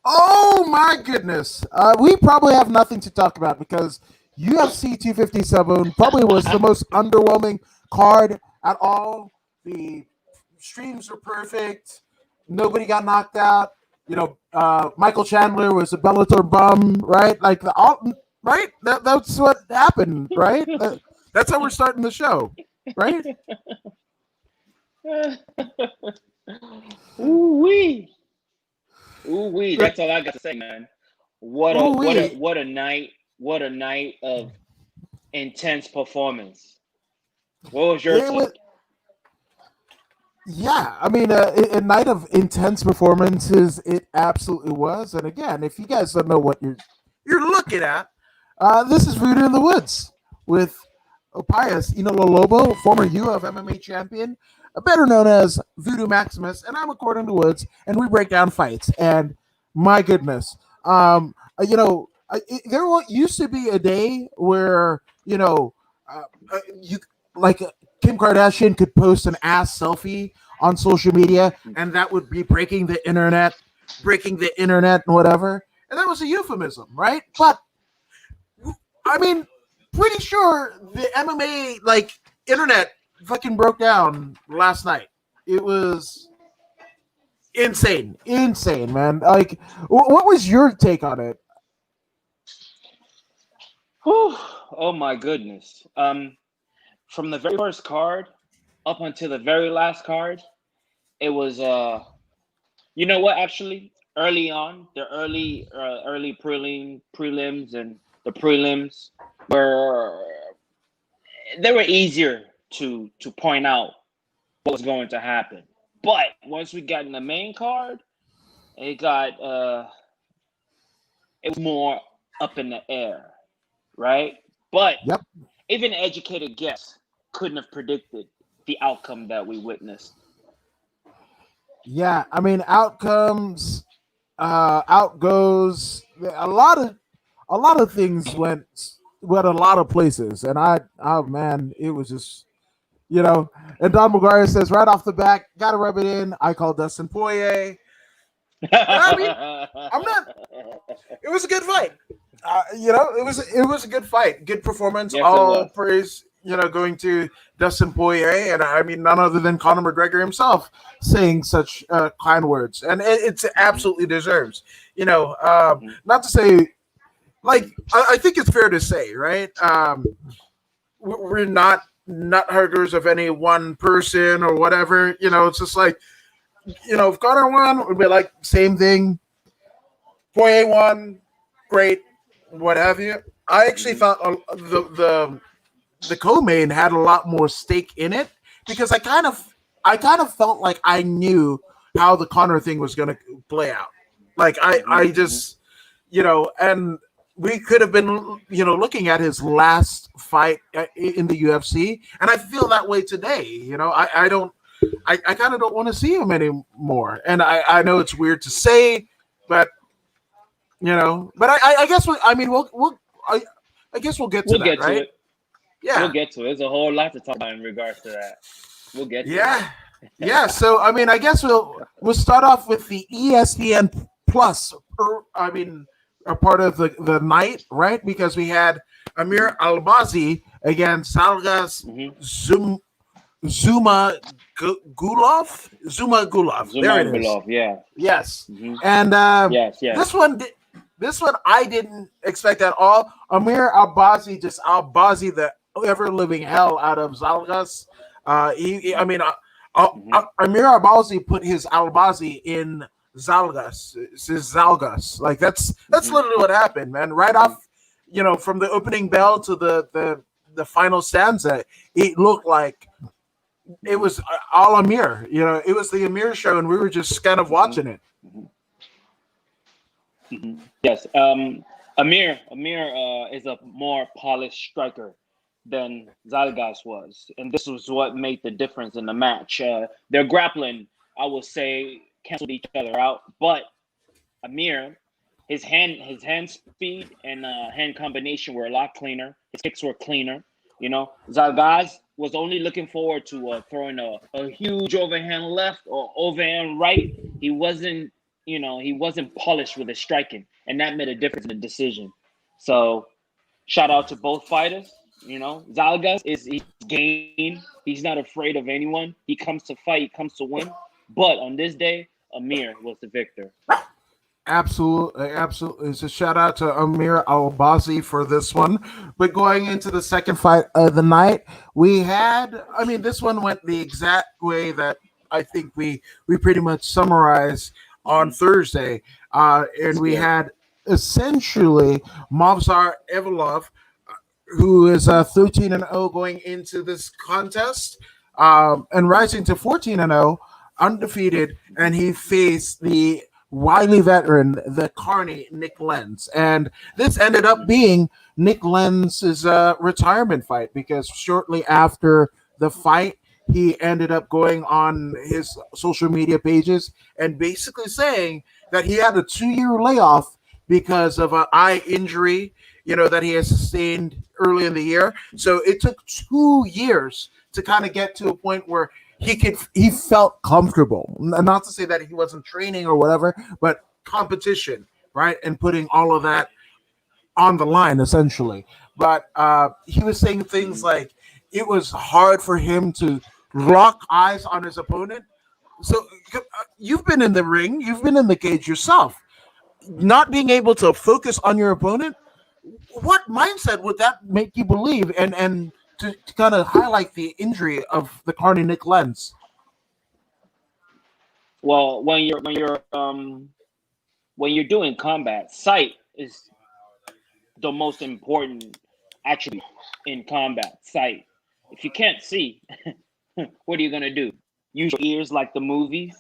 Oh my goodness. We probably have nothing to talk about because UFC 257 probably was the most underwhelming card at all. The streams were perfect. Nobody got knocked out. Michael Chandler was a Bellator bum, right? Right? That's what happened, right? That's how we're starting the show, right? Ooh wee. Ooh wee. That's all I got to say, man. What a what a Ooh-wee. what a night. What a night of intense performance. What was your It was, take? yeah, I mean, a night of intense performances. It absolutely was. And again, if you guys don't know what you're looking at, this is Voodoo in the Woods with Opias Lobo, former UF MMA champion, better known as Voodoo Maximus, and I'm According to Woods, and we break down fights. And my goodness, there used to be a day where you like Kim Kardashian could post an ass selfie on social media, and that would be breaking the internet, and whatever. And that was a euphemism, right? But I mean, pretty sure the MMA internet fucking broke down last night. It was insane, man. Like, what was your take on it? Whew. Oh my goodness. From the very first card up until the very last card, it was you know what, actually, early on, the early prelims and the prelims were they were easier to point out what was going to happen. But once we got in the main card, it got it was more up in the air, right? But Yep. even an educated guess couldn't have predicted the outcome that we witnessed. Yeah, I mean, out goes a lot of things went a lot of places, and oh man, it was just you know. And Don McGuire says right off the back, gotta rub it in. I call Dustin Poirier. And I mean, I'm not. It was a good fight. It was a good fight, good performance. Yes, it All was. praise, going to Dustin Poirier, and I mean none other than Conor McGregor himself saying such kind words, and it's Mhm, absolutely deserves. mhm, Not to say I think it's fair to say, right? We're not nut huggers of any one person or whatever. It's just like if Conor won, it would be like same thing. Poirier won, great, what have you. I actually mhm, thought the co-main had a lot more stake in it because I kind of felt like I knew how the Connor thing was going to play out. Like I mhm, mhm, just and we could have been looking at his last fight in the UFC, and I feel that way today. I don't I kind of don't want to see him anymore, and I know it's weird to say, but I guess I mean I guess we'll get to We'll that, get to right? it. We'll Yeah. get to it. There's a whole lot to talk about in regards to that. We'll get to Yeah, yeah. So I mean, I guess we'll start off with the ESPN Plus. I mean, a part of the night, right? Because we had it. Amir Albazi against Salgas Hmm. Zuma Zuma Gulov. There it is. Zumangulov, yeah. Yes, Hmm. and Yes, this yes. one. This one I didn't expect at all. Amir Albazi just Albazi the ever living hell out of Zalgas. I Hmm. mean, Hmm. Amir Albazi put his Albazi in Zalgas. It's his Zalgas. Like that's Hmm. literally what happened, man. Right Hmm. off, from the opening bell to the final stanza, it looked like it Hmm. was all Amir. It was the Amir show, and we were just kind of Hmm. watching it. Hmm. Hmm. Yes. Amir is a more polished striker than Zalgas was, and this was what made the difference in the match. Their grappling, I will say, canceled each other out, but Amir his hand speed and hand combination were a lot cleaner. His kicks were cleaner. Zalgaz was only looking forward to throwing a huge overhand left or overhand right. He wasn't polished with his striking, and that made a difference in the decision. So shout out to both fighters. Zalgaz he's game. He's not afraid of anyone. He comes to fight. He comes to win. But on this day, Amir was the victor. Absolutely, absolutely. It's a shout out to Amir Al-Bazi for this one. But going into the second fight of the night, we had. I mean, this one went the exact way that I think we pretty much summarized on Mm-hmm. Thursday, and That's we good. had essentially Movsar Evlov, who is 13-0 going into this contest, and rising to 14-0, undefeated, and he faced the wily veteran, the Carney Nick Lenz, and this ended up Mm-hmm. being Nick Lenz's retirement fight because shortly after the fight, he ended up going on his social media pages and basically saying that he had a 2 year layoff because of an eye injury, that he has sustained early in the year. So it took 2 years to kind of get to a point where he felt comfortable. Not to say that he wasn't training or whatever, but competition, right? And putting all of that on the line essentially. But he was saying things Mm-hmm. like it was hard for him to lock eyes on his opponent. So you've been in the ring, you've been in the cage yourself. Not being able to focus on your opponent, what mindset would that make you believe? And to kind of highlight the injury of the Carney Nick Lenz. Well, when you're doing combat, sight is the most important attribute in combat. Sight. If you can't see, what are you gonna do? Use your ears like the movies?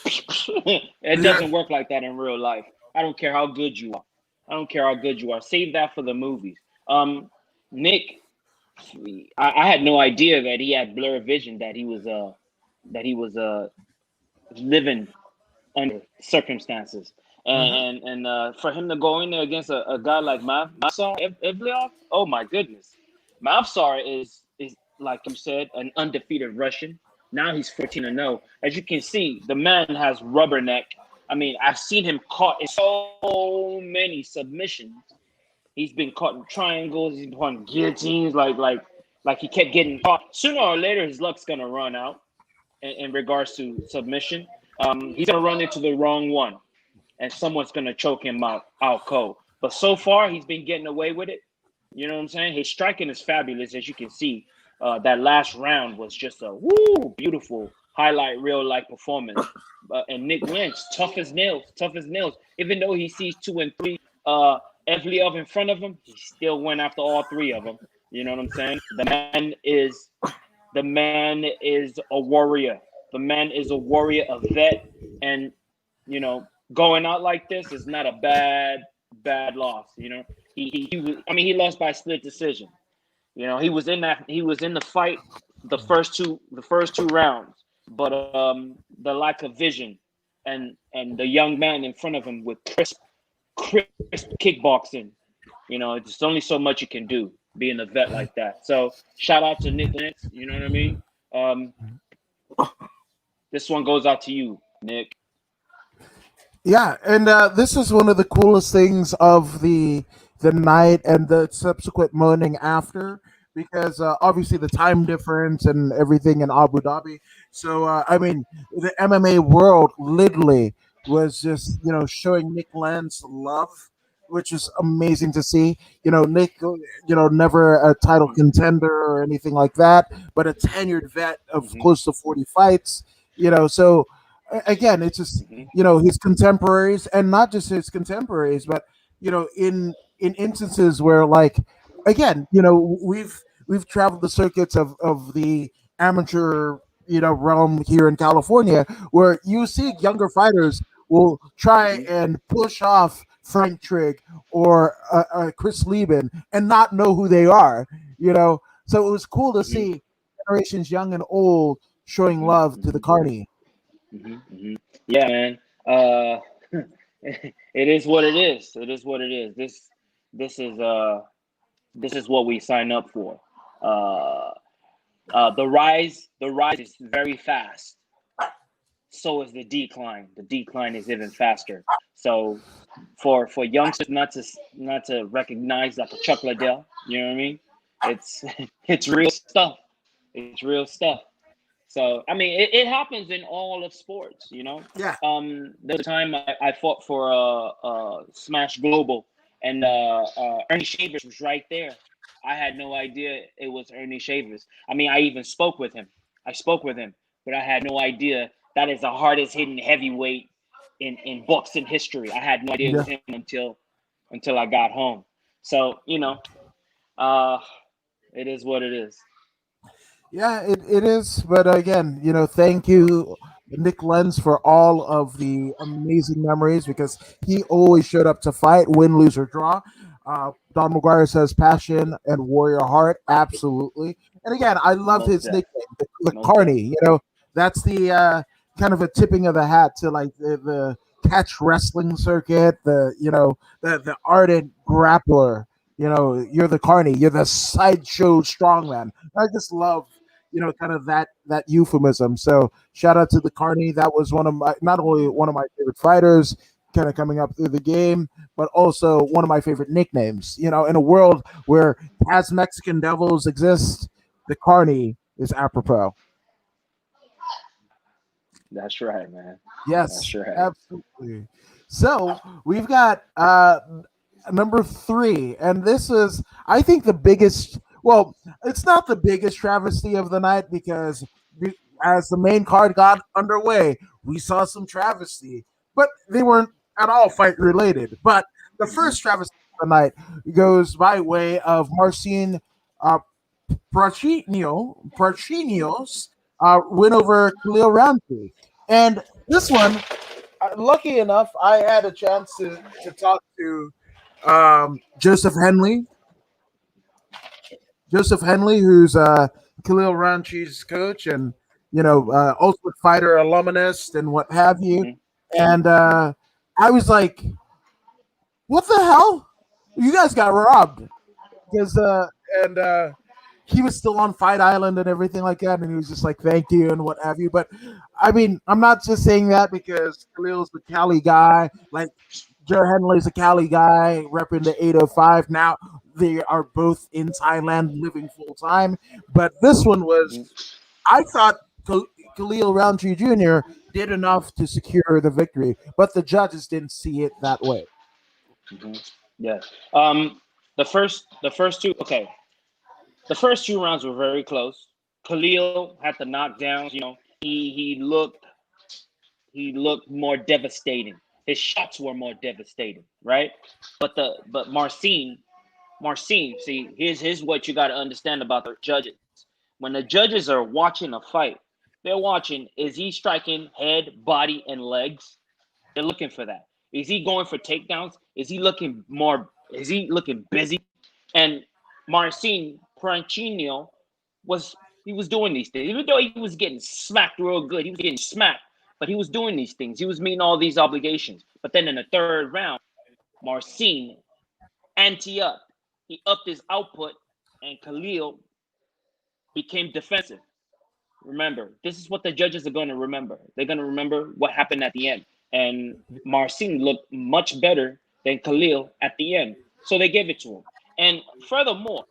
It Yeah, doesn't work like that in real life. I don't care how good you are. I don't care how good you are. Save that for the movies. Nick, I had no idea that he had blurred vision. That he was living under circumstances. mhm. And for him to go in there against a guy like Mavsar Evliov, oh my goodness. Mavsar is like you said, an undefeated Russian. Now he's 14-0. As you can see, the man has rubber neck. I mean, I've seen him caught in so many submissions. He's been caught in triangles. He's been caught in guillotines. Like he kept getting caught. Sooner or later, his luck's gonna run out in regards to submission. He's gonna run into the wrong one, and someone's gonna choke him out cold. But so far, he's been getting away with it. You know what I'm saying? His striking is fabulous, as you can see. That last round was just a beautiful highlight reel like performance. And Nick Lynch, tough as nails, tough as nails. Even though he sees 2 and 3 Evliov in front of him, he still went after all three of them. You know what I'm saying? The man is a warrior. The man is a warrior, a vet, and going out like this is not a bad loss. He lost by split decision. He was in the fight the first two rounds, but the lack of vision and the young man in front of him with crisp kickboxing. It's only so much you can do being a vet like that. So shout out to Nick Lentz. You know what I mean? Um, this one goes out to you, Nick. Yeah, and this is one of the coolest things of the night and the subsequent morning after, because obviously the time difference and everything in Abu Dhabi. So I mean, the MMA world literally was just showing Nick Lenz love, which is amazing to see. Nick, never a title Mm-hmm. contender or anything like that, but a tenured vet of Mm-hmm. close to 40 fights. So again, it's just Mm-hmm. his contemporaries, and not just his contemporaries, but in instances where, like, again, we've traveled the circuits of the amateur realm here in California, where you see younger fighters will try Mm-hmm. and push off Frank Trigg or Chris Lieben and not know who they are. So it was cool to Mm-hmm. see generations young and old showing love to the Mm-hmm. Carney. Mm-hmm. Mm-hmm. Yeah, man. Uh, It is what it is. It is what it is. This is this is what we sign up for. Uh, the rise is very fast. So is the decline. The decline is even faster. So for youngsters not to recognize like a Chuck Liddell, you know what I mean? It's it's real stuff. It's real stuff. So I mean, it happens in all of sports, you know. Yeah. There was a time I fought for Smash Global, and Ernie Shavers was right there. I had no idea it was Ernie Shavers. I mean, I even spoke with him. I spoke with him, but I had no idea that is the hardest hitting heavyweight in boxing history. I had no idea it Yeah. was him until I got home. So uh, it is what it is. Yeah, it is. But again, thank you, Nick Lenz, for all of the amazing memories because he always showed up to fight, win, lose, or draw. Don McGuire says passion and warrior heart. Absolutely. And again, I love Most his deaf. nickname, the Most deaf. Carney. That's the kind of a tipping of the hat to like the catch wrestling circuit, the ardent grappler. You're the Carney, you're the sideshow strongman. I just love kind of that euphemism. So shout out to the Carney. That was one of my not only one of my favorite fighters, kind of coming up through the game, but also one of my favorite nicknames. In a world where as Mexican devils exist, the Carney is apropos. That's right, man. That's Yes, right. absolutely. So we've got number three, and this is, I think, the biggest. Well, it's not the biggest travesty of the night because as the main card got underway, we saw some travesty, but they weren't at all fight related. But the Hmm. first travesty of the night goes by way of Marcin uh, Prachinio's win over Khalil Ramsey. And this one, lucky enough, I had a chance to talk to Joseph Henley. Joseph Henley, who's Khalil Ramsey's coach and, Ultimate Fighter alumnus and what have you. Hmm. And I was like, what the hell? You guys got robbed. Because, and he was still on Fight Island and everything like that, and he was just like, "Thank you" and what have you. But I mean, I'm not just saying that because Khalil's the Cali guy. Like Joe Henley's a Cali guy, repping the 805. Now they are both in Thailand, living full time. But this one was, Hmm. I thought Khalil Roundtree Jr. did enough to secure the victory, but the judges didn't see it that way. Hmm. Yeah. Um, the first two. Okay, the first two rounds were very close. Khalil had the knockdowns. He looked more devastating. His shots were more devastating, right? But Marcin, see, here's what you got to understand about the judges. When the judges are watching a fight, they're watching, is he striking head, body, and legs? They're looking for that. Is he going for takedowns? Is he looking busy? And Marcin Prancino he was doing these things. Even though he was getting smacked real good, he was getting smacked, but he was doing these things. He was meeting all these obligations. But then in the third round, Marcin ante up. He upped his output, and Khalil became defensive. Remember, this is what the judges are going to remember. They're going to remember what happened at the end. And Marcin looked much better than Khalil at the end. So they gave it to him. And furthermore,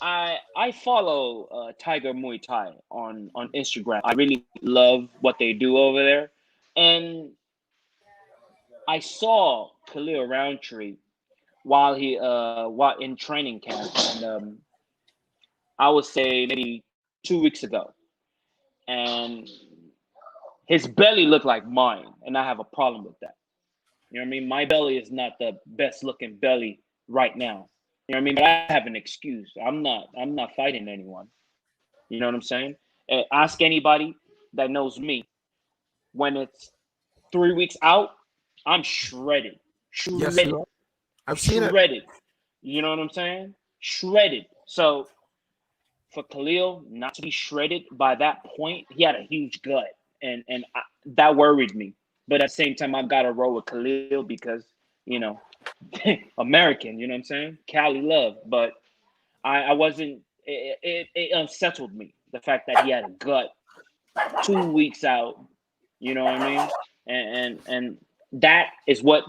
I follow Tiger Muay Thai on Instagram. I really love what they do over there. And I saw Khalil Roundtree while in training camp, and I would say maybe 2 weeks ago, and his belly looked like mine, and I have a problem with that. You know what I mean? My belly is not the best looking belly right now. You know what I mean? But I have an excuse. I'm not fighting anyone. You know what I'm saying? Ask anybody that knows me. When it's 3 weeks out, I'm shredded, Yes, you shredded, are. I've seen it. shredded. You know what I'm saying? Shredded. So for Khalil not to be shredded by that point, he had a huge gut, and that worried me. But at the same time, I've got to roll with Khalil because you know American. You know what I'm saying? Cali love, but I wasn't. It unsettled me the fact that he had a gut 2 weeks out. You know what I mean? And that is what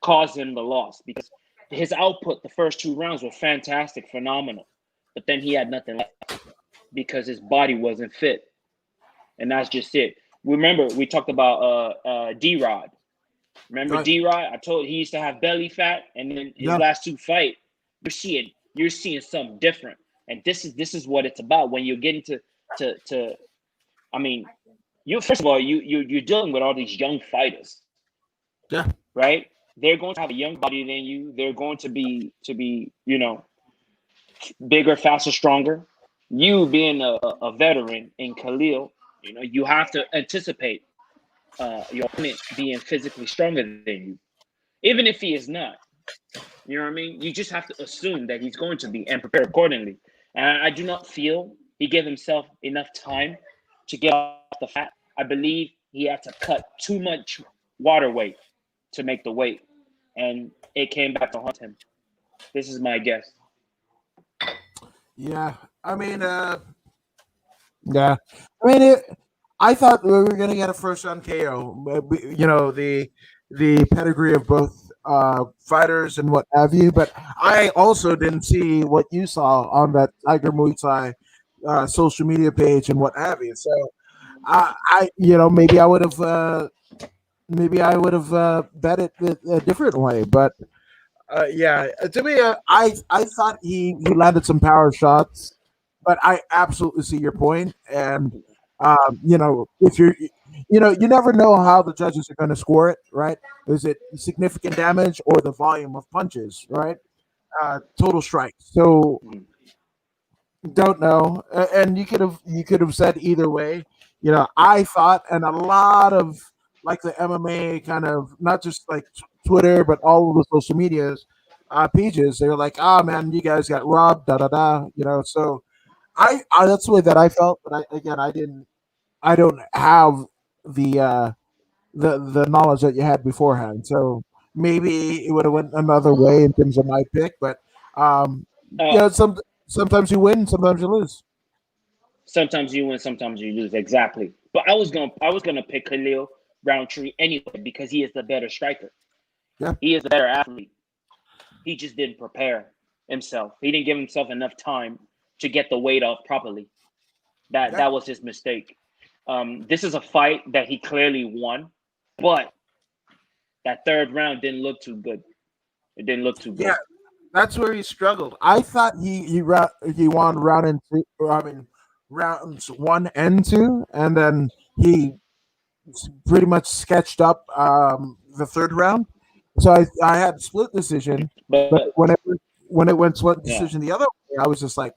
caused him the loss because his output the first 2 rounds were fantastic, phenomenal, but then he had nothing left because his body wasn't fit, and that's just it. Remember, we talked about D Rod. Remember Right. D Rod? I told he used to have belly fat, and then his Yeah. last 2 fight, you're seeing something different, and this is what it's about when you're getting to. I mean, you first of all you're dealing with all these young fighters, Yeah. right? They're going to have a young body than you. They're going to be bigger, faster, stronger. You being a veteran in Khalil, you have to anticipate your opponent being physically stronger than you, even if he is not. You know what I mean? You just have to assume that he's going to be and prepare accordingly. And I do not feel he gave himself enough time to get off the fat. I believe he had to cut too much water weight to make the weight, and it came back to haunt him. This is my guess. Yeah. I mean, yeah. I mean, I thought we were gonna get a first round KO. The pedigree of both fighters and what have you. But I also didn't see what you saw on that Tiger Muay Thai social media page and what have you. So maybe I would have bet it a different way. But yeah, to me, I thought he landed some power shots, but I absolutely see your point. And if you never know how the judges are going to score it, right? Is it significant damage or the volume of punches, right? Total strikes. So Mhm. don't know, and you could have said either way. I thought, and a lot of like the MMA kind of not just like Twitter, but all of the social medias pages, they were like, "Ah, man, you guys got robbed." Da da da. So I that's the way that I felt, but I don't have the the knowledge that you had beforehand. So maybe it would have went another way in terms of my pick, but um, Uh, yeah, sometimes you win, sometimes you lose. Sometimes you win, sometimes you lose. Exactly. But I was gonna pick Khalil Roundtree anyway because he is the better striker. Yeah, He is the better athlete. He just didn't prepare himself. He didn't give himself enough time to get the weight off properly. That yeah, that was his mistake. This is a fight that he clearly won, but that third round didn't look too good. It didn't look too yeah. good. That's where he struggled. I thought he won round and two. I mean, rounds one and two, and then he pretty much sketched up the third round. So I had split decision, but But when it went split yeah, decision the other way, I was just like,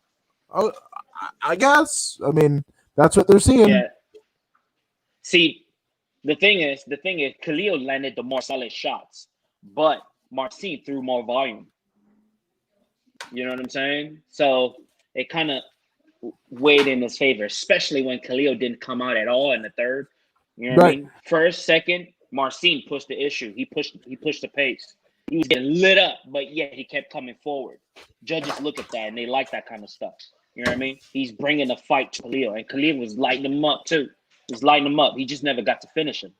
oh, I guess. I mean, that's what they're seeing. yeah. See, the thing is, Khalil landed the more solid shots, but Marcin threw more volume. You know what I'm saying? So it kind of weighed in his favor, especially when Khalil didn't come out at all in the third. You know what I Right. mean? First, second, Marcin pushed the issue. He pushed the pace. He was getting lit up, but yet he kept coming forward. Judges look at that and they like that kind of stuff. You know what I mean? He's bringing the fight to Khalil, and Khalil was lighting him up too. He was lighting him up. He just never got to finish him.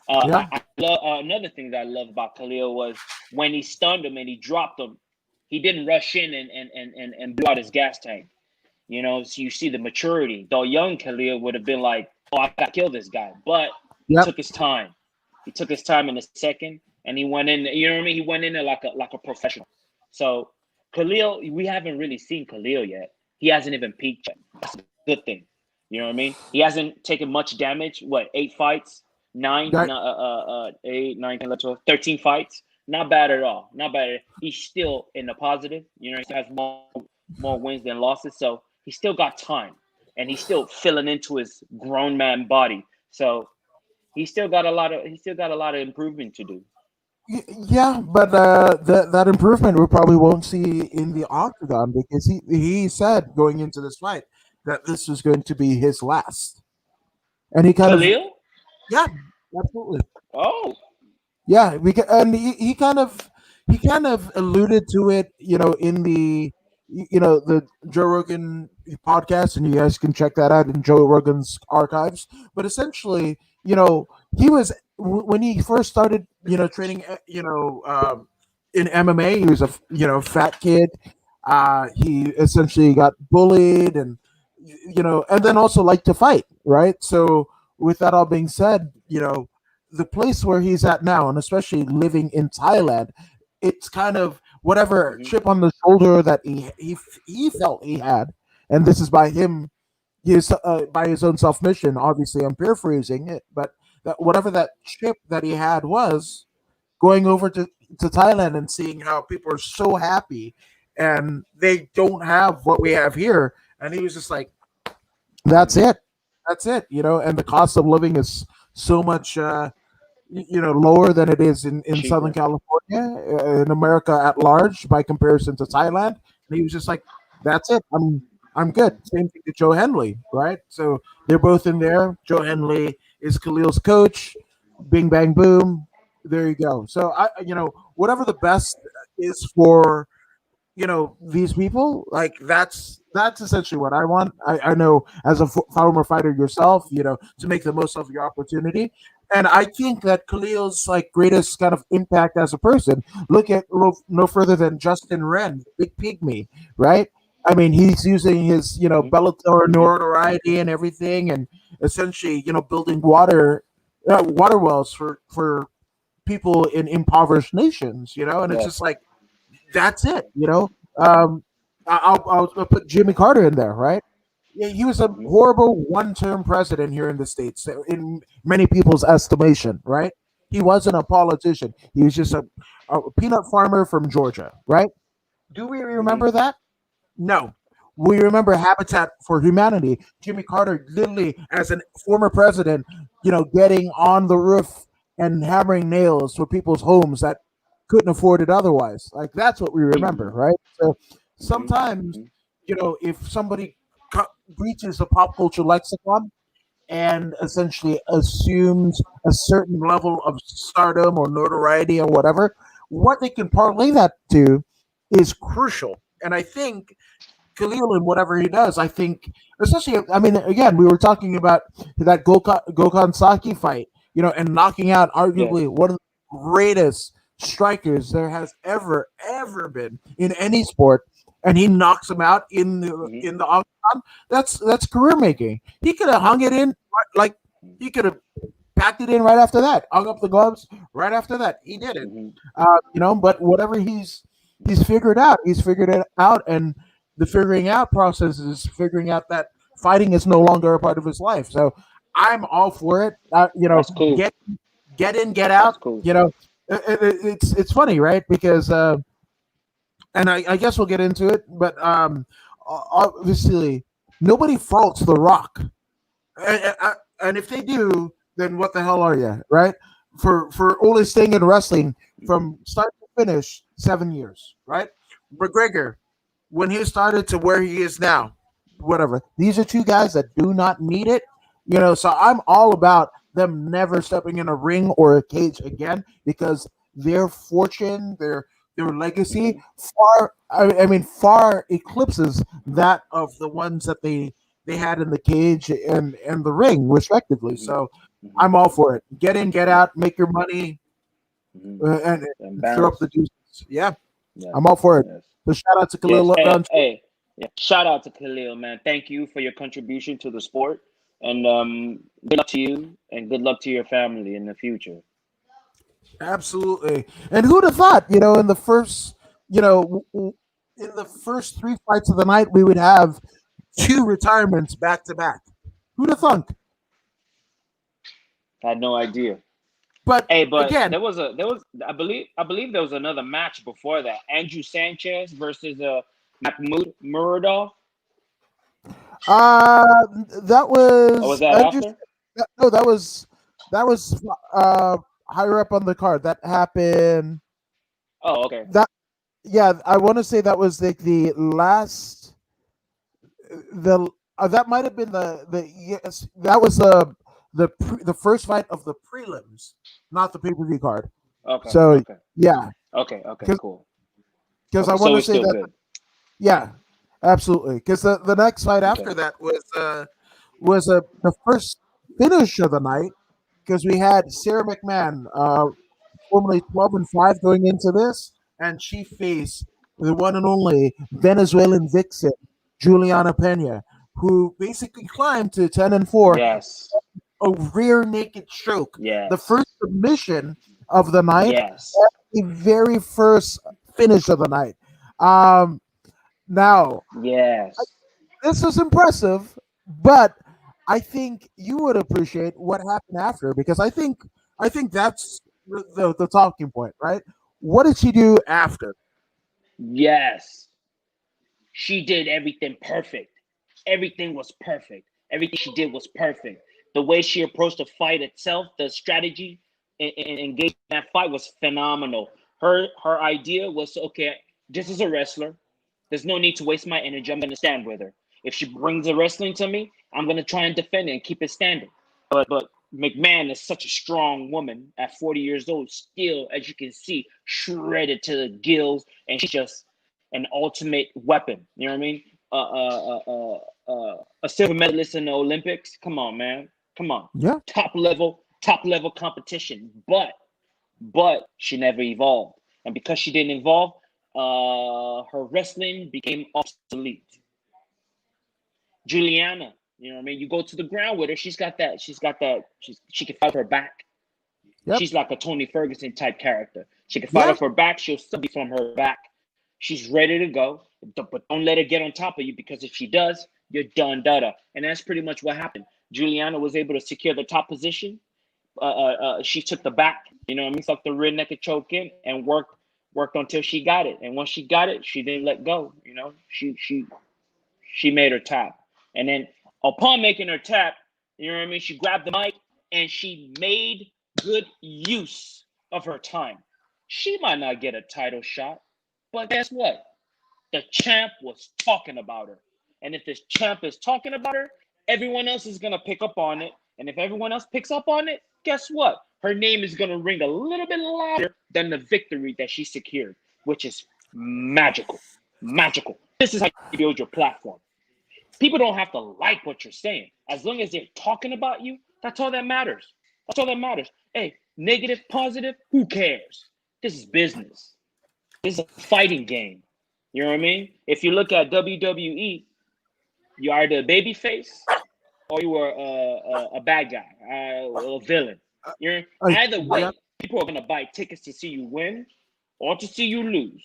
Yeah. I love another thing that I love about Khalil was when he stunned him and he dropped him. He didn't rush in and blew out his gas tank. So you see the maturity. Though young Khalil would have been like, "Oh, I gotta kill this guy," but he Yep. took his time. He took his time in the second, and he went in. You know what I mean? He went in there like a professional. So Khalil, we haven't really seen Khalil yet. He hasn't even peaked yet. That's a good thing. You know what I mean? He hasn't taken much damage. What, 8 fights? Nine, Right. no, 8, 9, 10, 11, 12, 13 fights. Not bad at all. Not bad. He's still in the positive. He still has more wins than losses. So he still got time, and he's still filling into his grown man body. So he still got a lot of improvement to do. Yeah, but that improvement we probably won't see in the octagon because he said going into this fight that this was going to be his last, and he kind of Khalil, yeah, absolutely. Oh. Yeah, and he kind of alluded to it, in the Joe Rogan podcast, and you guys can check that out in Joe Rogan's archives. But essentially, he was when he first started, training, in MMA. He was a fat kid. He essentially got bullied, and and then also liked to fight, right? So with that all being said, the place where he's at now, and especially living in Thailand, it's kind of whatever Hmm. chip on the shoulder that he felt he had, and this is by his own self mission. Obviously, I'm paraphrasing it, but that whatever that chip that he had was going over to Thailand and seeing how people are so happy, and they don't have what we have here, and he was just like, "That's Hmm. it, that's it," and the cost of living is so much. Lower than it is in Southern Cheaper. California, in America at large, by comparison to Thailand. And he was just like, "That's it. I'm good." Hmm. Same thing to Joe Henley, right? So they're both in there. Joe Henley is Khalil's coach. Bing bang boom. There you go. So whatever the best is for these people, like that's essentially what I want. I know, as a former fighter yourself, to make the most of your opportunity. And I think that Khalil's like greatest kind of impact as a person, look at no further than Justin Wren, Big Pygmy, right? I mean, he's using his Hmm. Bellator Hmm. notoriety and everything, and essentially building water wells for people in impoverished nations, and it's just Yes. like that's it. I'll put Jimmy Carter in there, right? Yeah, he was a Hmm. horrible one-term president here in the states, in many people's estimation, right? He wasn't a politician. He was just a peanut farmer from Georgia, right? Do we Hmm. remember that? No. We remember Habitat for Humanity. Jimmy Carter, literally, as a former president, getting on the roof and hammering nails for people's homes that couldn't afford it otherwise. Like, that's what we remember, Hmm. right? So Hmm. sometimes, Hmm. if somebody breaches the pop culture lexicon and essentially assumes a certain level of stardom or notoriety or whatever, what they can parlay that to is crucial. And I think Khalil, and whatever he does, I think, especially, I mean, again, we were talking about that Gokhan Saki fight, and knocking out Yes. arguably one of the greatest strikers there has ever been in any sport, and he knocks him out Hmm. in the octagon. That's career making. He could have hung it in, like he could have packed it in right after that, hung up the gloves right after that. He did it, Hmm. but whatever he's figured out, he's figured it out, and the figuring out process is figuring out that fighting is no longer a part of his life. So I'm all for it. That's cool. Get in, get That's out. cool. It's funny, right? Because and I guess we'll get into it, but obviously nobody faults The Rock, and if they do, then what the hell are you, right? For only staying in wrestling Hmm. from start to finish 7 years, right? McGregor, when he started to where he is now, whatever. These are two guys that do not need it, So I'm all about them never stepping in a ring or a cage again, because their fortune, their legacy, Hmm. far eclipses that of the ones that they had in the cage and the ring, respectively. Hmm. So Hmm. I'm all for it. Get in, get Yeah. out, make your money, Hmm. and And throw up the bounce. deuces. Yeah, Yes. I'm all for it. Yes. So shout out to Yes. Khalil Hey, Rountree. hey. Yeah. Shout out to Khalil, man. Thank you for your contribution to the sport, and good luck to you, and good luck to your family in the future. Absolutely. And who'd have thought, in the first three fights of the night, we would have two retirements back to back. Who'd have thunk? Had no idea. But Hey, but again, there was I believe there was another match before that. Andrew Sanchez versus Mahmoud Muradov. uh, that Or was was that Andrew. after? No, that was higher up on the card. That happened. Oh, okay. That Yeah, I want to say that was the last the that might have been the yes, that was the first fight of the prelims, not the pay-per-view card. Okay. So Okay. yeah, Okay. Okay. Cool. because I Okay. want So to it's say still that good. yeah, absolutely. Because the next fight Okay. after that was the first finish of the night because we had Sarah McMahon, formerly 12-5 going into this, and she faced the one and only Venezuelan vixen Juliana Pena, who basically climbed to 10-4, Yes. a rear naked choke, the Yes. first submission of the night, Yes. the very first finish of the night. Um, now Yes. this was impressive, but I think you would appreciate what happened after because I think that's the talking point, right? What did she do after? Yes. She did everything perfect. Everything was perfect. Everything she did was perfect. The way she approached the fight itself, the strategy and engaging in that fight was phenomenal. Her idea was okay. This is a wrestler. There's no need to waste my energy. I'm going to stand with her. If she brings the wrestling to me, I'm going to try and defend it and keep it standing. But McMahon is such a strong woman at 40 years old, still, as you can see, shredded to the gills, and she's just an ultimate weapon. You know what I mean? A silver medalist in the Olympics. Come on, man. Come on. Yeah, Top level competition. But she never evolved, and because she didn't evolve, her wrestling became obsolete. Juliana, you know what I mean? You go to the ground with her, she got that, she can fight her back. yep, She's like a Tony Ferguson type character. She can fight yeah, off her back, she'll still be from her back. She's ready to go, but don't let her get on top of you because if she does, you're done, dada. And that's pretty much what happened. Juliana was able to secure the top position. She took the back, you know what I mean? Sucked the rear naked choke in and worked until she got it. And once she got it, she didn't let go. You know, she made her tap. And then upon making her tap, you know what I mean? She grabbed the mic and she made good use of her time. She might not get a title shot, but guess what? The champ was talking about her. And if this champ is talking about her, everyone else is going to pick up on it. And if everyone else picks up on it, guess what? Her name is going to ring a little bit louder than the victory that she secured, which is magical. Magical. This is how you build your platform. People don't have to like what you're saying. As long as they're talking about you, that's all that matters. That's all that matters. Hey, negative, positive, who cares? This is business. This is a fighting game. You know what I mean? If you look at WWE, you are either a baby face or you are a bad guy, a villain. You're either yeah, way. People are gonna buy tickets to see you win or to see you lose.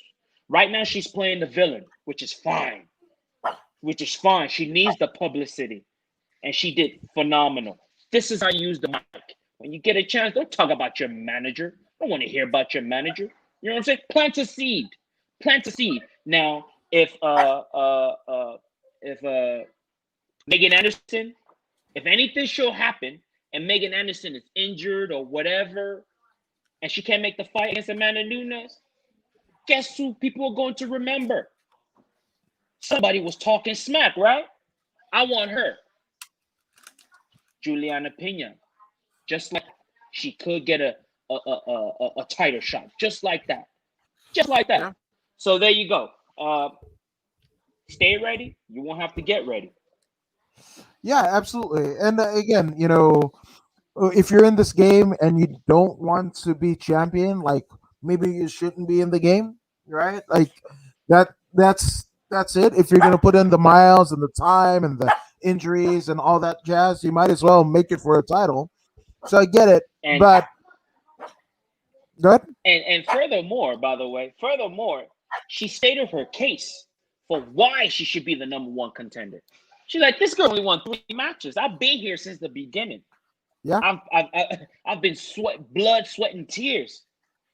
Right now, she's playing the villain, which is fine. Which is fine. She needs the publicity, and she did phenomenal. This is how you use the mic. When you get a chance, don't talk about your manager. I don't want to hear about your manager. You know what I'm saying? Plant a seed. Plant a seed. Now, if Megan Anderson, if anything should happen, and Megan Anderson is injured or whatever, and she can't make the fight against Amanda Nunes, guess who people are going to remember? Somebody was talking smack, right? I want her, Juliana Pena, just like she could get a title shot, just like that, just like that. yeah, So there you go. Stay ready. You won't have to get ready. yeah, absolutely. And again, if you're in this game and you don't want to be champion, like maybe you shouldn't be in the game, right? Like that's it. If you're gonna put in the miles and the time and the injuries and all that jazz, you might as well make it for a title. So I get it, And but good. and furthermore, by the way, she stated her case for why she should be the number one contender. She's like, this girl only won 3 matches. I've been here since the beginning. Yeah, I've been blood, sweat, and tears.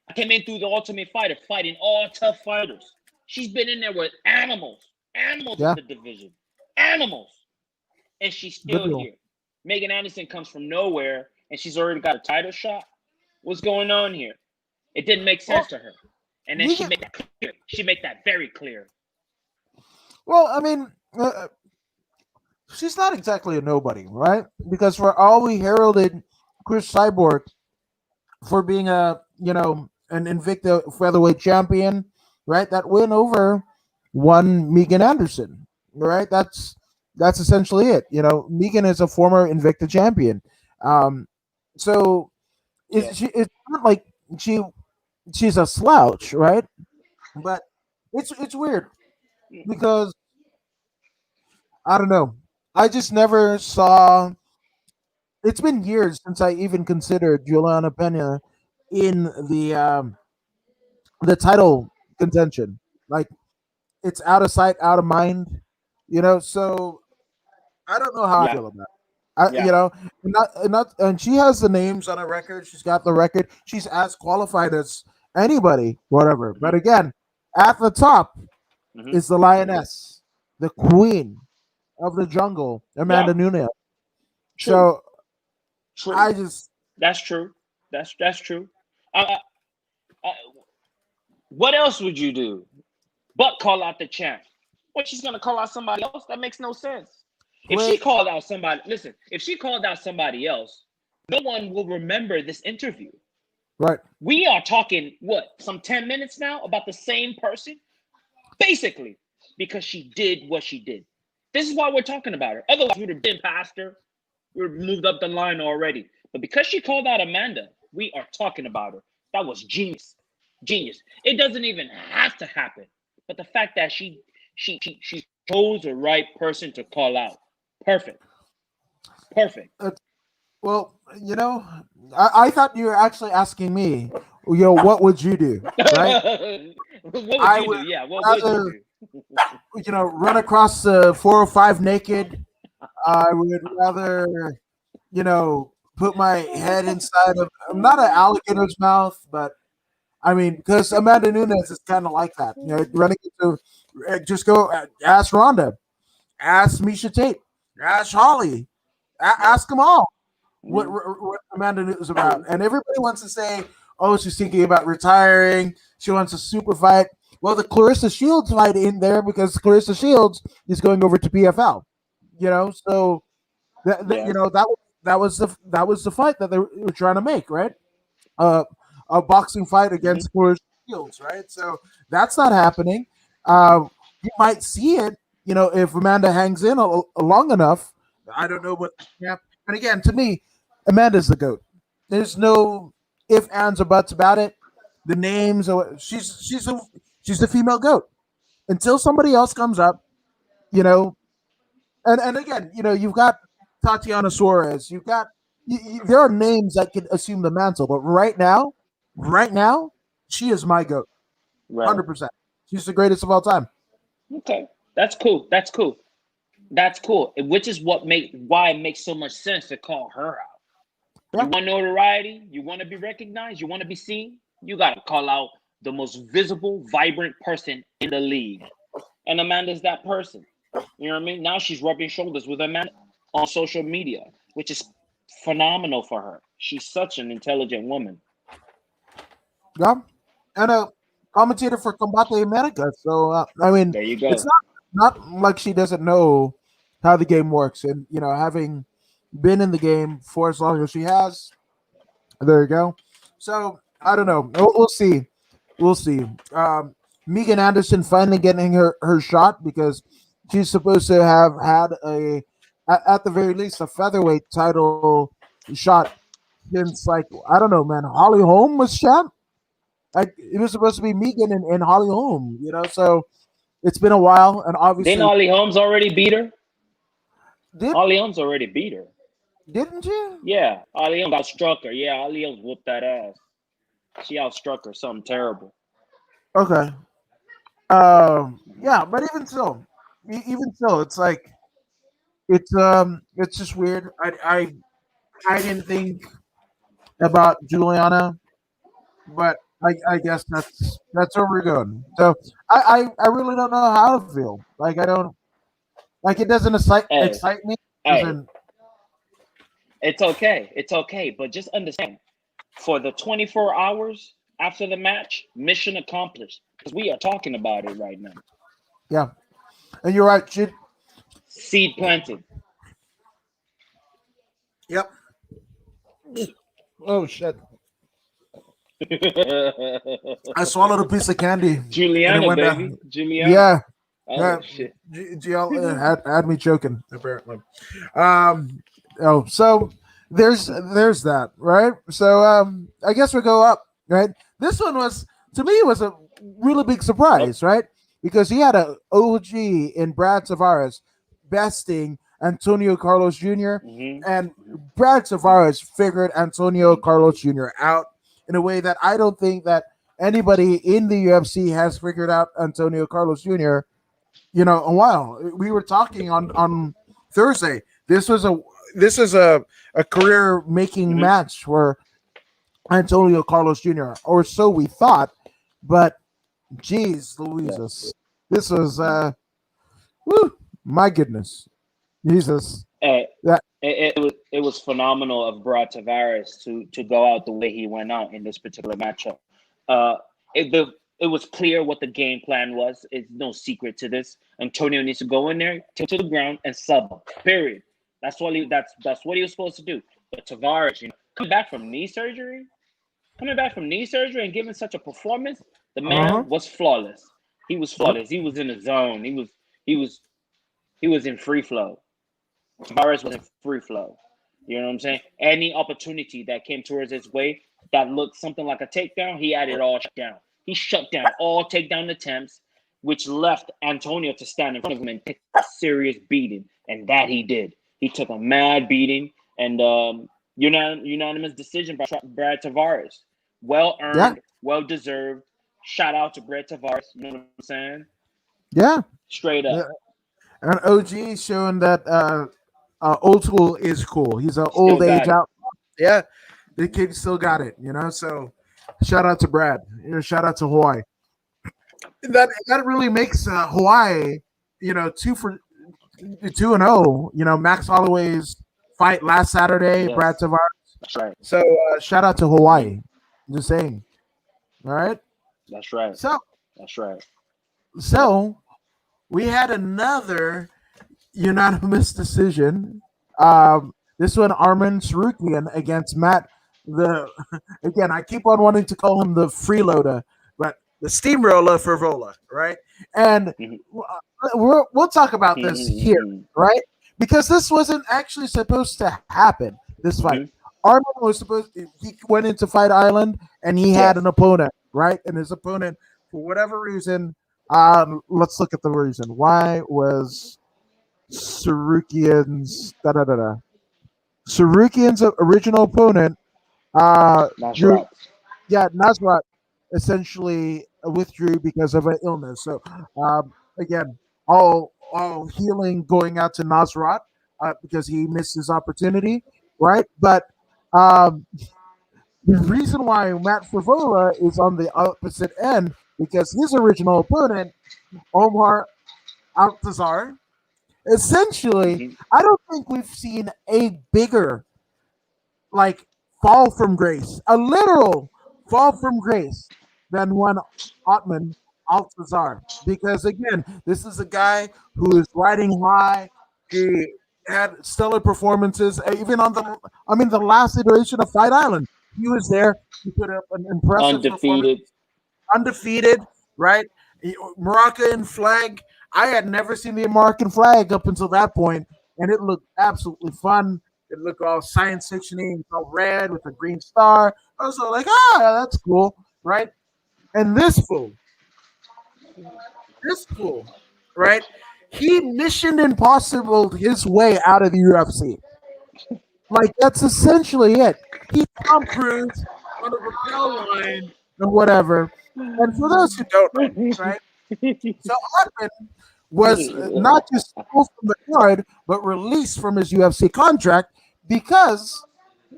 I came in through the Ultimate Fighter, fighting all tough fighters. She's been in there with animals in yeah, the division, animals, and she's good still deal. here. Megan Anderson comes from nowhere, and she's already got a title shot. What's going on here? It didn't make sense Well, to her, and then you she get made that clear. She made that very clear. well. I mean, she's not exactly a nobody, right? Because for all we heralded Chris Cyborg for being a an Invicta featherweight champion, right? That win over one Megan Anderson, right? That's essentially it. Megan is a former Invicta champion, um, so Yeah. it's not like she she's a slouch, right? But it's weird because I don't know. I just never saw. It's been years since I even considered Juliana Pena in the title contention. Like it's out of sight, out of mind. So I don't know how I Yeah. feel about it. I, Yeah. and she has the names on her record. She's got the record. She's as qualified as anybody, whatever. But Hmm. again, at the top Hmm. is the lioness, the queen of the jungle, Yeah. Amanda Nunes. True. So True. I just That's true. That's true. I, what else would you do but call out the champ? What, she's gonna call out somebody else? That makes no sense. If she play called out somebody, listen. If she called out somebody else, no one will remember this interview. right. We are talking what, some 10 minutes now about the same person, basically, because she did what she did. This is why we're talking about her. Otherwise, we would have been past her. We would have moved up the line already. But because she called out Amanda, we are talking about her. That was genius, genius. It doesn't even have to happen, but the fact that she chose the right person to call out, perfect, perfect. Uh, well, I thought you were actually asking me, what would you do, right? What would I you do? would Yeah, what would you rather, do? run across the 405 naked. I would rather, put my head inside of, not an alligator's mouth, but I mean, because Amanda Nunes is kind of like that. Running into, just go ask Ronda, ask Misha Tate, ask Holly, Yeah. ask them all Hmm. what Amanda Nunes is about. And everybody wants to say, oh, she's thinking about retiring. She wants a super fight. Well, the Clarissa Shields fight in there because Clarissa Shields is going over to PFL. So Yeah. that was the fight that they were trying to make, right? Uh, a boxing fight Hmm. against Clarissa Shields, right? So that's not happening. Uh, you might see it, if Amanda hangs in long enough. I don't know what. Yeah, and again, to me, Amanda's the goat. There's no if, ands, or buts about it. The names, or she's the female goat. Until somebody else comes up, you know, and again, you've got Tatiana Suarez. There are names that could assume the mantle, but right now, she is my goat, Right. 100%. She's the greatest of all time. Okay. That's cool. That's cool. That's cool. Which is why it makes so much sense to call her out. You Yeah, want notoriety, you want to be recognized, you want to be seen, you gotta call out the most visible, vibrant person in the league. And Amanda's that person. You know what I mean? Now she's rubbing shoulders with Amanda on social media, which is phenomenal for her. She's such an intelligent woman. yeah, and a commentator for Combate America. So I mean, There you it's go. not like she doesn't know how the game works, and having been in the game for as long as she has, there you go. So I don't know. We'll see. We'll see. Megan Anderson finally getting her shot because she's supposed to have had at the very least, a featherweight title shot since, like, I don't know, man. Holly Holm was champ. Like, it was supposed to be Megan and Holly Holm. So it's been a while, and Didn't obviously, Ollie Holmes already beat her? did Ollie Holmes already beat her. didn't you? Yeah, Ollie Holmes outstruck her. Yeah, Ollie Holmes whooped that ass. She outstruck her something terrible. Okay. Hmm. Yeah, but even so, it's like it's just weird. I didn't think about Juliana, but I guess that's where we're going. So I really don't know how to feel. Like, I don't, like, it doesn't Hey, excite me. hey, Doesn't. it's okay. It's okay. But just understand, for the 24 hours after the match, mission accomplished. Because we are talking about it right now. Yeah, and you're right. Should Seed planted. Yep. Oh shit! I swallowed a piece of candy and it Juliana, went baby, down. Juliana. Yeah, Oh yeah. shit. GL had me choking apparently. Um. Oh, so there's that, right? So I guess we go up, right? This one was, to me, was a really big Yep. surprise, right? Because he had a OG in Brad Tavares besting Antonio Carlos Jr. Mhm. and Brad Tavares figured Antonio Mhm. Carlos Jr. out in a way that I don't think that anybody in the UFC has figured out Antonio Carlos Jr. A while. We were talking on Thursday. This is a career making Mhm. match for Antonio Carlos Jr. or so we thought, but geez, Yes. Louises, this was whew, my goodness, Jesus, Eh, that it was phenomenal of Brad Tavares to go out the way he went out in this particular matchup. Uh, it was clear what the game plan was. It's no secret to this. Antonio needs to go in there, take to the ground, and sub him. Period. That's what he was supposed to do. But Tavares, coming back from knee surgery, and giving such a performance, the uh-huh. man was flawless. He was Yep. flawless. He was in the zone. He was he was in free flow. Tavares was in free flow. You know what I'm saying? Any opportunity that came towards his way that looked something like a takedown, he had it all shut down. He shut down all takedown attempts, which left Antonio to stand in front of him and take a serious beating. And that he did. He took a mad beating, and unanimous decision by Brad Tavares. Well Yeah, earned, well deserved. Shout out to Brad Tavares. You know what I'm saying? yeah. Straight Yeah. up. And OG showing that old school is cool. He's an Still old age got it. out. Yeah, the kid still got it. So shout out to Brad. Shout out to Hawaii. That really makes Hawaii, 2-0. Max Holloway's fight last Saturday, Brad Yes, Tavares. that's right. So shout out to Hmm. Hawaii. Just saying. All right. That's right. So That's right. Yep. so we had another unanimous decision. This one, Armin Sarukian against Matt. The Again, I keep on wanting to call him the freeloader, but the steamroller for Vola, right? And Mhm. we'll talk about this here, Mhm. right? Because this wasn't actually supposed to happen. This fight, Mhm. Armin was supposed. He went into Fight Island and he had Yes. an opponent, right? And his opponent, for whatever reason, let's look at the reason. Why was Sarukian's da da da da. Sarukian's original opponent, That's drew, right. yeah, Nasrat essentially withdrew because of an illness. So again, all healing going out to Nasrat because he missed his opportunity, right? But um, the reason why Matt Favola is on the opposite end because his original opponent, Omar Altazar, essentially, Mhm. I don't think we've seen a bigger like fall from grace, a literal fall from grace than one Otman Altazar. Because again, this is a guy who is riding high. He had stellar performances, even on the last iteration of Fight Island. He was there. He put up an impressive performance, Undefeated. undefeated, right? Moroccan flag. I had never seen the Moroccan flag up until that point, and it looked absolutely fun. It looked all science fictiony, all red with a green star. I was all like, that's cool, right? And this fool, right? He mission impossible his way out of the UFC. Like that's essentially it. He Tom Cruise on a rappel line or whatever. And for those who don't know, right? So Otman was not just pulled from the card, but released from his UFC contract because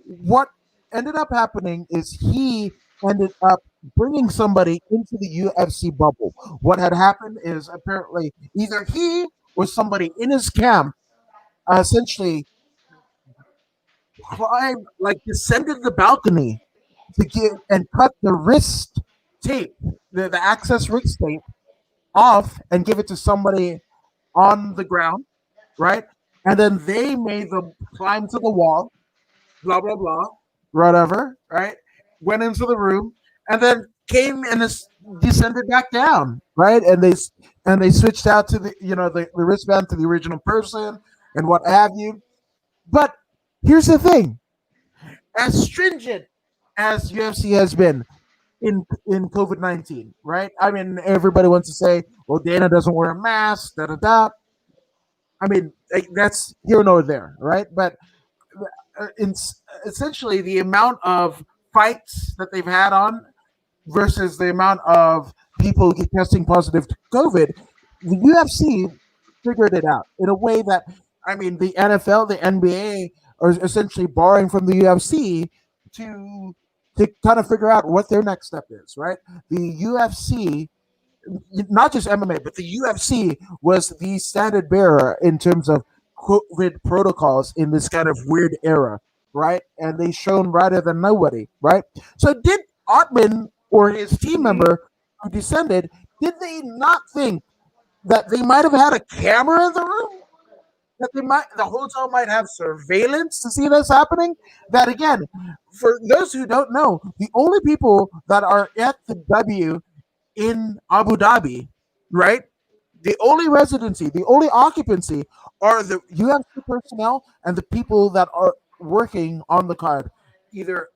what ended up happening is he ended up bringing somebody into the UFC bubble. What had happened is apparently either he or somebody in his camp essentially climbed, like descended the balcony to get and cut the wrist tape, the access wrist tape off and give it to somebody on the ground, right? And then they made them climb to the wall. blah blah blah, whatever, right? Went into the room and then came and descended back down, right? And they switched out to the wristband to the original person and what have you. But here's the thing: as stringent as UFC has been in COVID-19, right? I mean, everybody wants to say, "Well, Dana doesn't wear a mask," da da da. I mean, that's here nor there, right? But in, essentially, the amount of fights that they've had on versus the amount of people testing positive to COVID, the UFC figured it out in a way that, I mean, the NFL, the NBA are essentially borrowing from the UFC to to kind of figure out what their next step is, right? The UFC, not just MMA, but the UFC was the standard bearer in terms of COVID protocols in this kind of weird era, right? And they shone brighter than nobody, right? So did Ottman or his team Mm-hmm. member who descended, did they not think that they might have had a camera in the room? That the hotel might have surveillance to see this happening? That again, for those who don't know, the only people that are at the W in Abu Dhabi, right? The only residency, the only occupancy are the UFC personnel and the people that are working on the card, either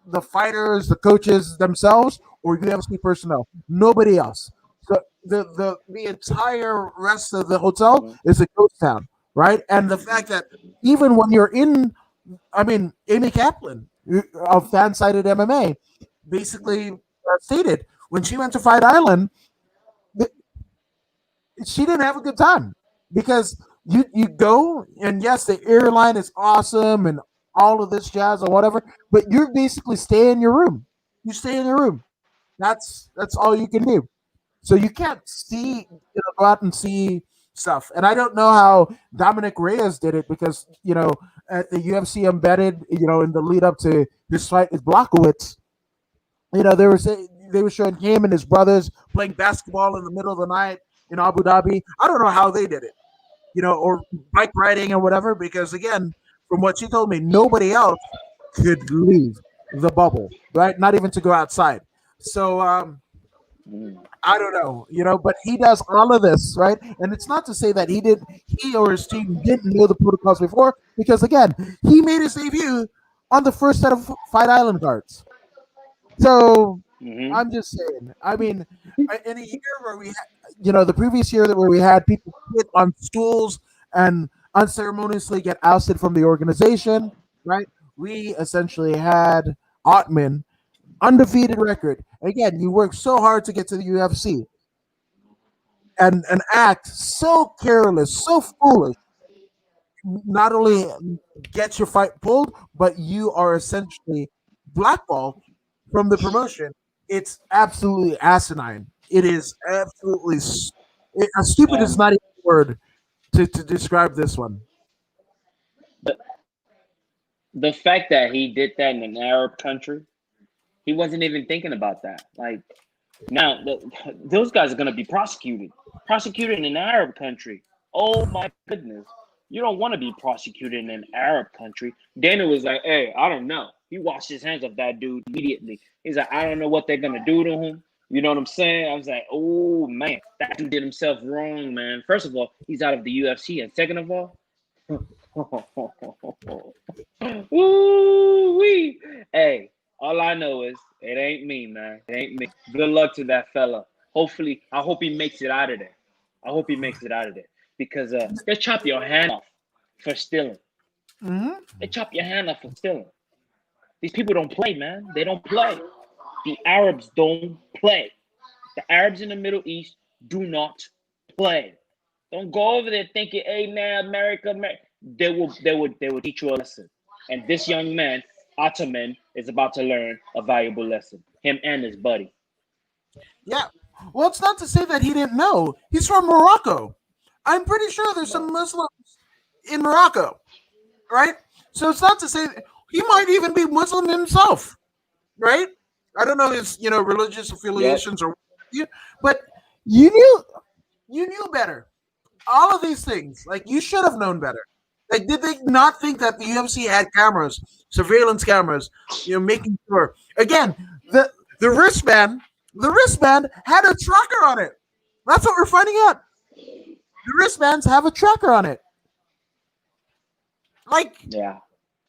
the fighters, the coaches themselves, or UFC personnel. Nobody else. So the entire rest of the hotel Mm-hmm. is a ghost town, right? And the fact that even when you're in, I mean, Amy Kaplan of Fan Sided MMA basically stated when she went to Fight Island, she didn't have a good time because you go and yes, the airline is awesome and all of this jazz or whatever, but you basically stay in your room. You stay in your room. That's all you can do. So you can't go out and see stuff. And I don't know how Dominic Reyes did it because at the UFC embedded, in the lead up to his fight with Blockowitz, they were showing him and his brothers playing basketball in the middle of the night in Abu Dhabi. I don't know how they did it, or bike riding or whatever, because again, from what she told me, nobody else could leave the bubble, right? Not even to go outside. So I don't know, but he does all of this, right? And it's not to say that he or his team didn't know the protocols before, because again, he made his debut on the first set of Fight Island cards. So Mm-hmm. I'm just saying. I mean, in a year where the previous year where we had people sit on stools and unceremoniously get ousted from the organization, right? We essentially had Ottman, undefeated record. Again, you work so hard to get to the UFC and act so careless, so foolish. Not only gets your fight pulled, but you are essentially blackballed from the promotion. It's absolutely asinine. It is absolutely stupid is Um, not even a word to describe this one. the the fact that he did that in an Arab country, he wasn't even thinking about that. Like now, those guys are gonna be prosecuted in an Arab country. Oh my goodness, you don't want to be prosecuted in an Arab country. Dana was like, "Hey, I don't know." He washed his hands of that dude immediately. He's like, "I don't know what they're gonna do to him." You know what I'm saying? I was like, "Oh man, that dude did himself wrong, man." First of all, he's out of the UFC, and second of all, ooh wee. Hey, all I know is it ain't me, man. It ain't me. Good luck to that fella. Hopefully, I hope he makes it out of there. I hope he makes it out of there because they chop your hand off for stealing. Hmm. They chop your hand off for stealing. These people don't play, man. They don't play. The Arabs don't play. The Arabs in the Middle East do not play. Don't go over there thinking, "Hey, man, America, America." They will teach you a lesson. And this young man, Ataman, is about to learn a valuable lesson. Him and his buddy. Yeah. Well, it's not to say that he didn't know. He's from Morocco. I'm pretty sure there's some Muslims in Morocco, right? So it's not to say he might even be Muslim himself, right? I don't know his religious Yep. affiliations or but you knew you knew better. All of these things, like you should have known better. Like, did they not think that the UFC had cameras, surveillance cameras, making sure? Again, the the wristband, the wristband had a tracker on it. That's what we're finding out. The wristbands have a tracker on it. Like, Yeah,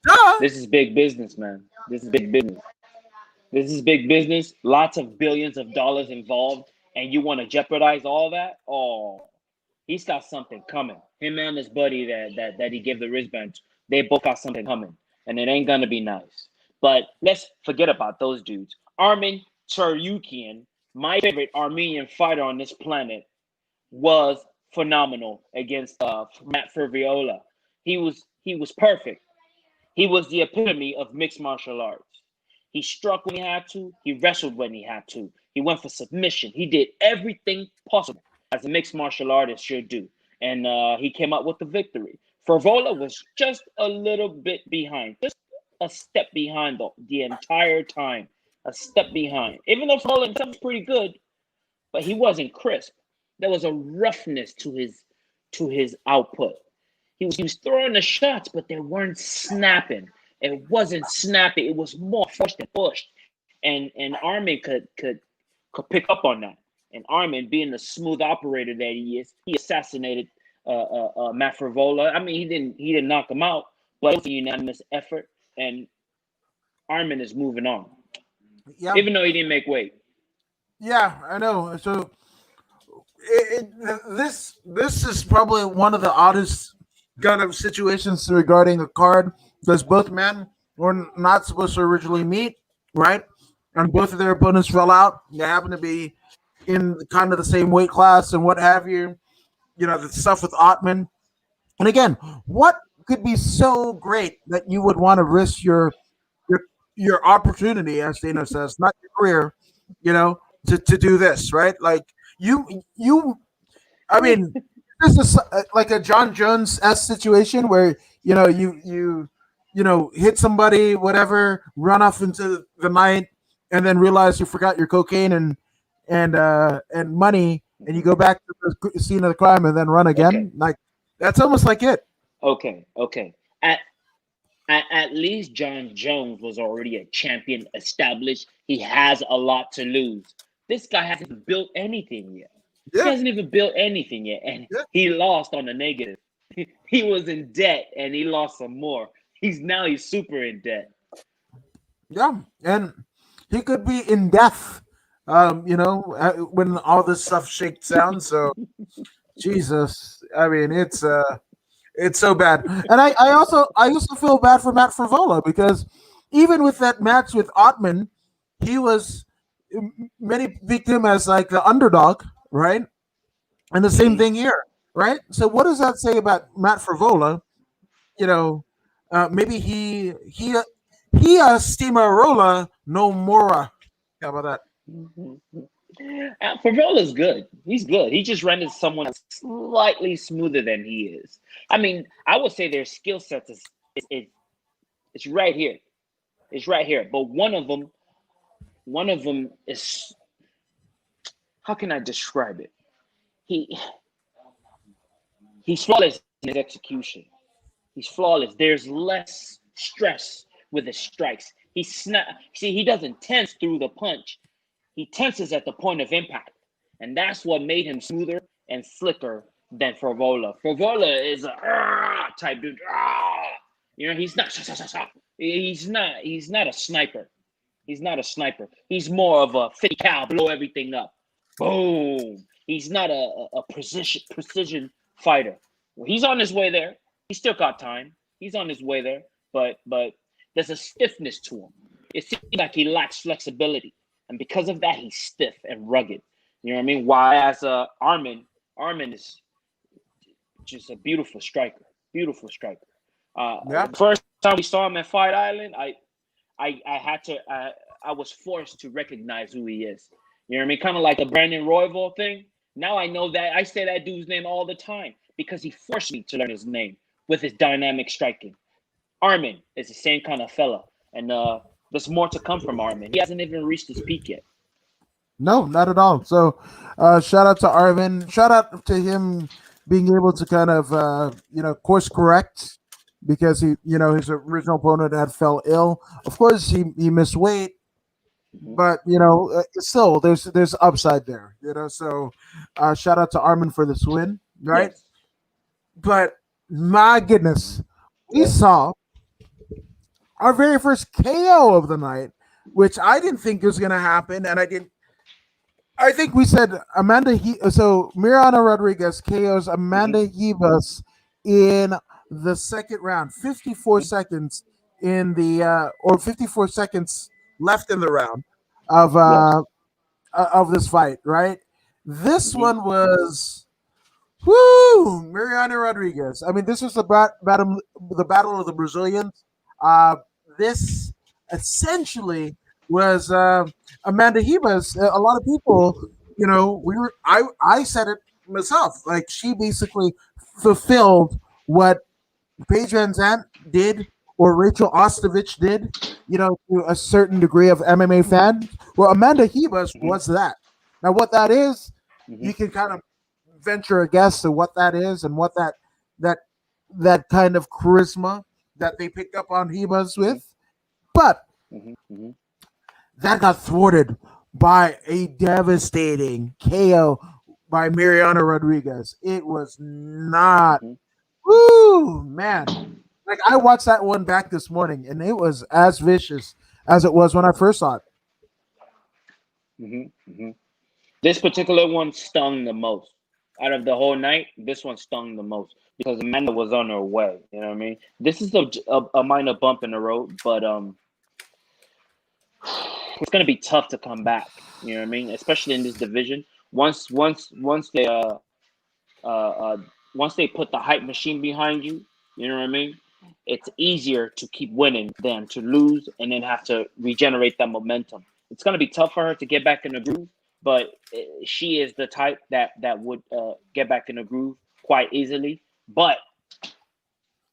duh. this is big business, man. This is big business. This is big business. Lots of billions of dollars involved, and you want to jeopardize all that? Oh, he's got something coming. Him and his buddy that he gave the wristband, to, they both got something coming, and it ain't gonna be nice. But let's forget about those dudes. Armin Tsaryukian, my favorite Armenian fighter on this planet, was phenomenal against Matt Ferviola. He was perfect. He was the epitome of mixed martial arts. He struck when he had to. He wrestled when he had to. He went for submission. He did everything possible as a mixed martial artist should do, and he came up with the victory. Fervola was just a little bit behind, just a step behind the entire time, a step behind. Even though Fervola himself was pretty good, but he wasn't crisp. There was a roughness to his output. He was throwing the shots, but they weren't snapping. It wasn't snappy. It was more forced and pushed. And Armin could pick up on that. And Armin, being the smooth operator that he is, he assassinated Matt Frivola. I mean, he didn't knock him out, but it was a unanimous effort. And Armin is moving on, Yeah, even though he didn't make weight. yeah, I know. So this is probably one of the oddest kind of situations regarding a card because both men were not supposed to originally meet, right? And both of their opponents fell out. They happen to be in kind of the same weight class and what have you. The stuff with Ottman. And again, what could be so great that you would want to risk your your opportunity, as Dana says, not your career, to do this, right? Like you I mean, this is like a John Jones s situation where hit somebody, whatever, run off into the night, and then realize you forgot your cocaine and money, and you go back to the scene of the crime and then run Okay, again. Like that's almost like it. okay. At least John Jones was already a champion established. He has a lot to lose. This guy hasn't built anything yet. He Yeah, hasn't even built anything yet, and yeah, he lost on the negative. He was in debt, and he lost some more. He's super in debt. yeah, and he could be in death. When all this stuff shakes down. So Jesus, I mean, it's so bad. And I also feel bad for Matt Frivola because even with that match with Ottman, he was many picked him as like the underdog, right? And the same Mhm. thing here, right? So what does that say about Matt Frivola? You know, maybe he steamarola no mora. How about that? Favola's good. He's good. He just rendered someone slightly smoother than he is. I mean, I would say their skill sets is it's right here. It's right here. But one of them is, how can I describe it? He he's flawless in his execution. He's flawless. There's less stress with his strikes. He's snap. See, he doesn't tense through the punch. He tenses at the point of impact, and that's what made him smoother and slicker than Favola. Favola is a type dude. He's not. He's not a sniper. He's not a sniper. He's more of a 50 cal, blow everything up. Boom. He's not a precision fighter. Well, he's on his way there. He's still got time. He's on his way there, but there's a stiffness to him. It seems like he lacks flexibility, and because of that, he's stiff and rugged. You know what I mean? Whereas Armin is just a beautiful striker. Yeah. The first time we saw him at Fight Island, I had to I was forced to recognize who he is. You know what I mean? Kind of like the Brandon Royval thing. Now I know that I say that dude's name all the time because he forced me to learn his name with his dynamic striking. Armin is the same kind of fella, and there's more to come from Armin. He hasn't even reached his peak yet. No, not at all. So, shout out to Arvin. Shout out to him being able to kind of, course correct because his original opponent had fell ill. Of course, he missed weight, Hmm. but still there's upside there. So shout out to Armin for this win, right? Yes. But my Hmm. goodness, we Yes. saw our very first KO of the night, which I didn't think was going to happen, and I didn't. I think we said so Mirana Rodriguez KOs Hmm. Amanda Ribas in the second round, 54 Hmm. seconds in the or 54 seconds left in the round of Yes. uh of this fight, right? This Hmm. one was whoo, Mariana Rodriguez. I mean, this was the battle of the Brazilians. Uh, this essentially was Amanda Ribas. A lot of people, I said it myself. Like she basically fulfilled what Paige Van Zant did or Rachel Ostovich did, to a certain degree of MMA fans. Well, Amanda Ribas Hmm. was that. Now, what that is, Hmm. you can kind of venture a guess to what that is and what that that kind of charisma that they picked up on Ribas Hmm. with, but Hmm. Hmm. that got thwarted by a devastating KO by Mariana Rodriguez. It was not. Hmm. Woo, man. Like I watched that one back this morning, and it was as vicious as it was when I first saw it. Hmm. Hmm. This particular one stung the most. Out of the whole night, this one stung the most because Amanda was on her way. You know what I mean? This is a minor bump in the road, but it's gonna be tough to come back. You know what I mean? Especially in this division. Once uh, uh once they put the hype machine behind you, you know what I mean? It's easier to keep winning than to lose and then have to regenerate that momentum. It's gonna be tough for her to get back in the groove, but she is the type that would get back in the groove quite easily. But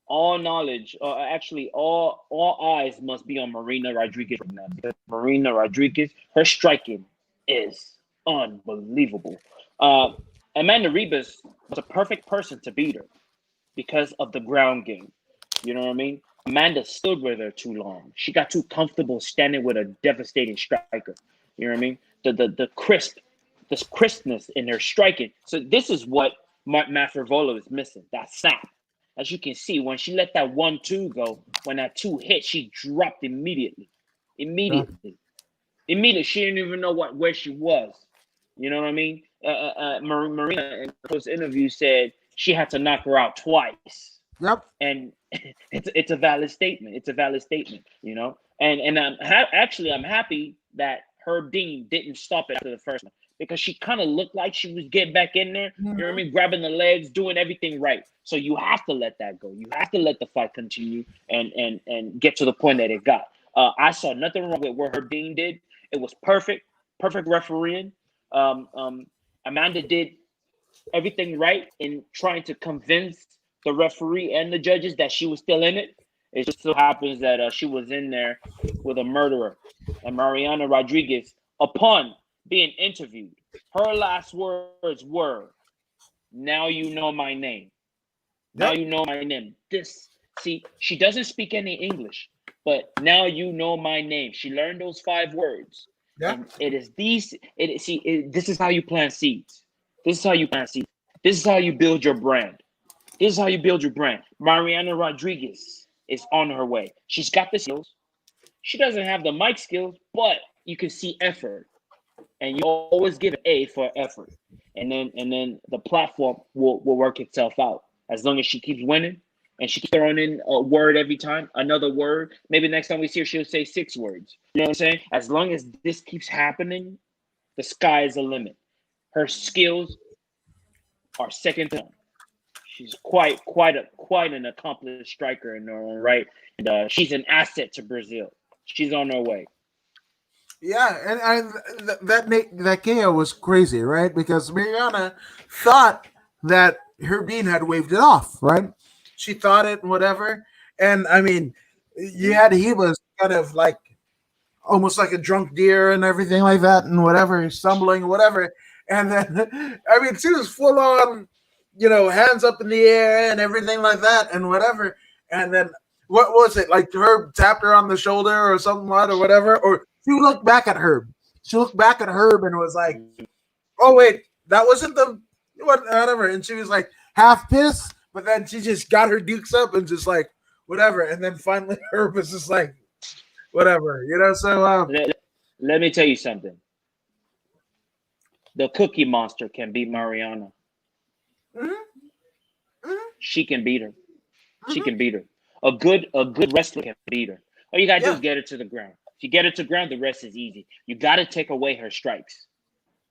all knowledge, or actually all eyes must be on Marina Rodriguez right now because Marina Rodriguez, her striking is unbelievable. Uh, Amanda Ribas was a perfect person to beat her because of the ground game. You know what I mean? Amanda stood with her too long. She got too comfortable standing with a devastating striker. You know what I mean? This crispness in her striking. So this is what Matt Frivola is missing. That snap. As you can see, when she let that 1-2 go, when that two hit, she dropped immediately. Yeah. Immediately. Immediately. She didn't even know where she was. You know what I mean? Marina in the post interview said she had to knock her out twice, Yep. and it's a valid statement. It's a valid statement, you know. And actually I'm happy that Herb Dean didn't stop it after the first one because she kind of looked like she was getting back in there. You know what I mean? Grabbing the legs, doing everything right. So you have to let that go. You have to let the fight continue and get to the point that it got. I saw nothing wrong with what Herb Dean did. It was perfect, perfect refereeing. Um, um, Amanda did everything right in trying to convince the referee and the judges that she was still in it. It just so happens that she was in there with a murderer. And Mariana Rodriguez, upon being interviewed, her last words were, "Now you know my name. Now Yep. you know my name." This, see, she doesn't speak any English, but now you know my name. She learned those 5 words, Yeah. and it is these. This is how you plant seeds. This is how you plant seeds. This is how you build your brand. This is how you build your brand. Mariana Rodriguez is on her way. She's got the skills. She doesn't have the mic skills, but you can see effort, and you always give an A for effort, and then the platform will work itself out as long as she keeps winning and she keeps throwing in a word every time, another word. Maybe next time we see her, she'll say 6 words. You know what I'm saying? As long as this keeps happening, the sky is the limit. Her skills are second to none. She's quite an accomplished striker in her own right, and she's an asset to Brazil. She's on her way. Yeah, and that KO was crazy, right? Because Mariana thought that Herbine had waved it off, right? She thought it, whatever. And I mean, you Hmm. had he was kind of like almost like a drunk deer and everything like that, and whatever, stumbling, whatever. And then, I mean, she was full on, hands up in the air and everything like that, and whatever. and then what was it like? Herb tapped her on the shoulder or something or whatever, or she looked back at Herb. She looked back at Herb and was like, "Oh wait, that wasn't the whatever." And she was like half pissed, but then she just got her dukes up and just like whatever. And then finally, Herb was just like whatever, you know. So let me tell you something. The Cookie Monster can beat Mariana. mhm, She can beat her. She mhm, can beat her. A good wrestler can beat her. All you gotta do is yeah, get her to the ground. If you get her to the ground, the rest is easy. You gotta take away her strikes.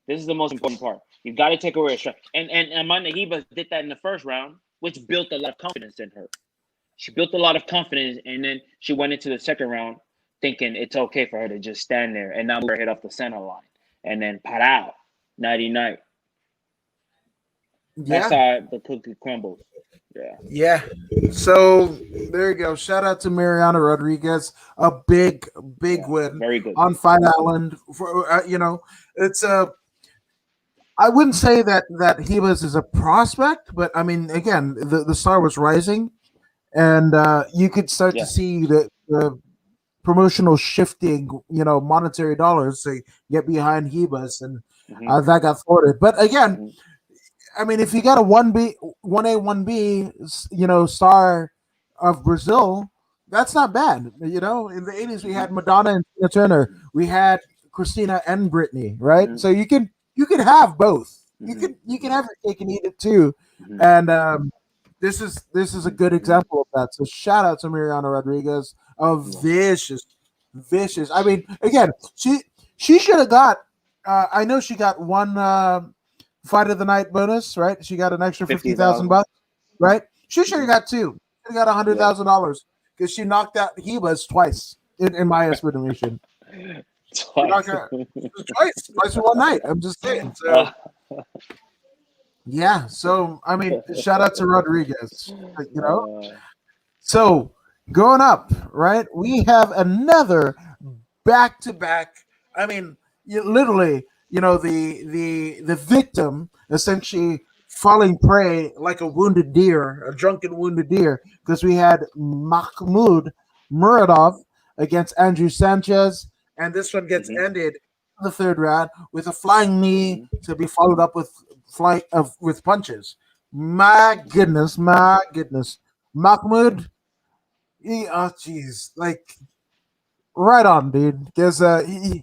This is the most important part. You gotta take away her strikes. And Amanda Ribas did that in the first round, which built a lot of confidence in her. She built a lot of confidence, and then she went into the second round thinking it's okay for her to just stand there and not move her head off the center line. And then parao, nighty night. That's yeah, how the cookie crumbles. Yeah, yeah. So there you go. Shout out to Mariana Rodriguez, a big yeah, win very good. on Fight Island. For it's a. I wouldn't say that Hebas is a prospect, but I mean, again, the star was rising, and you could start to Yeah. see the promotional shifting, monetary dollars to get behind Hebas, and Hmm. that got thwarted. But again, Hmm. I mean, if you got a 1A, 1B, star of Brazil, that's not bad. In the 80s, we Hmm. had Madonna and Tina Turner. We had Christina and Britney, right? Hmm. So you can have both. You Hmm. can you can have your cake and eat it too. Hmm. And this is a good Hmm. example of that. So shout out to Mariana Rodriguez, a Yeah. vicious. I mean, again, she should have got. I know she got one. Fight of the night bonus, right? She got an extra 50,000 50,000. bucks, right? She should have Hmm. got two. She got Yeah. $100,000 because she knocked out Hebas twice in my estimation. She knocked Twice. her twice in one night. I'm just saying. So uh, yeah. So I mean, shout out to Rodriguez. You know. uh, So going up, right? We have another back to back. I mean, literally, the victim essentially falling prey like a wounded deer, a drunken wounded deer, because we had Mahmoud Muradov against Andrew Sanchez, and this one gets mhm, ended in the third round with a flying knee mhm, to be followed up with flight of with punches. My goodness, Mahmoud. Oh, jeez, like right on, dude. Because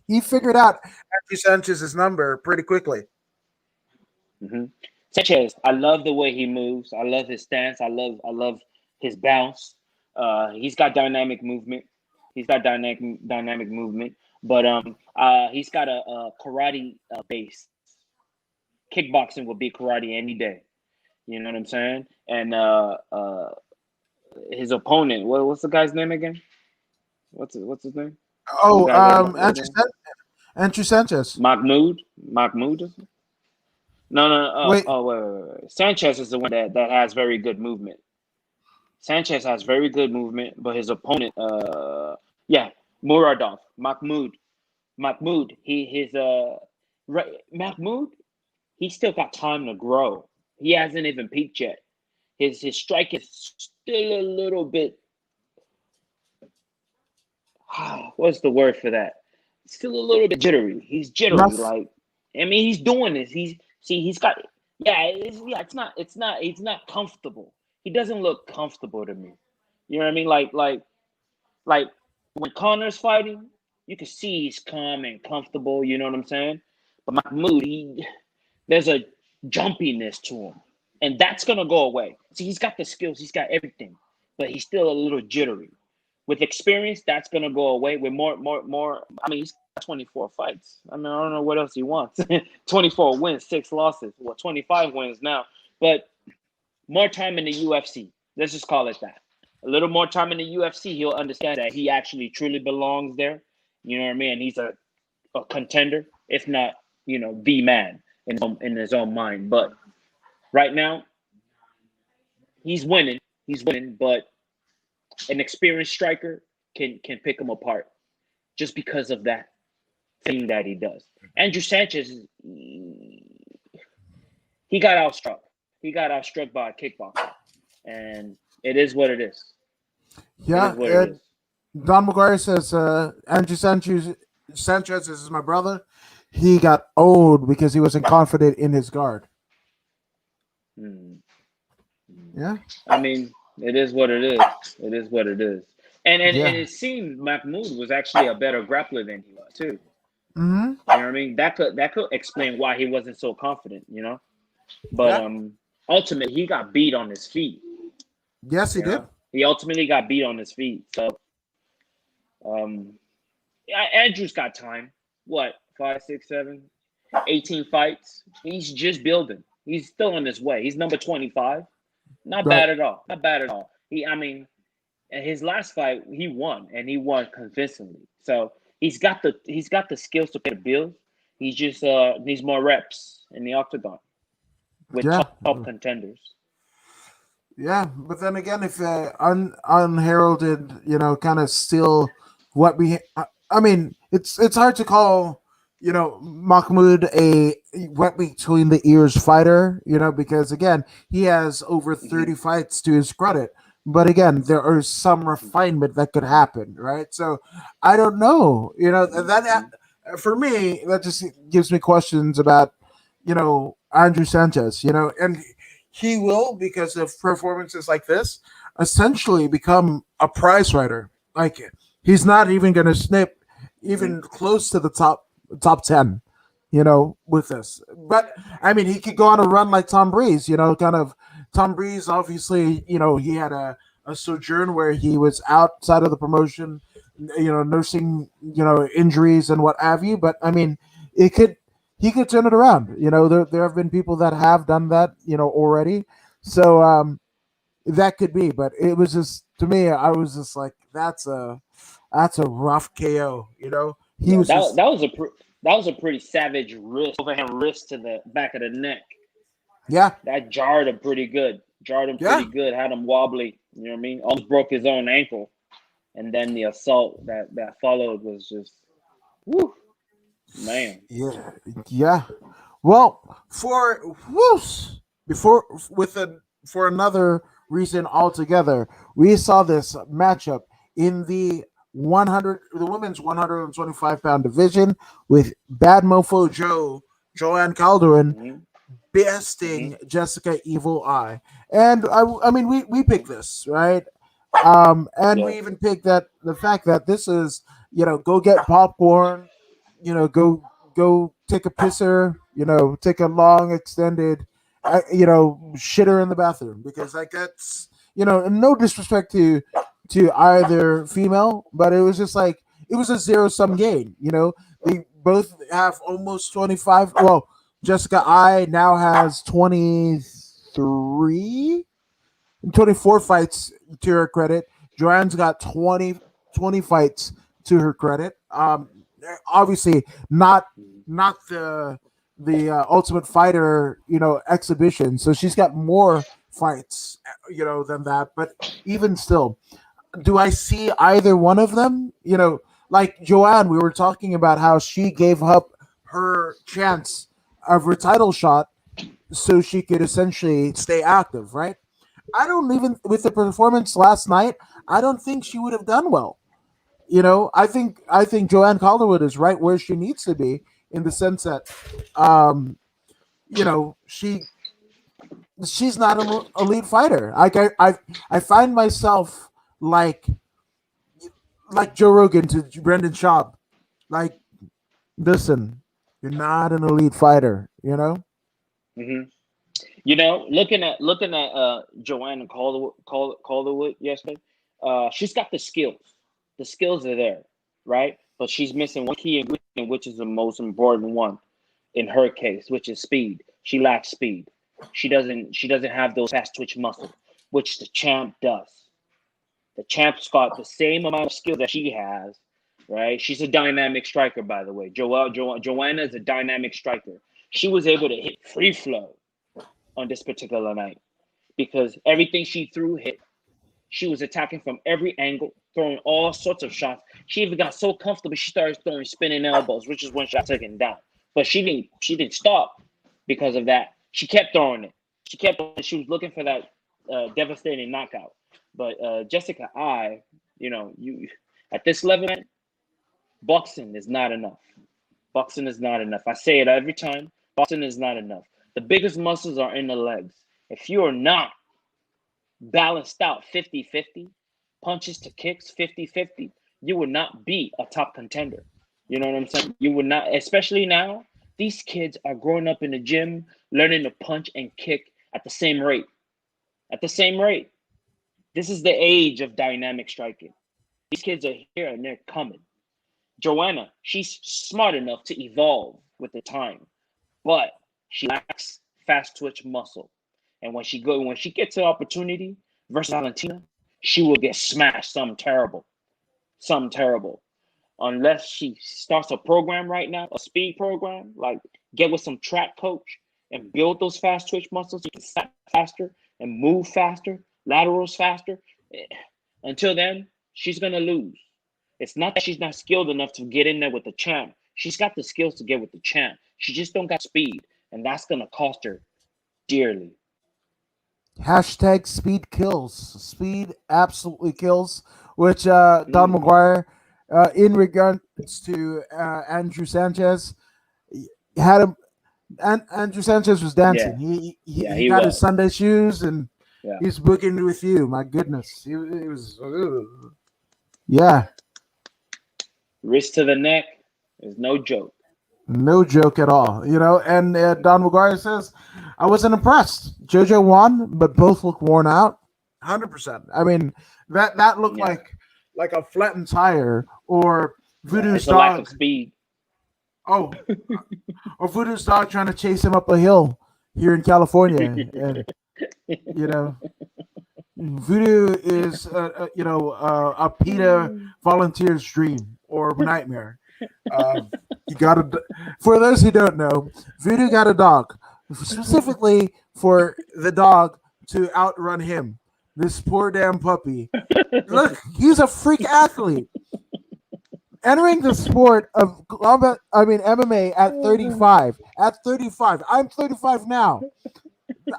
he figured out Andrew Sanchez's number pretty quickly. mhm. Sanchez, I love the way he moves. I love his stance. I love his bounce. He's got dynamic movement. He's got dynamic movement. But he's got a karate base. Kickboxing would be karate any day. You know what I'm saying? And his opponent, what's the guy's name again? What's his name? The Oh, guy right right there. Andrew Sanchez. Mahmoud. No, no, no. Wait, Wait. Sanchez is the one that has very good movement. Sanchez has very good movement, but his opponent, yeah, Muradov, Mahmoud. Mahmoud. He still got time to grow. He hasn't even peaked yet. His strike is still a little bit. What's the word for that? Still a little bit jittery. He's jittery. rough. Like, I mean, he's doing this. He's got. Yeah. It's not comfortable. He doesn't look comfortable to me. You know what I mean? Like when Connor's fighting, you can see he's calm and comfortable. You know what I'm saying? But Mahmoud, there's a jumpiness to him, and that's gonna go away. See, he's got the skills, he's got everything, but he's still a little jittery. With experience, that's gonna go away. With more. I mean, he's got 24 fights. I mean, I don't know what else he wants. 24 wins, 6 losses. Well, 25 wins now, but more time in the UFC. Let's just call it that. A little more time in the UFC, he'll understand that he actually truly belongs there. You know what I mean? He's a contender, if not, the man in his own mind. But right now, he's winning. He's winning, but an experienced striker can pick him apart just because of that thing that he does. Andrew Sanchez, he got outstruck. He got outstruck by a kickboxer, and it is what it is. It Yeah, is what it is. Don McGuire says Andrew Sanchez is my brother. He got old because he wasn't confident in his guard. Mm. Yeah, I mean, it is what it is. It is what it is. And yeah, it seemed Mahmoud was actually a better grappler than he was too. mm-hmm. You know what I mean? That could explain why he wasn't so confident. But Yeah. ultimately he got beat on his feet. Yes, he did. He ultimately got beat on his feet. So um, Andrew's got time. What 5, 6, 7, 18 fights? He's just building. He's still on his way. He's number 25. Not Right. bad at all. Not bad at all. I mean, his last fight he won, and he won convincingly. So he's got the skills to pay the bills. He just needs more reps in the octagon with Yeah. top contenders. Yeah, but then again, if unheralded, kind of still what we, I mean, it's hard to call, Mahmoud a wet between the ears fighter, because again, he has over Hmm. 30 fights to his credit. But again, there are some refinement that could happen, right? So I don't know, that Hmm. for me, that just gives me questions about, Andrew Sanchez, and he will, because of performances like this, essentially become a prize writer. Like he's not even going to snip Hmm. even close to the top 10, with this. But I mean, he could go on a run like Tom Breeze, kind of. Tom Breeze, obviously, he had a sojourn where he was outside of the promotion, nursing, injuries and what have you. But I mean, it could he could turn it around. There have been people that have done that, already. So that could be, but it was just, to me, I was just like, that's a rough KO. He Yeah, was that just, that was a pretty savage wrist, overhand wrist to the back of the neck. yeah, That jarred him pretty good. Jarred him yeah, pretty good. Had him wobbly. You know what I mean? Almost broke his own ankle. And then the assault that followed was just, whew, man. yeah, yeah. Well, for whoos, before with a for another reason altogether, we saw this matchup in the women's 125-pound division with Bad Mofo Joanne Calderon Hmm. Hmm. besting Jessica Evil Eye. And I mean, we picked this, right? And Yeah. we even picked that the fact that this is, go get popcorn, go take a pisser, take a long extended, shitter in the bathroom, because like that's, no disrespect to either female, but it was just like it was a zero sum game. They both have almost 25. Well, Jessica I now has 23, 24 fights to her credit. Joanne's got 20 fights to her credit. Obviously not the Ultimate Fighter, exhibition. So she's got more fights, than that. But even still, do I see either one of them? Like Joanne, we were talking about how she gave up her chance of her title shot so she could essentially stay active, right? I don't even, with the performance last night, I don't think she would have done well. I think Joanne Calderwood is right where she needs to be, in the sense that, um, she's not an elite fighter. Like I find myself like Joe Rogan to Brendan Schaub, like, listen, you're not an elite fighter. Hmm. Looking at Joanna Calderwood yesterday, she's got the skills. The skills are there, right? But she's missing one key ingredient, which is the most important one in her case, which is speed. She lacks speed. She doesn't have those fast twitch muscles, which the champ does. The champ's got the same amount of skill that she has, right? She's a dynamic striker, by the way. Joanna is a dynamic striker. She was able to hit free flow on this particular night because everything she threw hit. She was attacking from every angle, throwing all sorts of shots. She even got so comfortable she started throwing spinning elbows, which is when she got taken down. But she didn't stop because of that. She kept throwing it. She was looking for devastating knockout. But Jessica, you at this level, man, boxing is not enough. Boxing is not enough. I say it every time. Boxing is not enough. The biggest muscles are in the legs. If you are not balanced out 50-50, punches to kicks 50-50, you would not be a top contender. You know what I'm saying? You would not, especially now, these kids are growing up in the gym, learning to punch and kick at the same rate. At the same rate. This is the age of dynamic striking. These kids are here and they're coming. Joanna, she's smart enough to evolve with the time, but she lacks fast twitch muscle. And when she gets an opportunity versus Valentina, she will get smashed something terrible. Something terrible. Unless she starts a program right now, a speed program, like get with some track coach and build those fast twitch muscles. You can snap faster and move faster, laterals faster. Until then, she's gonna lose. It's not that she's not skilled enough to get in there with the champ. She's got the skills to get with the champ. She just don't got speed, and that's gonna cost her dearly. Hashtag speed kills. Speed absolutely kills. Which Don McGuire, in regards to Andrew Sanchez, had him. And Andrew Sanchez was dancing. He got his Sunday shoes and he's booking with you. My goodness, he was. Yeah. Wrist to the neck is no joke. No joke at all, And Don McGuire says, "I wasn't impressed. JoJo won, but both look worn out. 100%. I mean, that looked like a flattened tire or Voodoo's dog. Lack of speed. Oh, or Voodoo's dog trying to chase him up a hill here in California, and Voodoo is a PETA volunteer's dream or nightmare. You got for those who don't know, Voodoo got a dog specifically for the dog to outrun him. This poor damn puppy. Look, he's a freak athlete. Entering the sport of MMA at 35. At 35. I'm 35 now.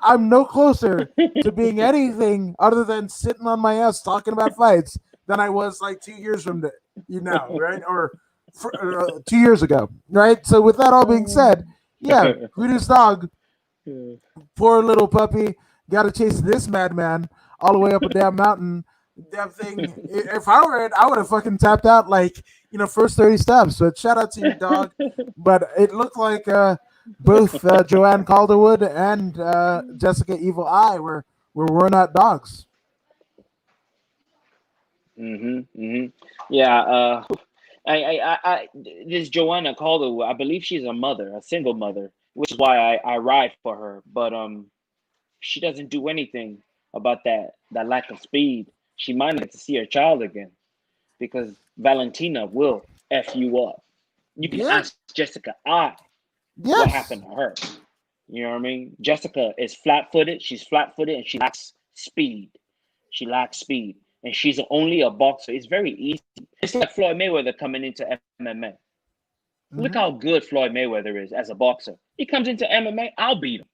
I'm no closer to being anything other than sitting on my ass talking about fights than I was like 2 years from now, right? Or 2 years ago, right? So with that all being said, Voodoo's dog, poor little puppy, got to chase this madman all the way up a damn mountain. Damn thing. If I were it, I would have fucking tapped out first 30 steps. So shout out to your dog. But it looked like both Joanne Calderwood and Jessica Evil Eye were not dogs. Yeah. I this Joanna Calderwood, I believe she's a mother, a single mother, which is why I ride for her. But she doesn't do anything about that lack of speed. She might get to see her child again because Valentina will F you up. You can ask Jessica what happened to her. You know what I mean? Jessica is flat-footed. She's flat-footed and she lacks speed. And she's only a boxer. It's very easy. It's like Floyd Mayweather coming into MMA. Mm-hmm. Look how good Floyd Mayweather is as a boxer. He comes into MMA, I'll beat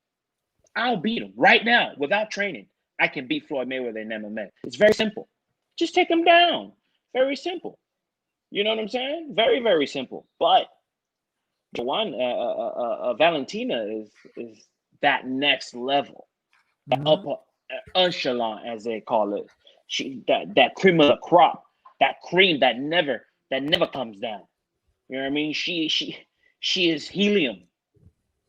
him right now without training. I can beat Floyd Mayweather in MMA. It's very simple. Just take him down. Very simple. You know what I'm saying? Very, very simple. But Valentina is that next level, the upper echelon, as they call it. That cream of the crop, that cream that never comes down. You know what I mean? She is helium.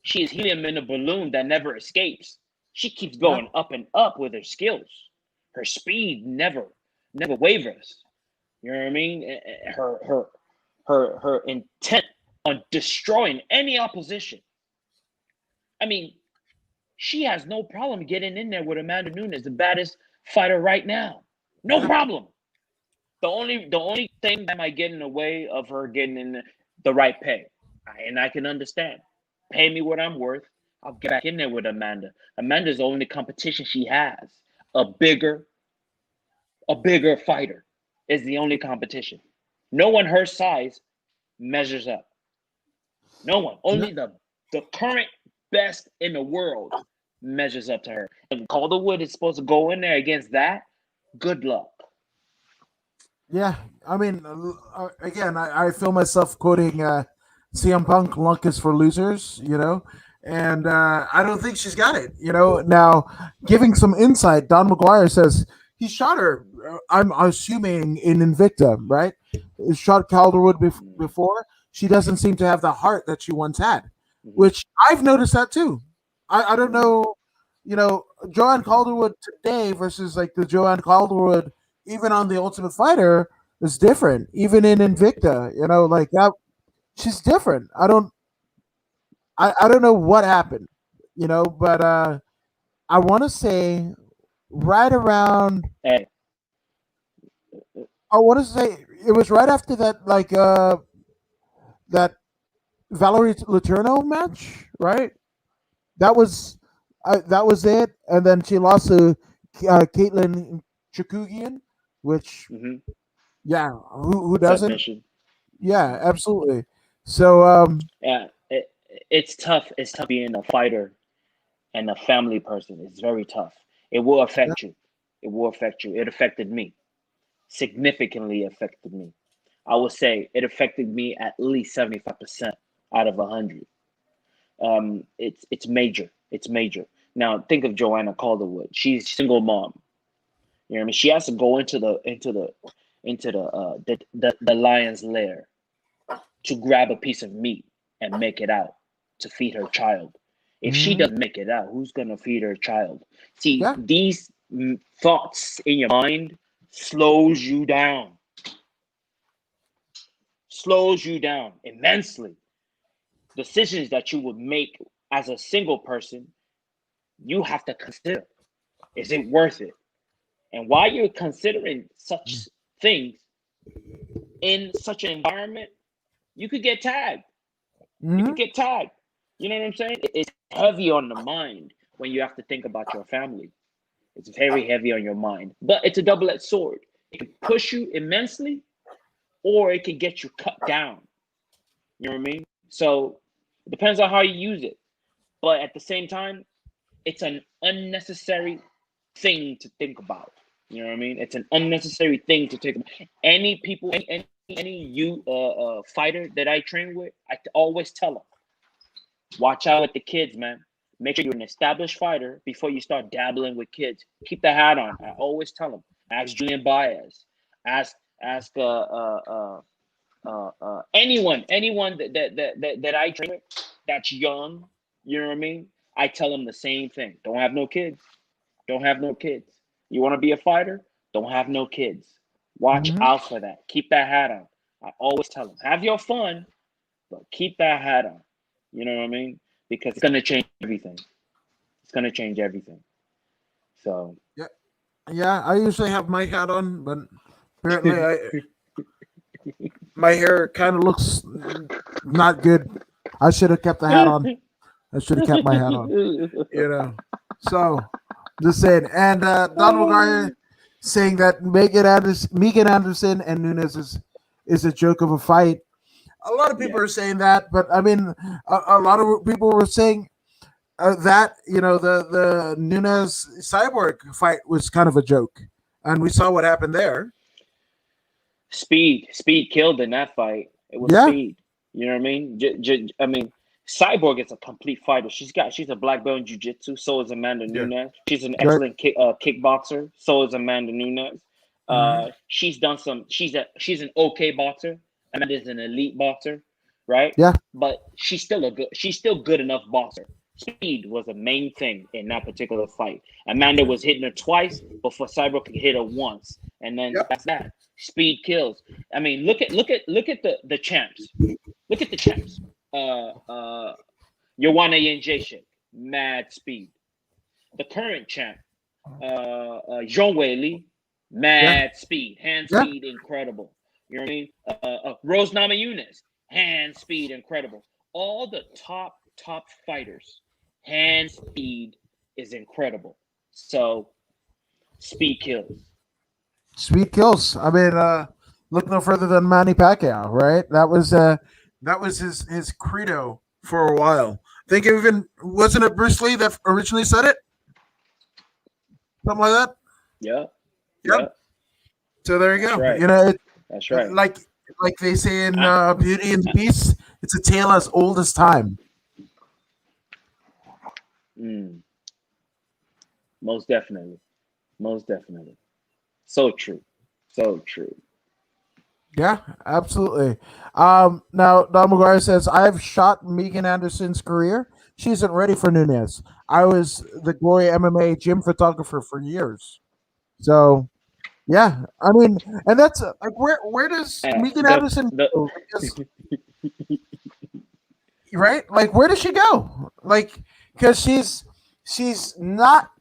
She is helium in a balloon that never escapes. She keeps going up and up with her skills. Her speed never wavers. You know what I mean? Her intent on destroying any opposition. I mean, she has no problem getting in there with Amanda Nunes, the baddest fighter right now. No problem. The only thing that might get in the way of her getting in the right pay, and I can understand. Pay me what I'm worth. I'll get back in there with Amanda. Amanda's the only competition she has. A bigger fighter is the only competition. No one her size measures up. No one. Only the current best in the world measures up to her. And Calderwood is supposed to go in there against that. Good luck. Yeah, I mean, again, I feel myself quoting CM Punk, "Luck is for losers," and I don't think she's got it. Now giving some insight, Don McGuire says he shot her. I'm assuming in Invicta, right? He shot Calderwood before. She doesn't seem to have the heart that she once had, which I've noticed that too. I don't know, Joanne Calderwood today versus like the Joanne Calderwood even on the Ultimate Fighter is different. Even in Invicta, like that, she's different. I don't know what happened, but I want to say right around. Hey, I want to say it was right after that, like that Valerie Letourneau match, right? That was it, and then she lost to Caitlin Chikugian, which yeah, who doesn't? submission. Yeah, absolutely. So Yeah, it's tough. It's tough being a fighter and a family person. It's very tough. It will yeah. affect you. It will affect you. It affected me. Significantly affected me. I would say it affected me at least 75% out of 100. It's major. It's major. Now think of Joanna Calderwood. She's a single mom. You know what I mean? She has to go into the lion's lair to grab a piece of meat and make it out to feed her child. If she Mhm. doesn't make it out, who's gonna feed her child? See, Yeah. these thoughts in your mind slows you down, immensely. Decisions that you would make as a single person, you have to consider: is it worth it? And while you're considering such things in such an environment, you could get tagged. You could Hmm. get tagged. You know what I'm saying? It's heavy on the mind when you have to think about your family. It's very heavy on your mind, but it's a double-edged sword. It can push you immensely, or it can get you cut down. You know what I mean? So it depends on how you use it. But at the same time, it's an unnecessary thing to think about. You know what I mean? It's an unnecessary thing to think about. Any people, any you fighter that I train with, I always tell them, watch out with the kids, man. Make sure you're an established fighter before you start dabbling with kids. Keep the hat on. I always tell them. Ask Julian Baez. Ask anyone that I train with that's young. You know what I mean? I tell them the same thing. Don't have no kids. Don't have no kids. You want to be a fighter? Don't have no kids. Watch Hmm. out for that. Keep that hat on. I always tell them, have your fun, but keep that hat on. You know what I mean? Because it's gonna change everything. It's gonna change everything. So Yeah. Yeah. I usually have my hat on, but apparently my hair kind of looks not good. I should have kept the hat on. I should have kept my hat on. You know. So just saying. And Donald Garner saying that Megan Anderson and Nunes is a joke of a fight. A lot of people yeah. are saying that, but I mean, a lot of people were saying that the Nunes Cyborg fight was kind of a joke, and we saw what happened there. Speed killed in that fight. It was Yeah, speed. You know what I mean? I mean, Cyborg is a complete fighter. She's a black belt in jiu-jitsu. So is Amanda yeah, Nunes. She's an right. excellent kickboxer. So is Amanda Nunes. Hmm. She's done some. She's an okay boxer. Amanda's an elite boxer, right? Yeah, But she's still good enough boxer. Speed was the main thing in that particular fight. Amanda was hitting her twice before Cyborg could hit her once, and then yep, that's that. Speed kills. I mean, look at the champs. Look at the champs. Joanna Jędrzejczyk, mad speed. The current champ, Zhong Weili, yeah, mad speed, hand yeah. speed, incredible. You know what I mean? Rose Namajunas, hand speed, incredible. All the top fighters, hand speed is incredible. So speed kills. Speed kills. I mean, look no further than Manny Pacquiao, right? That was his credo for a while. think even wasn't it Bruce Lee that originally said it? Something like that. Yeah, Yep. yeah, So there you that's go. right. That's right. Like they say in I, Beauty and the Beast, it's a tale as old as time. mm, most definitely, most definitely. So true, so true. Yeah, absolutely. Now Don McGuire says, "I've shot Megan Anderson's career. She isn't ready for Nunez. I was the Glory MMA gym photographer for years. So yeah, I mean, and that's like where does Megan Anderson The go? Because right, like where does she go? Like because she's not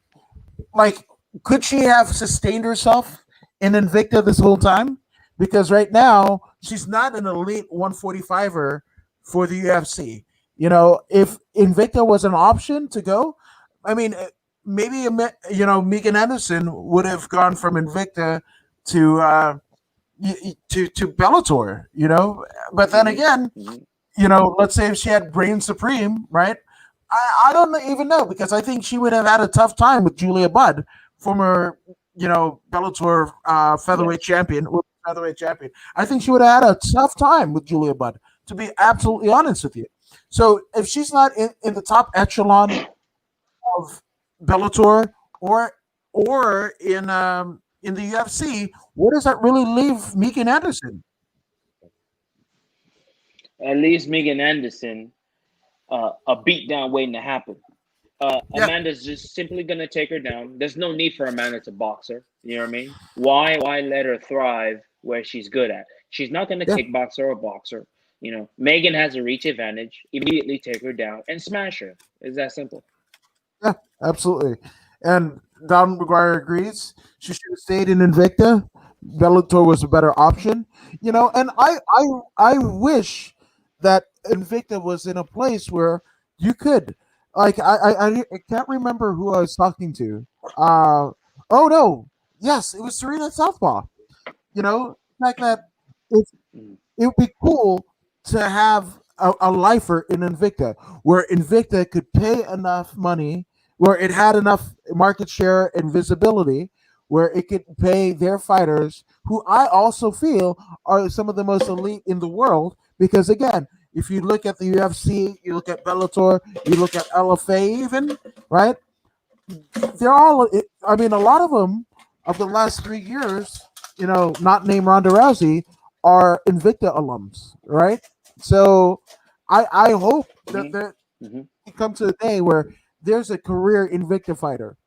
like could she have sustained herself in Invicta this whole time? Because right now she's not an elite 145er for the UFC. You know, if Invicta was an option to go, I mean, maybe Megan Anderson would have gone from Invicta to to Bellator. You know, but then hmm again, hmm let's say if she had Reign Supreme, right? I don't even know because I think she would have had a tough time with Julia Budd, former, Bellator featherweight Yes. champion, featherweight champion. I think she would have had a tough time with Julia Budd, to be absolutely honest with you. So if she's not in the top echelon of Bellator or in the UFC, where does that really leave Megan Anderson? At least Megan Anderson, a beatdown waiting to happen. Yeah, Amanda's just simply gonna take her down. There's no need for Amanda to box her. You know what I mean? Why let her thrive where she's good at? She's not gonna yeah. kickbox her or box her. You know, Megan has a reach advantage. Immediately take her down and smash her. It's that simple. Yeah, absolutely. And Don McGuire agrees. She should have stayed in Invicta. Bellator was a better option. And I wish that Invicta was in a place where you could like I can't remember who I was talking to. Oh no. Yes, it was Serena Southpaw. The fact that it Mm, it would be cool to have a lifer in Invicta where Invicta could pay enough money, where it had enough market share and visibility, where it could pay their fighters, who I also feel are some of the most elite in the world. Because again, if you look at the UFC, you look at Bellator, you look at LFA, even right, they're all. I mean, a lot of them of the last 3 years, not named Ronda Rousey, are Invicta alums, right? So, I hope that hmm there hmm come to a day where there's a career Invicta fighter.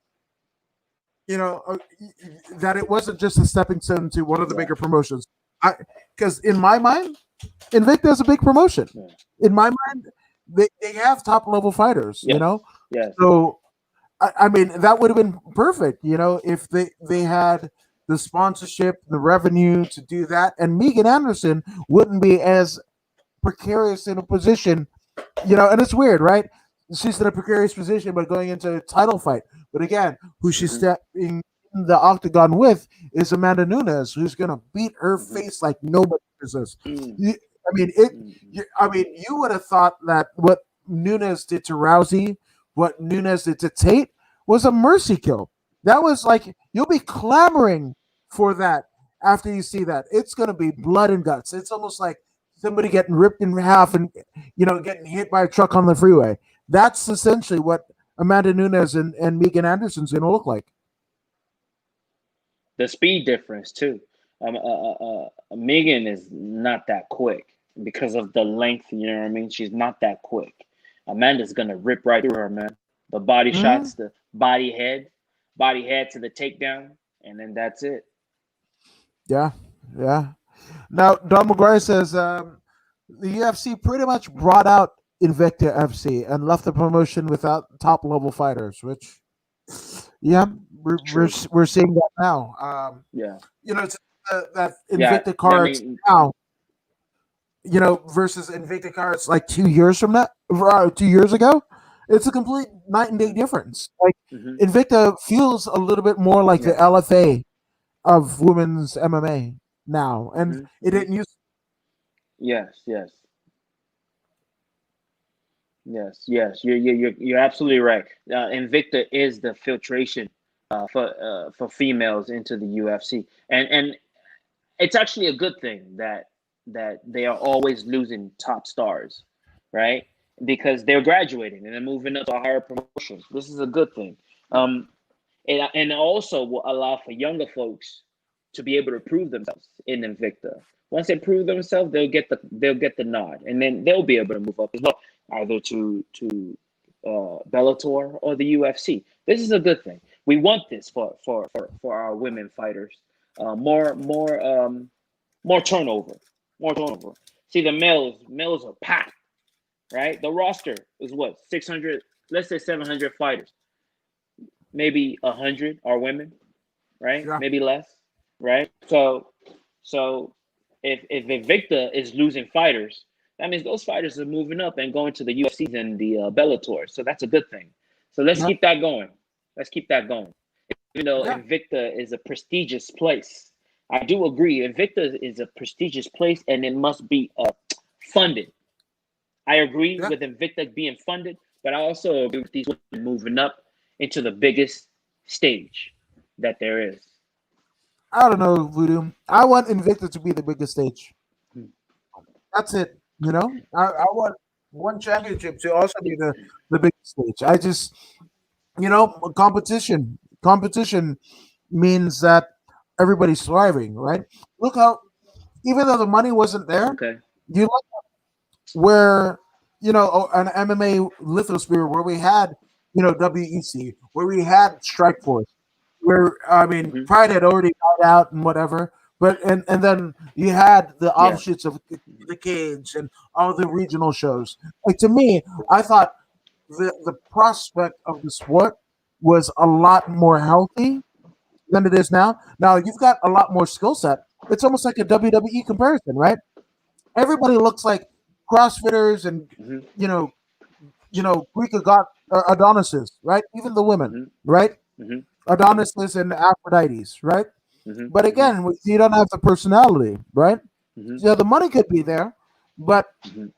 That it wasn't just a stepping stone to one of the Yeah. bigger promotions. I Because in my mind, Invicta is a big promotion. Yeah. In my mind, they have top level fighters. Yes. Yes. So I mean, that would have been perfect, if they had the sponsorship, the revenue to do that, and Megan Anderson wouldn't be as precarious in a position, And it's weird, right? She's in a precarious position, but going into a title fight. But again, who she's hmm stepping in the octagon with is Amanda Nunes, who's gonna beat her hmm face like nobody business. mm I mean, it. mm I mean, you would have thought that what Nunes did to Rousey, what Nunes did to Tate, was a mercy kill. That was like you'll be clamoring for that after you see that. It's gonna be blood and guts. It's almost like somebody getting ripped in half and getting hit by a truck on the freeway. That's essentially what Amanda Nunes and Megan Anderson's gonna look like. The speed difference too. Megan is not that quick because of the length. You know what I mean? She's not that quick. Amanda's gonna rip right through her, man. The body Mhm. shots, the body head to the takedown, and then that's it. Yeah, yeah. Now, Don McGuire says the UFC pretty much brought out Invicta FC and left the promotion without top level fighters, which, yeah, True. we're seeing that now. Yeah. It's that Yeah. Invicta I cards mean, now, versus Invicta cards like 2 years from now, 2 years ago. It's a complete night and day mhm, difference. Like mhm, Invicta feels a little bit more like the yeah. LFA of women's MMA now, and hmm it hmm didn't use. Yes. Yes. Yes. You're absolutely right. Invicta is the filtration for females into the UFC, and it's actually a good thing that they are always losing top stars, right? Because they're graduating and they're moving up to higher promotions. This is a good thing. And also will allow for younger folks to be able to prove themselves in Invicta. Once they prove themselves, they'll get the nod, and then they'll be able to move up as well, either to Bellator or the UFC. This is a good thing. We want this for our women fighters. More turnover, more turnover. See, the males are packed, right? The roster is what 600, let's say 700 fighters. Maybe 100 are women, right? Yeah. Maybe less, right? So if Invicta is losing fighters, that means those fighters are moving up and going to the UFCs and the Bellator. So that's a good thing. So let's Yeah. keep that going. Let's keep that going. Even though Yeah. Invicta is a prestigious place, I do agree. Invicta is a prestigious place, and it must be funded. I agree Yeah. with Invicta being funded, but I also agree with these women moving up into the biggest stage that there is. I don't know, Voodoo. I want Invicta to be the biggest stage. That's it. I want one championship to also be the biggest stage. I just, competition means that everybody's thriving, right? Look how, even though the money wasn't there, Okay. you look where, an MMA lithosphere where we had, WEC, where we had Strikeforce, where, I mean, Hmm. Pride had already died out and whatever, but and then you had the Yeah. offshoots of the Cage and all the regional shows. Like, to me, I thought the prospect of the sport was a lot more healthy than it is now. Now you've got a lot more skill set. It's almost like a WWE comparison, right? Everybody looks like CrossFitters and Hmm. you know Greek Adonises, right? Even the women, Hmm. right? Hmm. Adonises and Aphrodites, right? Hmm. But Hmm. again, you don't have the personality, right? Hmm. Yeah, the money could be there, but Hmm.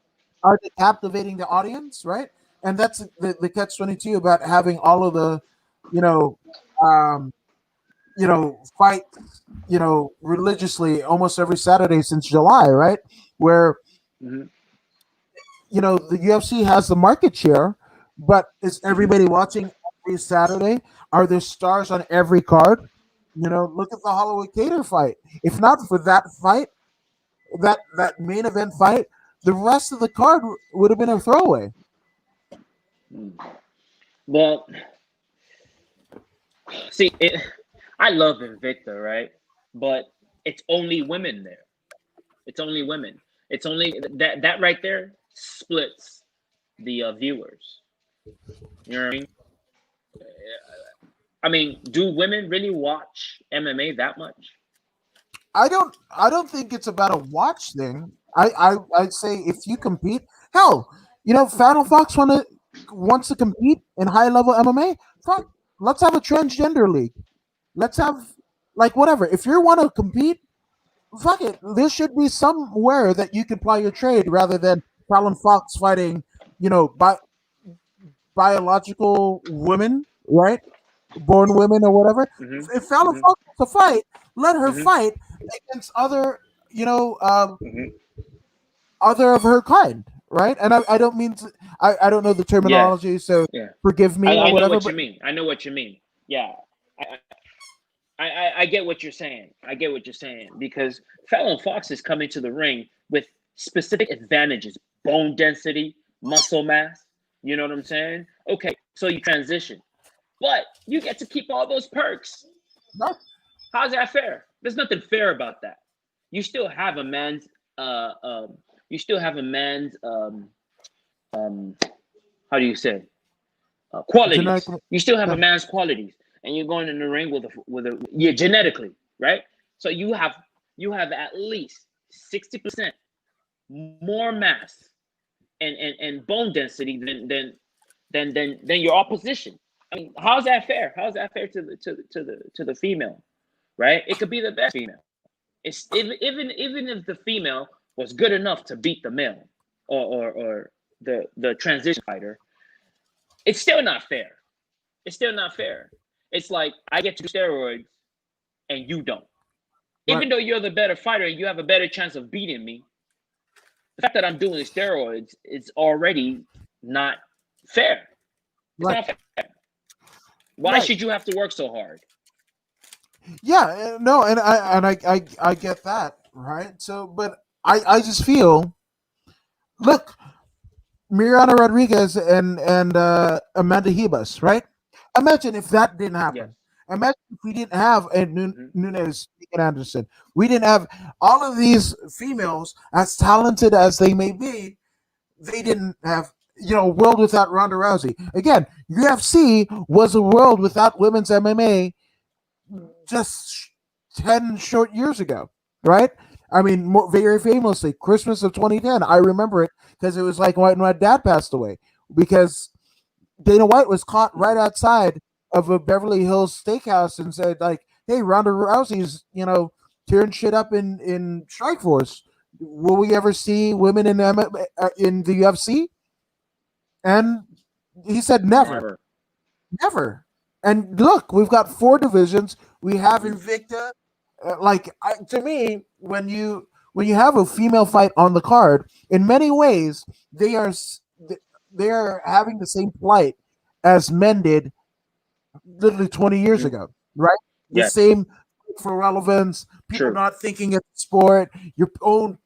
are they captivating the audience, right? And that's the catch 22 about having all of the, you know, um, fights, religiously almost every Saturday since July, right? Where Hmm. the UFC has the market share, but is Hmm. everybody watching every Saturday? Are there stars on every card? Look at the Holloway Cater fight. If not for that fight, that main event fight, the rest of the card would have been a throwaway. Well, see, I love Invicta, right? But it's only women there. It's only women. It's only that right there splits the viewers. You know what I mean? I mean, do women really watch MMA that much? I don't think it's about a watch thing. I'd say if you compete, hell, Phantom Fox wants to compete in high level MMA. Fuck, let's have a transgender league. Let's have, like, whatever. If you want to compete, fuck it. There should be somewhere that you can ply your trade rather than Fallon Fox fighting, biological women, right? Born women or whatever. Hmm. If Fallon Hmm. Fox wants to fight, let her Hmm. fight against other, Hmm. other of her kind, right? And I don't mean to, I don't know the Yeah, terminology, so yeah. forgive me or I know whatever. what you But mean. I know what you mean. Yeah, I, I get what you're saying. I get what you're saying because Fallon Fox is coming to the ring with specific advantages: bone density, muscle mass. You know what I'm saying? Okay, so you transition, but you get to keep all those perks. no, How's that fair? There's nothing fair about that. You still have a man's uh um you still have a man's um how do you say qualities. genetically, You still have a yeah, man's qualities, and you're going in the ring with a yeah genetically, right? So you have at least 60% more mass and bone density than your opposition. I mean, how's that fair? How's that fair to the female, right? It could be the best female. It's even if the female was good enough to beat the male, or the transition fighter, it's still not fair. It's still not fair. It's like I get to do steroids and you don't. Right. Even though you're the better fighter and you have a better chance of beating me, the fact that I'm doing steroids is already not fair. It's Right. not fair. Why Right. should you have to work so hard? Yeah. No. And I get that. Right. So, but I just feel, look, Mariana Rodriguez and Amanda Hebus, right? Imagine if that didn't Yes. happen. Imagine if we didn't have Mm-hmm. Nunez and Anderson. We didn't have all of these females, as talented as they may be. They didn't have, a world without Ronda Rousey. Again, UFC was a world without women's MMA just 10 short years ago, right? I mean, very famously, Christmas of 2010. I remember it because it was like when my dad passed away, because Dana White was caught right outside of a Beverly Hills steakhouse and said, like, hey, Ronda Rousey's, tearing shit up in Strikeforce. Will we ever see women in the UFC? And he said, never. Never. Never. And look, we've got 4 divisions. We have Mm-hmm. Invicta. To me, when you have a female fight on the card, in many ways they are having the same plight as men did literally 20 years Mm-hmm. ago, right? The Yes. same for relevance, people True. not thinking it's sport, your own,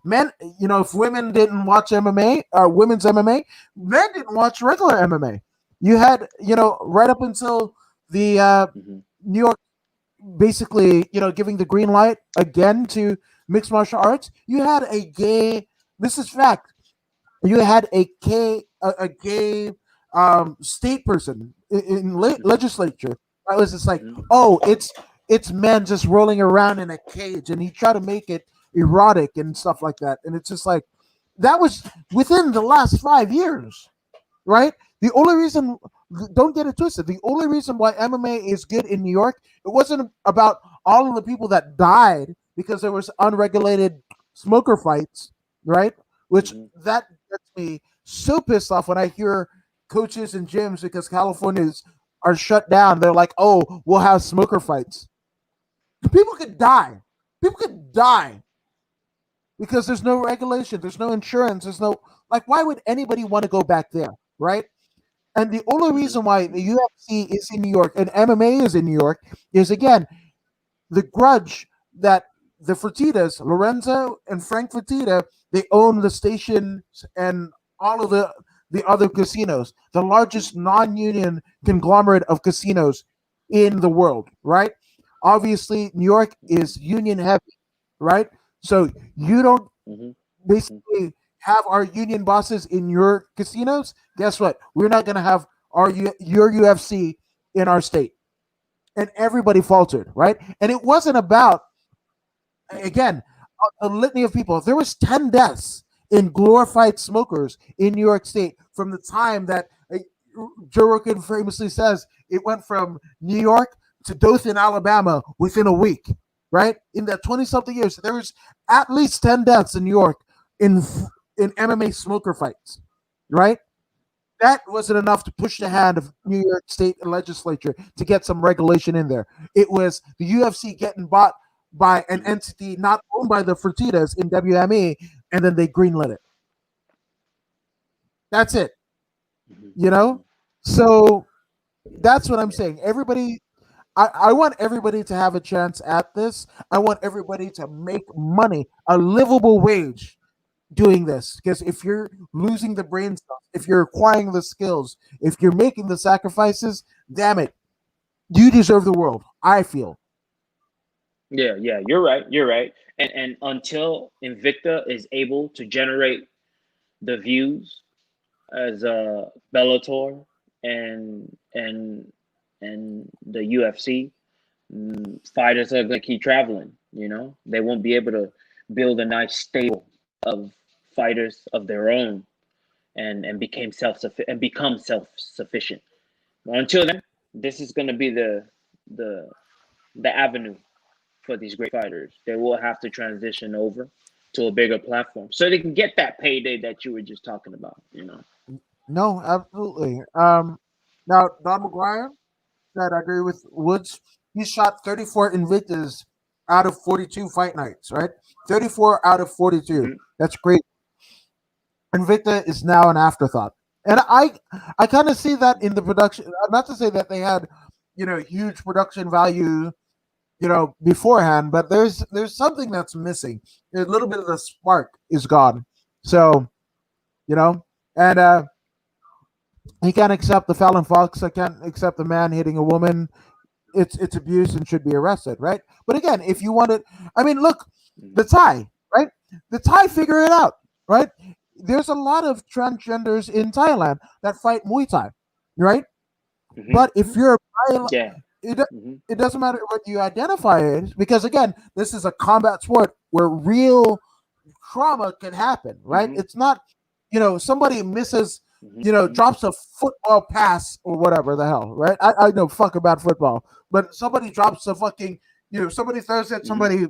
men, if women didn't watch MMA, women's MMA, men didn't watch regular MMA. You had, right up until the Mm-hmm. New York basically, giving the green light again to mixed martial arts, you had a gay, this is fact, you had a gay state person in Mm-hmm. legislature. I was just like, Mm-hmm. oh, it's men just rolling around in a cage, and he tried to make it erotic and stuff like that. And it's just like that was within the last 5 years, right? The only reason, don't get it twisted, the only reason why MMA is good in New York, it wasn't about all of the people that died because there was unregulated smoker fights, right? Which Mm-hmm. that gets me so pissed off when I hear coaches and gyms because Californians are shut down. They're like, oh, we'll have smoker fights. People could die. People could die because there's no regulation, there's no insurance, there's no, like, why would anybody want to go back there, right? And the only Mm-hmm. reason why the UFC is in New York and MMA is in New York is, again, the grudge that the Fertitas, Lorenzo and Frank Fertitta, they own the stations and all of the other casinos, the largest non-union conglomerate of casinos in the world, right? Obviously, New York is union heavy, right? So you don't Mm-hmm. basically have our union bosses in your casinos. Guess what? We're not going to have your UFC in our state. And everybody faltered, right? And it wasn't about, again, a litany of people. There was 10 deaths in glorified smokers in New York State from the time that Joe Rogan famously says it went from New York to Dothan, Alabama within a week, right? In that 20 something years, there was at least 10 deaths in New York in in MMA smoker fights, right? That wasn't enough to push the hand of New York State legislature to get some regulation in there. It was the UFC getting bought by an Mm-hmm. entity not owned by the Fertitas in WME, and then they greenlit it. That's it, you Mm-hmm. know? So that's what I'm saying. Everybody, I want everybody to have a chance at this. I want everybody to make money, a livable wage doing this. Because if you're losing the brain stuff, if you're acquiring the skills, if you're making the sacrifices, damn it, you deserve the world. I feel. Yeah, yeah, you're right. You're right. And until Invicta is able to generate the views as Bellator and and the UFC, fighters are gonna keep traveling. You know, they won't be able to build a nice stable of fighters of their own and become self sufficient. Until then, this is gonna be the the avenue for these great fighters. They will have to transition over. to a bigger platform, so they can get that payday that you were just talking about. You know. No, absolutely. Now Don McGuire said, I agree with Woods. He shot 34 Invictus out of 42 fight nights, right? 34 out of 42. Mm-hmm. That's great. Invicta is now an afterthought. And I kind of see that in the production. Not to say that they had, huge production value, beforehand, but there's something that's missing. A little bit of the spark is gone. So, and he can't accept the Fallon Fox. I can't accept the man hitting a woman. It's abuse and should be arrested, right? But again, if you want it, I mean, look, the Thai, right? The Thai figure it out, right? There's a lot of transgenders in Thailand that fight Muay Thai, right? Mm-hmm. But if you're Yeah. it, Mm-hmm. it doesn't matter what you identify as, because again, this is a combat sport where real trauma can happen, right? Mm-hmm. It's not, somebody misses, Mm-hmm. drops a football pass or whatever the hell, right? I know fuck about football, but somebody drops a fucking, somebody throws it, Mm-hmm. somebody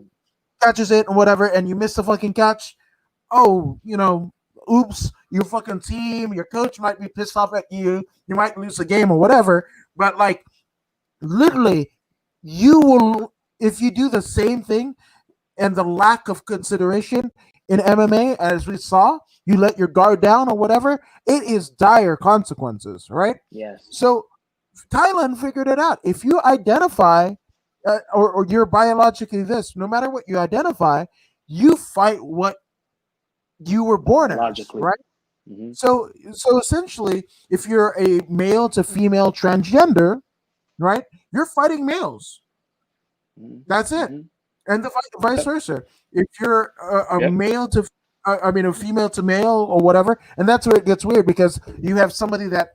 catches it and whatever, and you miss the fucking catch. Oh, oops, your fucking team, your coach might be pissed off at you. You might lose the game or whatever. But like, literally, you will, if you do the same thing, and the lack of consideration in MMA, as we saw, you let your guard down or whatever, it is dire consequences, right? Yes. So Thailand figured it out. If you identify, or you're biologically this, no matter what you identify, you fight what you were born as, Biologically. right? Mm-hmm. So essentially, if you're a male to female transgender, right, you're fighting males. Mm-hmm. That's it. Mm-hmm. And the vice Yep. versa. If you're a Yep. male to, I mean, a female to male or whatever, and that's where it gets weird, because you have somebody that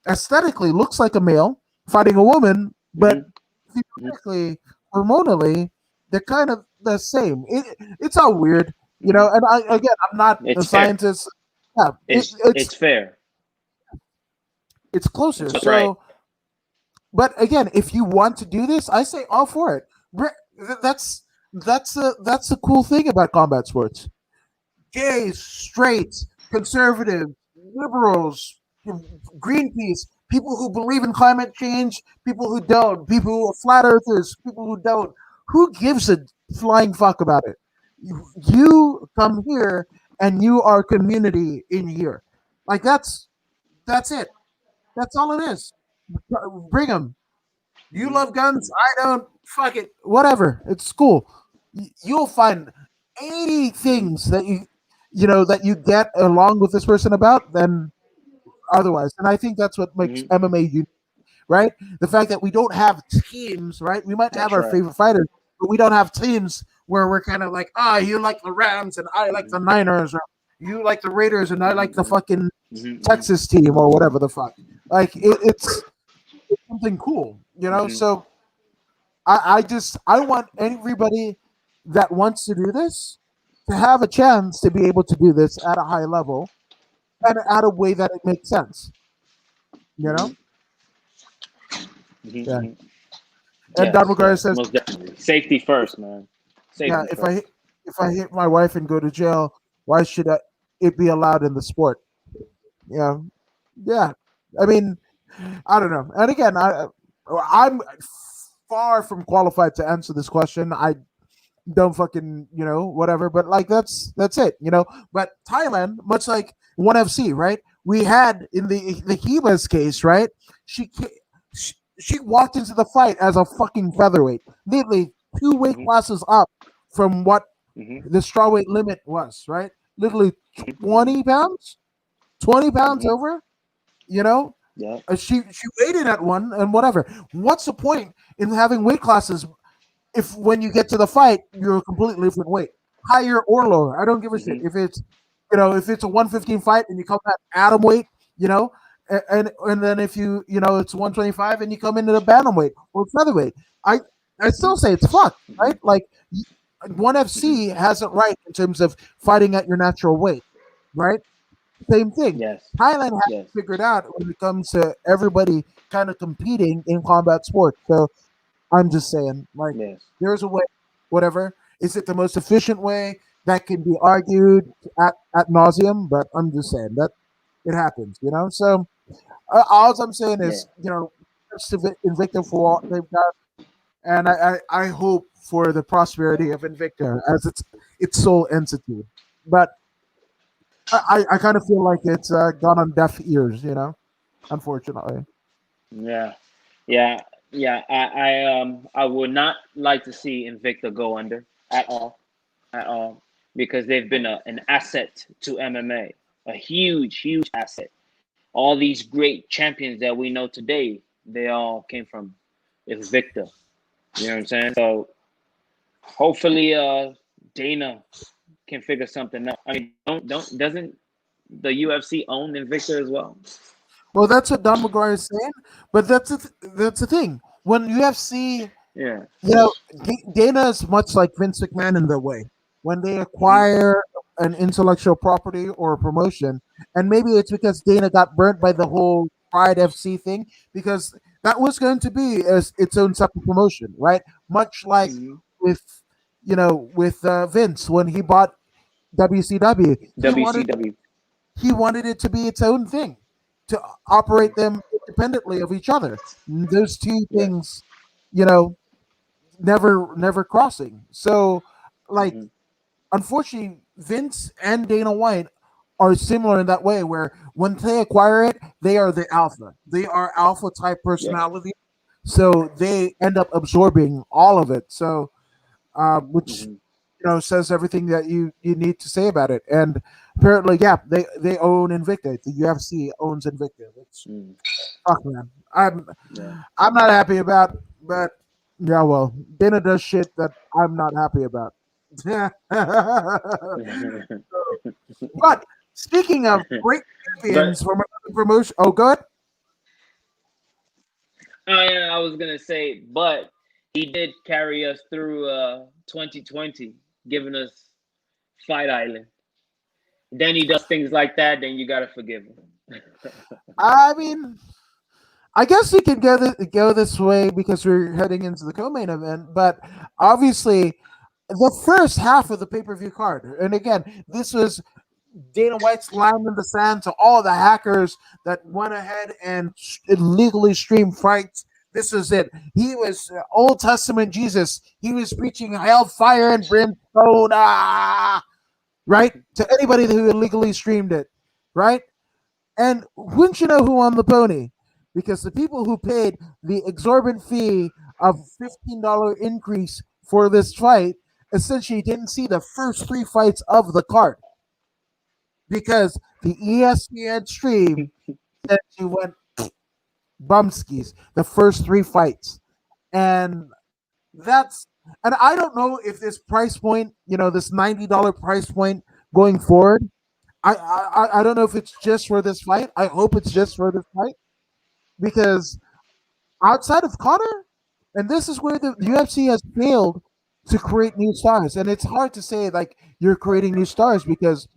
aesthetically looks like a male fighting a woman, but Mm-hmm. Mm-hmm. theoretically, hormonally, they're kind of the same. It's all weird, Mm-hmm. And again, I'm not a It's fair. scientist. Yeah, It's fair. it's closer. That's right. So, but again, if you want to do this, I say all for it. That's the cool thing about combat sports. Gays, straights, conservatives, liberals, Greenpeace, people who believe in climate change, people who don't, people who are flat earthers, people who don't. Who gives a flying fuck about it? You come here and you are community in here. Like that's it. That's all it is. Bring them. You Mm-hmm. love guns. I don't. Fuck it. Whatever. It's cool. You'll find 80 Mm-hmm. things that that you get along with this person about than otherwise. And I think that's what makes Mm-hmm. MMA unique, right? The fact that we don't have teams, right? We might have That's our right. favorite fighters, but we don't have teams where we're kind of like, you like the Rams and I like Mm-hmm. the Niners, or you like the Raiders and I like the Mm-hmm. fucking Mm-hmm. Texas team or whatever the fuck. Like it's something cool, Mm-hmm. So I want everybody that wants to do this to have a chance to be able to do this at a high level and at a way that it makes sense. You know? Mm-hmm. Mm-hmm. Yeah. Mm-hmm. And Don Yes. McGuire Yes. says, Most definitely. Safety first, man. yeah, Safety first. if I hit my wife and go to jail, why should it be allowed in the sport? Yeah. Yeah. I mean, I don't know. And again, I'm far from qualified to answer this question. I don't fucking whatever, but like that's it. But Thailand, much like ONE FC, right, we had in the Hiba's case, right, she walked into the fight as a fucking featherweight, literally two weight Mm-hmm. classes up from what Mm-hmm. the strawweight limit was, right, literally Mm-hmm. 20 pounds 20 pounds Mm-hmm. over, you know Yeah. she weighed in at one and whatever. What's the point in having weight classes if when you get to the fight, you're a completely different weight, higher or lower? I don't give a shit Mm-hmm. if it's a 115 fight and you come at atom weight, you know, and then if it's 125 and you come into the bantamweight or featherweight, I I Mm-hmm. still say it's fucked, Mm-hmm. right? Like ONE Mm-hmm. FC has it right in terms of fighting at your natural weight, right? Same thing. Yes. Thailand has Yes. figured out when it comes to everybody kind of competing in combat sports. So I'm just saying, like, Yes. there's a way, whatever. Is it the most efficient way? that can be argued at nauseum, but I'm just saying that it happens, you know. So all I'm saying Yeah. is, props to Invicta for what they've done, and I hope for the prosperity of Invicta as its sole entity. But I kind of feel like it's gone on deaf ears, unfortunately. Yeah. Yeah. Yeah. I would not like to see Invicta go under at all. At all. Because they've been an asset to MMA. A huge, huge asset. All these great champions that we know today, they all came from Invicta. You know what I'm saying? So hopefully Dana can figure something out. I mean, don't doesn't the UFC own Invicta as well? Well, that's what Don McGuire is saying, but that's the thing. When UFC, Yeah. Dana is much like Vince McMahon in the way. When they Hmm. acquire an intellectual property or a promotion, and maybe it's because Dana got burnt by the whole Pride FC thing, because that was going to be its own separate promotion, right? Much like Hmm. with with Vince when he bought WCW, WCW. he wanted it to be its own thing, to operate them independently of each other. Those two Yeah. things, you know, never crossing. So, like, Hmm. unfortunately, Vince and Dana White are similar in that way, where when they acquire it, they are the alpha. They are alpha type Yeah. personality, so they end up absorbing all of it. So, which Hmm. says everything that you need to say about it. And apparently, yeah, they own Invicta. The UFC owns Invicta. Which Hmm. fuck, man. Yeah. I'm not happy about, but yeah, well, Dana does shit that I'm not happy about. But speaking of great But champions from another promotion, oh, good. I was gonna say, but he did carry us through 2020, giving us Fight Island. Then he does things like that, then you gotta forgive him. I mean, I guess we could go this way because we're heading into the co-main event, but obviously the first half of the pay-per-view card, and again, this was Dana White's line in the sand to all the hackers that went ahead and illegally streamed fights. This was it. He was Old Testament Jesus. He was preaching hellfire and brimstone, right, to anybody who illegally streamed it, right? And wouldn't you know who won the pony? Because the people who paid the exorbitant fee of $15 increase for this fight essentially didn't see the first three fights of the card because the ESPN stream said she went bumskis the first three fights. And that's and I don't know if this price point, this $90 price point going forward, I don't know if it's just for this fight. I hope it's just for this fight because outside of Connor, and this is where the UFC has failed to create new stars. And it's hard to say like you're creating new stars because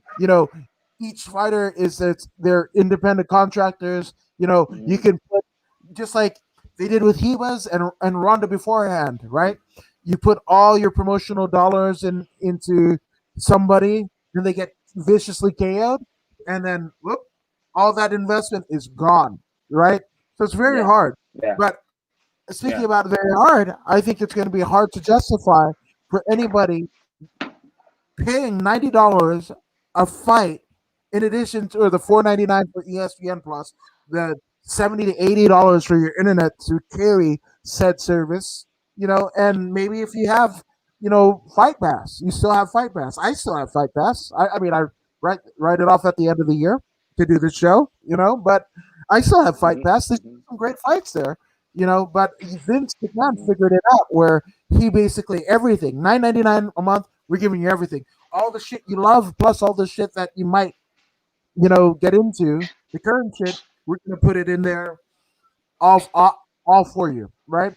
each fighter is they're independent contractors. You Mhm. can put just like they did with Hebas and Ronda beforehand, right? You put all your promotional dollars into somebody, and they get viciously KO'd, and then whoop, all that investment is gone, right? So it's very Yeah, hard. yeah, But speaking yeah. about very hard, I think it's going to be hard to justify for anybody paying $90 a fight in addition to or the $4.99 for ESPN Plus, the $70 to $80 for your internet to carry said service, and maybe if you have, Fight Pass, you still have Fight Pass. I still have Fight Pass. I mean, I write it off at the end of the year to do the show, but I still have Fight Hmm. Pass. There's Hmm. some great fights there, but Vince McMahon Hmm. figured it out where he basically everything $9.99 a month. We're giving you everything, all the shit you love, plus all the shit that you might, get into. The current shit, we're gonna put it in there, all for you, right?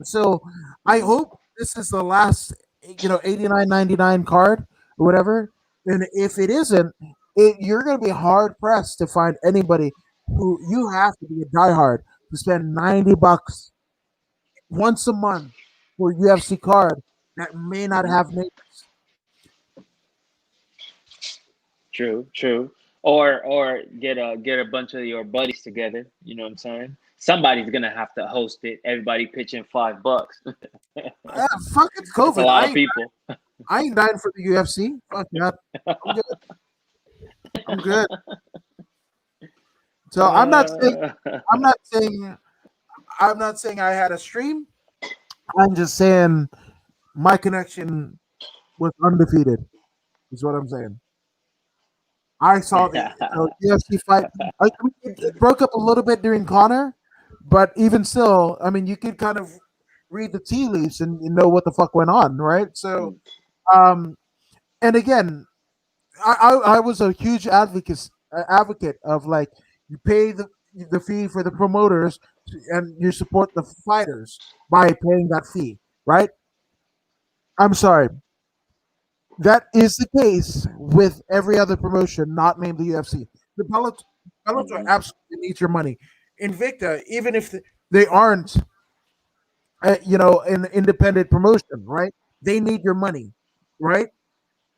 So I Hmm. hope this is the last, 89.99 card or whatever. And if it isn't, you're gonna be hard pressed to find anybody who you have to be a diehard to spend $90 once a month for a UFC card that may not Hmm. have names. True. Or get a bunch of your buddies together. You know what I'm saying? Somebody's gonna have to host it. Everybody pitching $5. Fuck it's That's a COVID. lot of people. I ain't dying for the UFC. Fuck that. I'm good. I'm good. So Uh, I'm not saying I'm not saying I had a stream. I'm just saying my connection was undefeated. Is what I'm saying. I saw the UFC fight. I mean, it broke up a little bit during Connor, but even still, I mean, you could kind of read the tea leaves and you know what the fuck went on, right? So, um, and again, I was a huge advocate of like you pay the fee for the promoters and you support the fighters by paying that fee, right? I'm sorry, that is the case with every other promotion, not named the UFC. The Bellator Mhm, absolutely needs your money. Invicta, even if they aren't, an independent promotion, right? They need your money, right?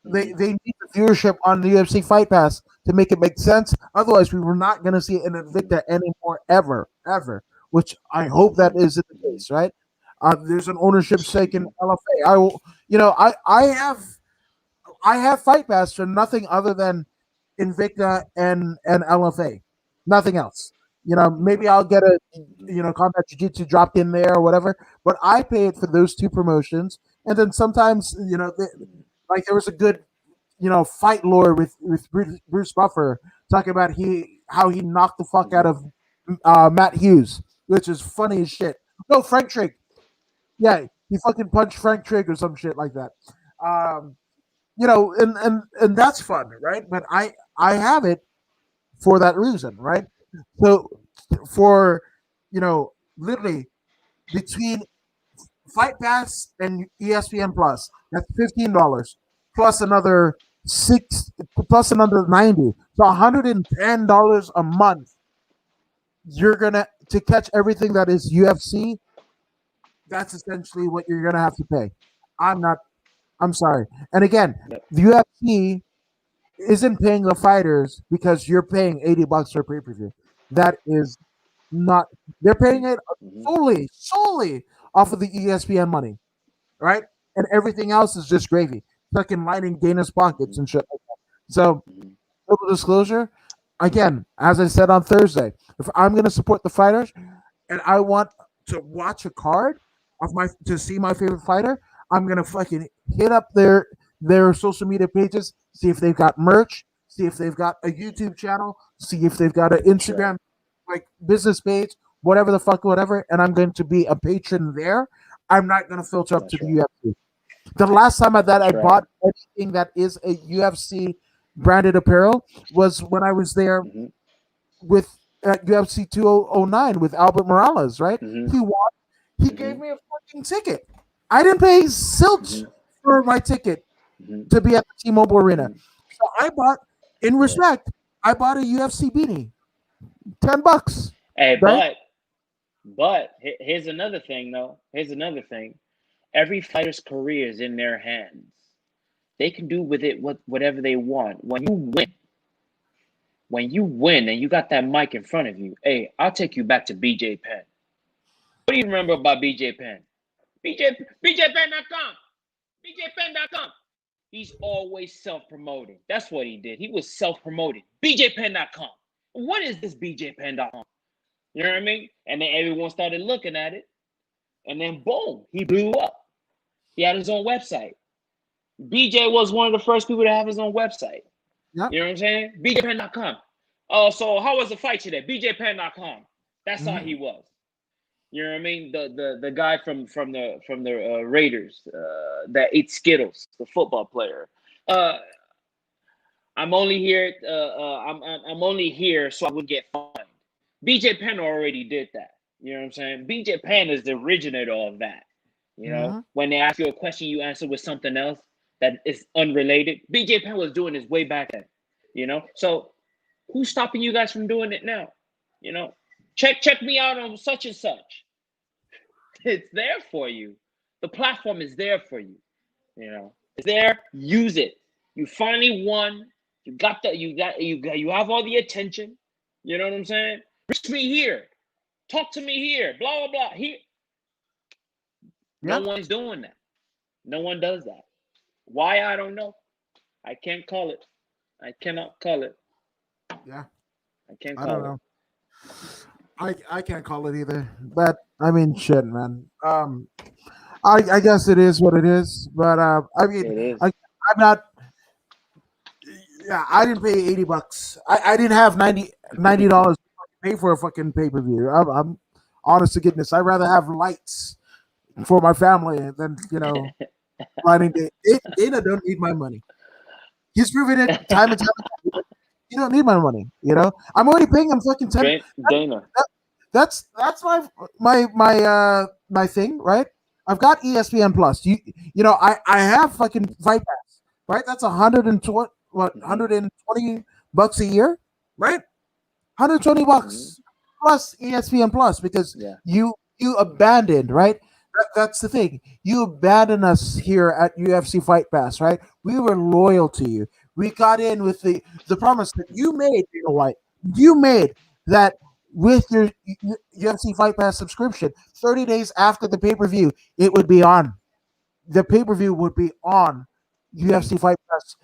mhm, They need the viewership on the UFC Fight Pass to make it make sense. Otherwise, we were not going to see an Invicta anymore, ever. Which I hope that mhm, is the mhm, case, right? There's an ownership stake in mhm, LFA. I will, I have Fight Pass for nothing other than Invicta and LFA, nothing else. Maybe I'll get a mhm, combat jiu-jitsu dropped in there or whatever, but I pay it for those two promotions, and then sometimes mhm, like there was a good fight lore with Bruce Buffer talking about he how he knocked the fuck out mhm. of Matt Hughes, which is funny as shit. No, Frank Trigg. Yeah, he fucking punched Frank Trigg or some shit like that. Um, and that's fun, right? But I have it for that reason, right? So for literally between Fight Pass and ESPN Plus, that's $15 plus another six plus another 90. So $110 a month. You're gonna to catch everything that is UFC. That's essentially what you're gonna have to pay. I'm not. I'm sorry. And again, Yep. the UFC isn't paying the fighters because you're paying $80 for pay per view. That is not. They're paying Mhm, it mhm, solely off of the ESPN money, right? And everything else is just gravy, fucking lining Dana's pockets mhm, and shit like that. So, mhm, full disclosure, again, as I said on Thursday, if I'm going to support the fighters and I want to watch a card of my to see my favorite fighter, I'm gonna fucking hit up their social media pages, see if they've got merch, see if they've got a YouTube channel, see if they've got an That's right. Instagram like business page, whatever the fuck, whatever, and I'm going to be a patron there. I'm not gonna filter up to That's the right. UFC. The last time that I That's right. bought anything that is a UFC branded apparel was when I was there Mhm, with at UFC 2009 with Albert Morales, right? mhm, He won. He gave mhm, me a fucking ticket. I didn't pay silch mhm, for my ticket mhm, to be at the T-Mobile Arena. mhm. So I bought, in Yeah. respect, I bought a UFC beanie, $10, Hey, right? here's another thing though. Here's another thing. Every fighter's career is in their hands. They can do with it whatever they want. When you win and you got that mic in front of you, hey, I'll take you back to BJ Penn. What do you remember about BJ Penn? BJ BJPenn.com. BJPenn.com. He's always self-promoting. That's what he did. He was self-promoting. BJPenn.com. What is this BJPenn.com? You know what I mean? And then everyone started looking at it. And then boom, he blew up. He had his own website. BJ was one of the first people to have his own website. Yep. You know what I'm saying? BJPenn.com. Oh, so how was the fight today? BJPenn.com. That's how Mm-hmm. he was. You know what I mean? The guy from the Raiders that ate Skittles, the football player. Uh, I'm only here. I'm only here so I would get fined. BJ Penn already did that. You know what I'm saying? BJ Penn is the originator of that. You know, Mm-hmm. when they ask you a question, you answer with something else that is unrelated. BJ Penn was doing this way back then. You know, so who's stopping you guys from doing it now? You know, check me out on such and such. It's there for you. The platform is there for you. You know, it's there. Use it. You finally won. You have all the attention. You know what I'm saying? Reach me here. Talk to me here. Blah blah blah. Here. No Yeah, one's doing that. No one does that. Why I don't know. I can't call it. I cannot call it. yeah. I can't I don't call it. know. I can't call it either. But I mean, shit, man. I guess it is what it is. But I mean, It is. I'm not. Yeah, I didn't pay $80. I didn't have $90 to pay for a fucking pay per view. I'm honest to goodness. I'd rather have lights for my family than lighting day. Dana don't need my money. He's proven it time and time again. You don't need my money. I'm already paying him fucking 10. Dana. That's my thing, right? I've got ESPN Plus. I have fucking Fight Pass, right? That's 120 Mhm. $120 a year, right? 120 Mhm. bucks plus ESPN Plus because Yeah. you abandoned, right? That's the thing. You abandoned us here at UFC Fight Pass, right? We were loyal to you. We got in with the promise that you made, White. You made that with your UFC Fight Pass subscription, 30 days after the pay-per-view, it would be on. The pay-per-view would be on UFC Mhm. Fight Pass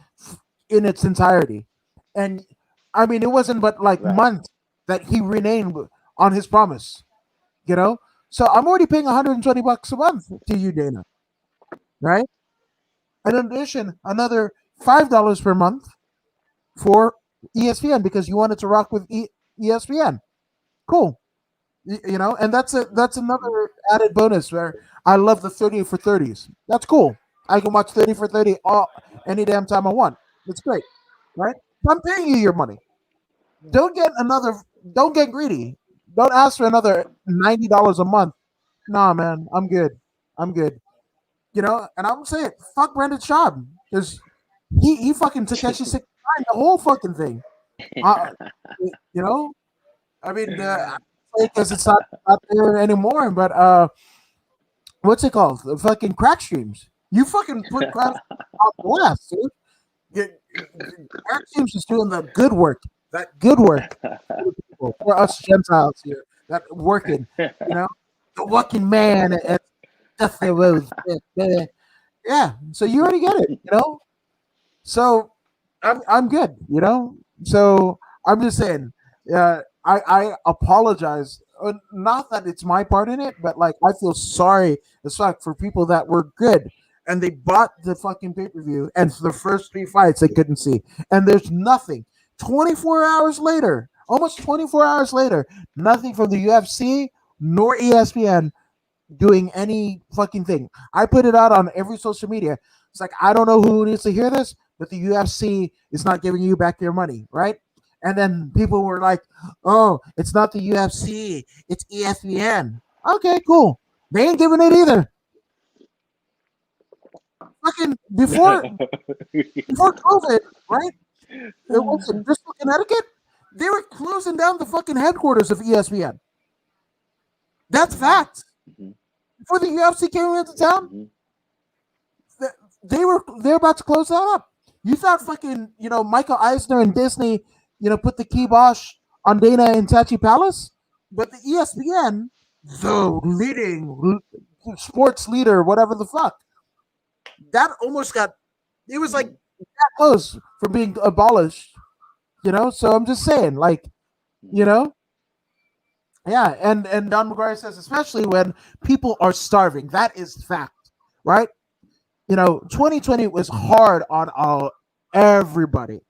in its entirety. And I mean, it wasn't but like Right. months that he renamed on his promise, you know? So I'm already paying $120 a month to you, Dana, right? And in addition, another $5 per month for ESPN because you wanted to rock with ESPN. Cool. And that's Mhm. another added bonus where I love the 30 for 30s. That's cool. I can watch 30 for 30 any damn time I want. It's great, right? I'm paying you your money. Don't get another. Don't get greedy. Don't ask for another $90 a month. Nah, man, I'm good. I'm good. And I'm saying, fuck Brandon Schaub because he fucking Takeshi 69 the whole fucking thing. Uh, you know, I mean, because it's not there anymore. But what's it called? The fucking crack streams. You fucking put crack on blast, dude. Crack streams is doing the good work. That good work for the people, for us Gentiles here that working. The working man and stuff there was. Yeah, so you already get it. So I'm good. So I'm just saying. I apologize. Not that it's my part in it, but like I feel sorry as fuck for people that were good and they bought the fucking pay per view and for the first three fights they couldn't see, and there's nothing. 24 hours later, almost 24 hours later, nothing from the UFC nor ESPN doing any fucking thing. I put it out on every social media. It's like I don't know who needs to hear this, but the UFC is not giving you back your money, right? And then people were like, "Oh, it's not the UFC, it's ESPN." Okay, cool. They ain't giving it either. Fucking before COVID, right? It was in Bristol, Connecticut. They were closing down the fucking headquarters of ESPN. That's Mhm. fact. Mhm. Before the UFC came into town, Mhm. they're about to close that up. You thought fucking Michael Eisner and Disney put the kibosh on Dana and Tachi Palace, but the ESPN, the leading sports leader, whatever the fuck, that almost got it was like Mhm. that close from being abolished. So I'm just saying, like, you Mhm. know, yeah, and Don McGuire says especially when people are starving, that is fact, right? 2020 was hard on everybody,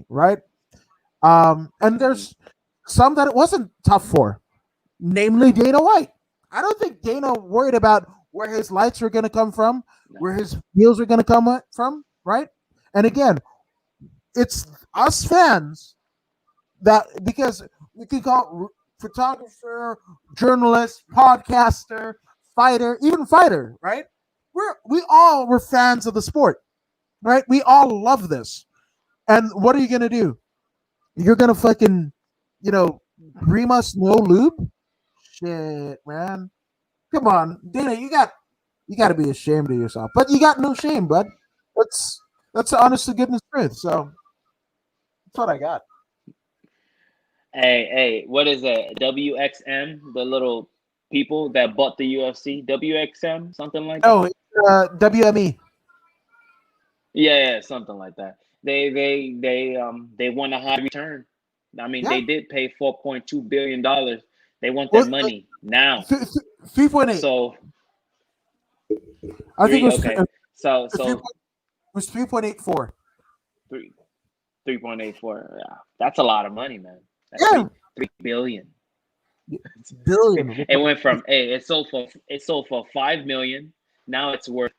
right? And Mhm. there's some that it wasn't tough for, namely Dana White. I don't think Dana worried about where his lights were going to come from, No. where his meals were going to come from, right? And again, it's us fans that because we can call photographer, journalist, podcaster, fighter, even fighter, right? We all were fans of the sport, right? We all love this. And what are you gonna do? You're gonna fucking, you know, cream us no lube? Shit, man. Come on, Dana, you got to be ashamed of yourself. But you got no shame, bud. That's that's the honest to goodness truth. So That's what I got. Hey, what is it? WXM, the little people that bought the UFC. WXM, something like that. Oh, it's, WME. Yeah, something like that. They want a high return. I mean, Yeah. they did pay $4.2 billion. They want their Well, money now. 3.8. So I think it three, was okay. So three. It so was 3.84. three 3.84. Yeah, that's a lot of money, man. That's Yeah, three billion. it's billion. It went from it sold for 5 million. Now it's worth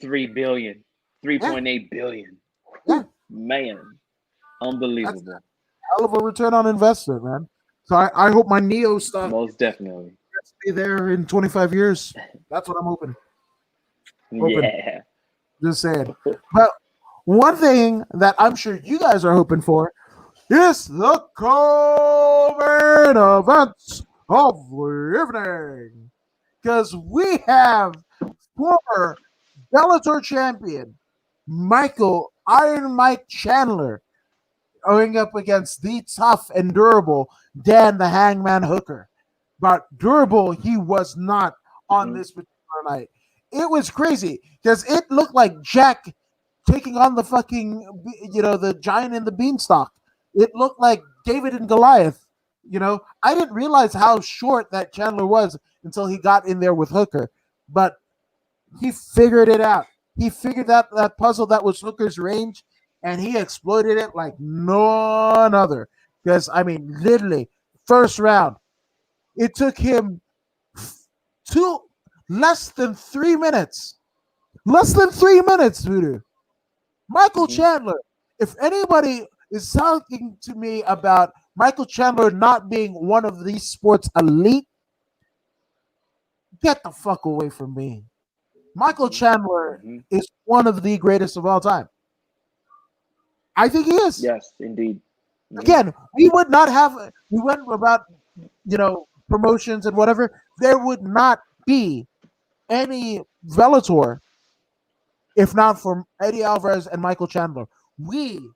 3 billion, three Yeah, point eight billion. yeah. Man, That's unbelievable. a hell of a return on investment, man. So I hope my Neo stock Most definitely. gets to be there in 25 years. That's what I'm hoping. Hoping. Yeah. Just saying. But one thing that I'm sure you guys are hoping for is the co-main events of the evening. Because we have former Bellator champion Michael Iron Mike Chandler going up against the tough and durable Dan the Hangman Hooker. But durable, he was not on Mhm. this particular night. It was crazy because it looked like Jack taking on the fucking, the giant in the beanstalk. It looked like David and Goliath. I didn't realize how short that Chandler was until he got in there with Hooker. But he figured it out. He figured out that puzzle that was Hooker's range, and he exploited it like none other. Because I mean, literally, first round, it took him two less than 3 minutes. Less than 3 minutes, Voodoo. Michael Mhm. Chandler. If anybody is talking to me about Michael Chandler not being one of these sports elite, get the fuck away from me. Michael Mhm. Chandler Mhm. is one of the greatest of all time. I think he is. Yes, indeed. Mhm. Again, we would not have, we went about, promotions and whatever. There would not be any Bellator if not for Eddie Alvarez and Michael Chandler. We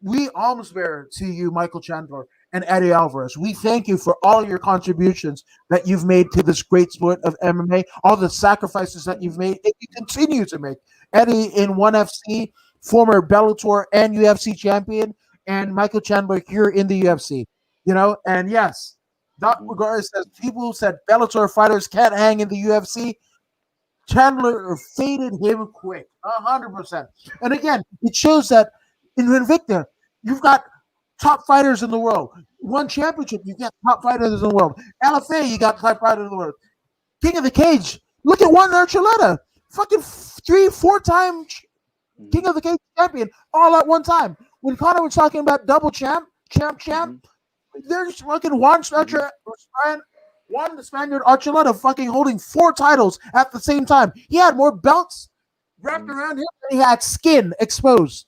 we alms bear to you, Michael Chandler and Eddie Alvarez. We thank you for all your contributions that you've made to this great sport of MMA, all the sacrifices that you've Mhm. made, and you continue to make. Eddie in ONE FC, former Bellator and UFC champion, and Michael Chandler here in the UFC. And yes, Dr. Mhm. Garza says people who said Bellator fighters can't hang in the UFC. Chandler faded him quick, 100%. And again, it shows that in Invicta, you've got top fighters in the world. One championship, you got top fighters in the world. LFA, you got top fighters in the world. King of the Cage, look at Juan Archuleta, fucking 3, 4 time King Mhm. of the Cage champion, all at one time. When Connor was talking about double champ, Mhm. there's fucking Juan Mhm. Juan the Spaniard Archuleta fucking holding 4 titles at the same time. He had more belts wrapped Mhm. around him than he had skin exposed,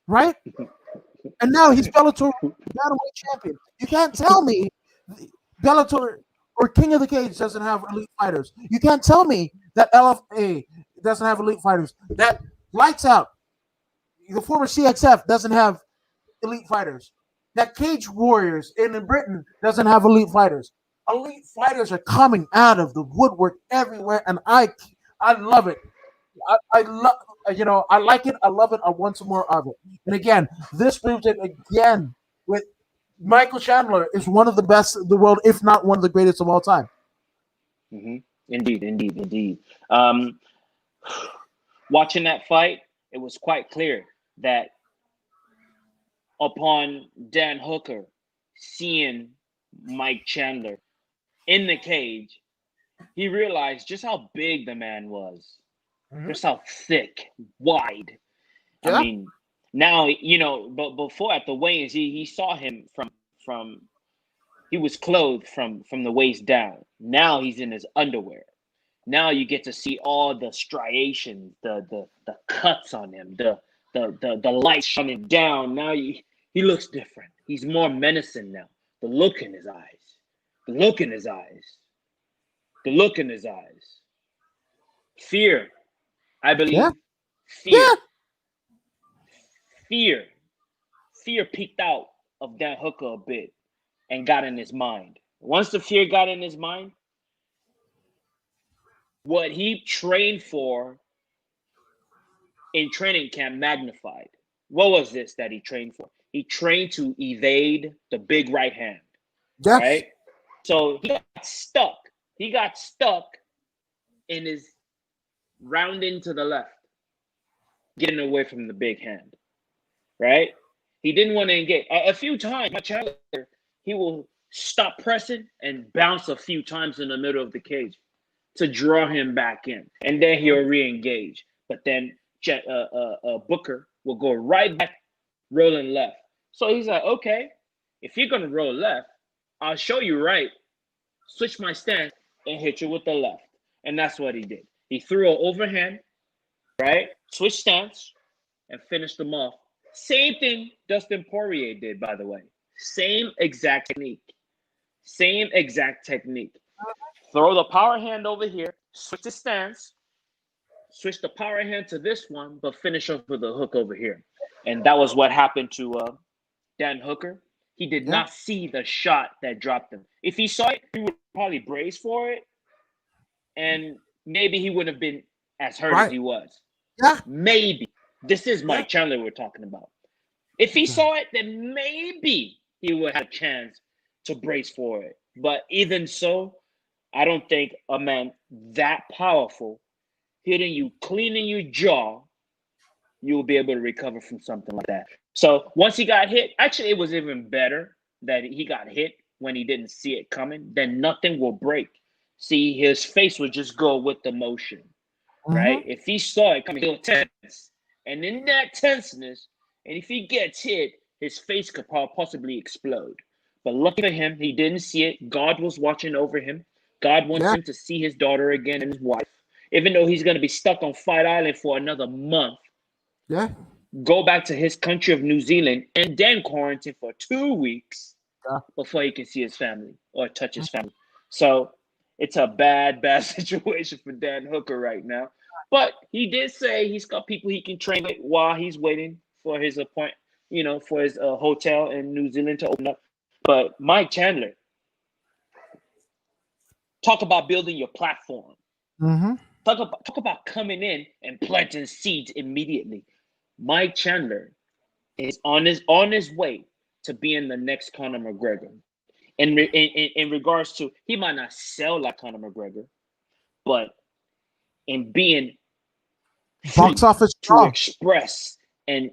right? And now he's Bellator bantamweight champion. You can't tell me Bellator or King of the Cage doesn't have elite fighters. You can't tell me that LFA doesn't have elite fighters. That Lights Out, the former CXF, doesn't have elite fighters. That Cage Warriors in Britain doesn't have elite fighters. Elite fighters are coming out of the woodwork everywhere, and I love it. I love I like it. I love it. I want some more of it. And again, this proves it again with Michael Chandler is one of the best in the world, if not one of the greatest of all time. Mhm. Indeed, indeed, indeed. Um, Watching that fight, it was quite clear that upon Dan Hooker seeing Mike Chandler in the cage, he realized just how big the man was, Mm-hmm. just how thick, wide. I Yeah. mean, now but before at the weigh-ins, he saw him from he was clothed from the waist down. Now he's in his underwear. Now you get to see all the striations, the cuts on him, the light shining down. Now he looks different. He's more menacing now. The look in his eyes, the look in his eyes, the look in his eyes. Fear, I Yeah. believe. Yeah. Fear, fear. fear peeked out of Dan Hooker a bit and got in his mind. Once the fear got in his mind, what he trained for in training camp magnified. What was this that he trained for? He trained to evade the big right hand, Yes. right? So he got stuck. He got stuck in his rounding to the left, getting away from the big hand, right? He didn't want to engage. A few times, my challenger, he will stop pressing and bounce a few times in the middle of the cage to draw him back in, and then he'll re-engage. But then Booker will go right back, rolling left. So he's like, okay, if you're gonna roll left, I'll show you right. Switch my stance and hit you with the left, and that's what he did. He threw an overhand, right? Switch stance and finished them off. Same thing Dustin Poirier did, by the way. Same exact technique. Same exact technique. Throw the power hand over here, switch the stance, switch the power hand to this one, but finish off with a hook over here. And that was what happened to Dan Hooker. He did not see the shot that dropped him. If he saw it, he would probably brace for it, and maybe he wouldn't have been as hurt as he was. Yeah. Maybe. This is Mike Chandler we're talking about. If he saw it, then maybe he would have a chance to brace for it. But even so, I don't think a man that powerful hitting you, cleaning your jaw, you will be able to recover from something like that. So once he got hit, actually, it was even better that he got hit when he didn't see it coming. Then nothing will break. See, his face would just go with the motion, right? If he saw it coming, he'll tense. And in that tenseness, and if he gets hit, his face could possibly explode. But lucky for him, he didn't see it. God was watching over him. God wants him to see his daughter again and his wife. Even though he's going to be stuck on Fight Island for another month. Yeah. Go back to his country of New Zealand and then quarantine for 2 weeks before he can see his family or touch his family. So it's a bad situation for Dan Hooker right now. But he did say he's got people he can train with while he's waiting for his appointment, for his hotel in New Zealand to open up. But Mike Chandler, talk about building your platform. Talk about coming in and planting seeds immediately. Mike Chandler is on his way to being the next Conor McGregor. In regards to, he might not sell like Conor McGregor, but in being box office to express and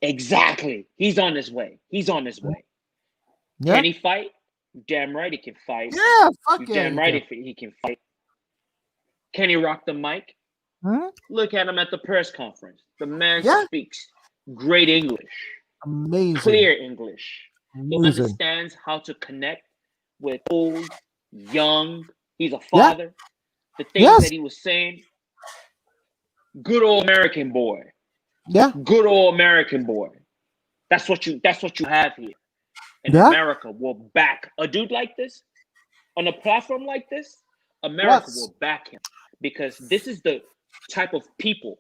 exactly, he's on his way. Yeah. Can he fight? Damn right he can fight. Yeah, fuck yeah. Damn right he can fight. Can he rock the mic? Look at him at the press conference. The man speaks great English. Amazing. Clear English. He understands how to connect with old, young. He's a father. The things that he was saying. Good old American boy. Yeah. Good old American boy. That's what you have here. And America will back a dude like this on a platform like this. America will back him because this is the type of people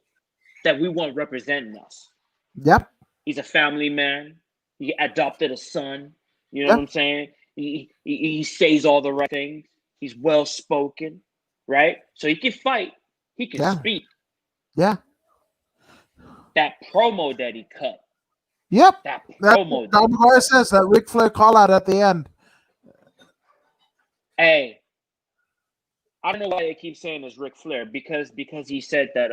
that we want representing us. Yep. He's a family man. He adopted a son. You know what I'm saying? He says all the right things. He's well spoken, right? So he can fight. He can speak. Yeah. That promo that he cut. Yep. That promo. That says that Ric Flair call out at the end. Hey, I don't know why they keep saying it's Ric Flair because he said that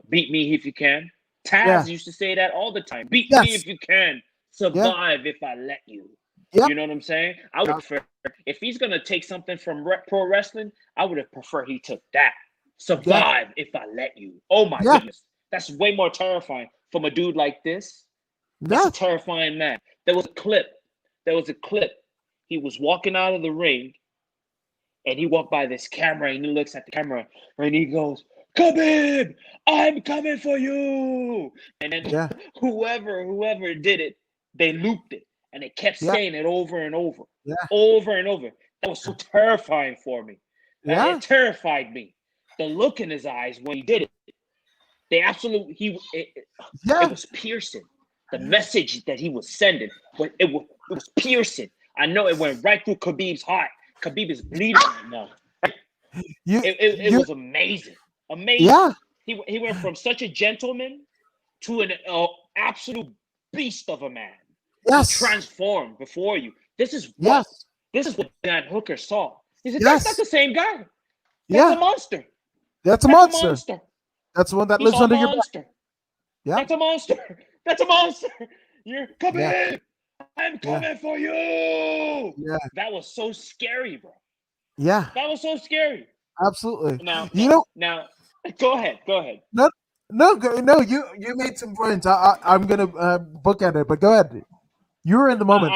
beat me if you can. Taz used to say that all the time. Beat me if you can. Survive if I let you. Yep. You know what I'm saying? I would prefer, if he's gonna take something from pro wrestling, I would have preferred he took that. Survive if I let you. Oh my goodness, that's way more terrifying from a dude like this. That's a terrifying man. There was a clip. He was walking out of the ring, and he walked by this camera, and he looks at the camera, and he goes, "Come in, I'm coming for you." And then whoever did it, they looped it, and they kept saying it over and over, over and over. That was so terrifying for me. It terrified me. The look in his eyes when he did it, it was piercing. The message that he was sending, it was piercing. I know it went right through Khabib's heart. Khabib is bleeding right now. You, It you, was amazing. Amazing. yeah, He went from such a gentleman to an absolute beast of a man. He yes, transformed before you. This is yes, what Dan Hooker saw. He said, that's not yes, the same guy. That's a yeah. monster. That's a That's a monster. monster. That's the one that He's lives a under your back. monster. Yeah, That's a monster. That's a monster. You're coming yeah, in. I'm yeah, coming for you. yeah, That was so scary, bro. yeah. That was so scary. Absolutely. Now, You know, go ahead. Go ahead. no, no. You made some points. I'm gonna book at it, but go ahead. You were in the moment.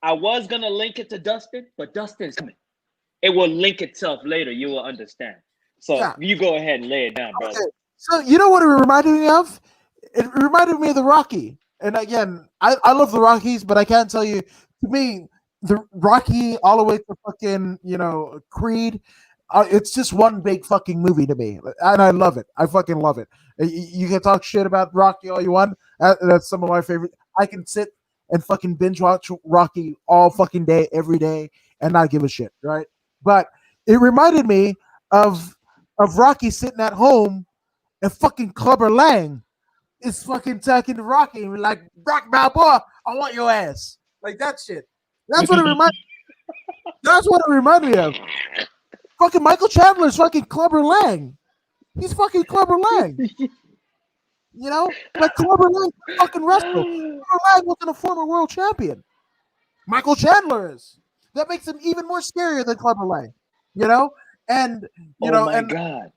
I was gonna link it to Dustin, but Dustin's coming. It will link itself later. You will understand. So Yeah. you go ahead and lay it down, brother. Okay. So you know what it reminded me of? It reminded me of the Rocky. And again, I love the Rockies, but I can't tell you. To me, the Rocky all the way to fucking Creed. It's just one big fucking movie to me, and I love it. I fucking love it. You can talk shit about Rocky all you want. That's some of my favorite. I can sit and fucking binge watch Rocky all fucking day, every day, and not give a shit, right? But it reminded me of Rocky sitting at home and fucking Clubber Lang is fucking talking to Rocky and like, Rock Balboa, I want your ass. Like that shit. That's what it reminded. That's what it reminded me of. Fucking Michael Chandler's fucking Clubber Lang. He's fucking Clubber Lang. But Clubber Lang fucking wrestle. Clubber Lang wasn't a former world champion. Michael Chandler is. That makes him even more scarier than Clubber Lang. And Oh my God.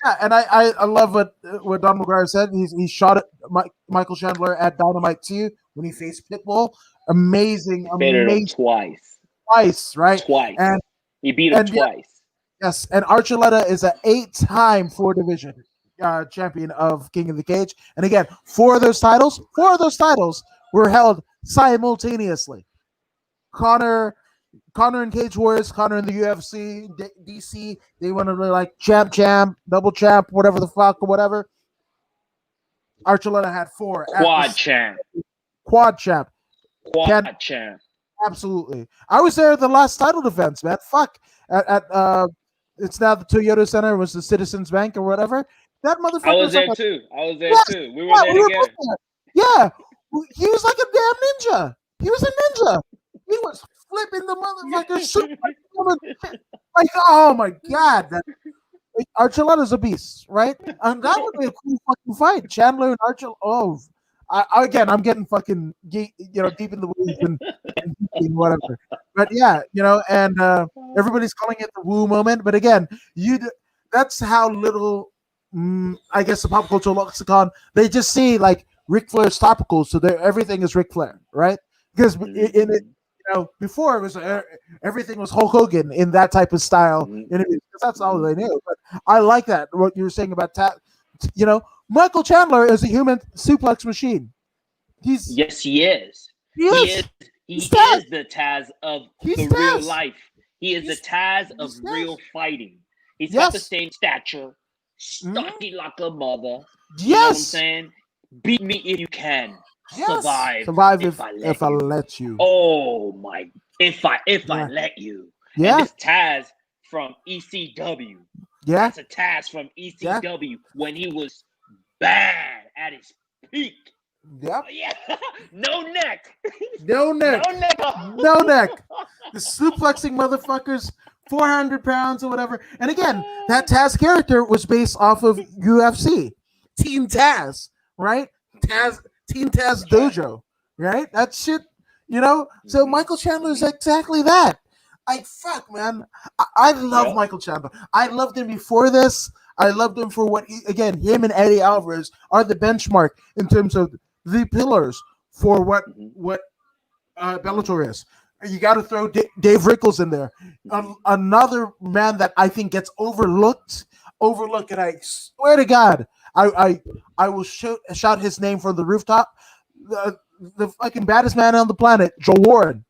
yeah, and I love what Don McGuire said. He shot at Michael Chandler at Dynamite 2 when he faced Pitbull. Amazing, Beat him twice, right? Twice. And He beat him twice. yes, and Archuleta is an 8-time 4-division champion of King of the Cage. And again, four of those titles were held simultaneously. Connor and Cage Warriors, Connor in the UFC, DC, they want to be like champ, double champ, whatever the fuck or whatever. Archuleta had 4. Quad champ. Quad champ. Champ. Absolutely. I was there at the last title defense, man. Fuck. At it's now the Toyota Center, it was the Citizens Bank or whatever. That motherfucker. I was there too. We were there together. Yeah. He was like a damn ninja. He was a ninja. He was flipping the motherfucker. Like, oh my God. Archuleta's a beast, right? And that would be a cool fucking fight. Chandler and Archuleta. Oh, I'm getting fucking deep in the weeds and whatever. But yeah, and everybody's calling it the woo moment. But again, that's how little, I guess, the pop culture lexicon, they just see like Ric Flair's topical, so everything is Ric Flair, right? Because in it, before it was everything was Hulk Hogan in that type of style. That's all they knew. But I like that what you were saying about Michael Chandler is a human suplex machine. Yes, he is. He is the Taz of the real life. He is the Taz of real fighting. He's got the same stature, stocky like a mother. Yes. You know what I'm saying? Beat me if you can. Yes. Survive if I let you. Oh my! If I let you. Yeah. And this Taz from ECW. Yeah. That's a Taz from ECW when he was bad at his peak. Yep. Yeah. No neck. No neck. No neck. No neck. The suplexing motherfuckers, 400 pounds or whatever. And again, that Taz character was based off of UFC. Team Taz, right? Team Taz Dojo, right? That shit, So Michael Chandler is exactly that. Fuck, man. I love Michael Chandler. I loved him before this. I loved him for him and Eddie Alvarez are the benchmark in terms of the pillars for what Bellator is. You got to throw Dave Rickles in there. Another man that I think gets overlooked, and I swear to God, I will shout his name from the rooftop. The fucking baddest man on the planet, Joe Warren,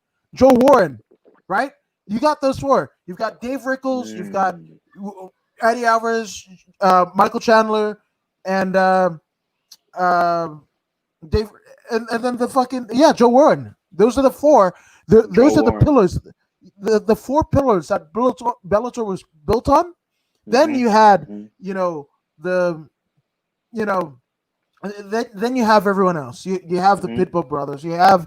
right? You got those 4. You've got Dave Rickles, you've got Eddie Alvarez, Michael Chandler, and Dave and then the fucking Joe Warren. Those are the four. Those are the Warren. pillars. The four pillars that Bellator was built on. Then you had the then you have everyone else. You have the Pitbull brothers. You have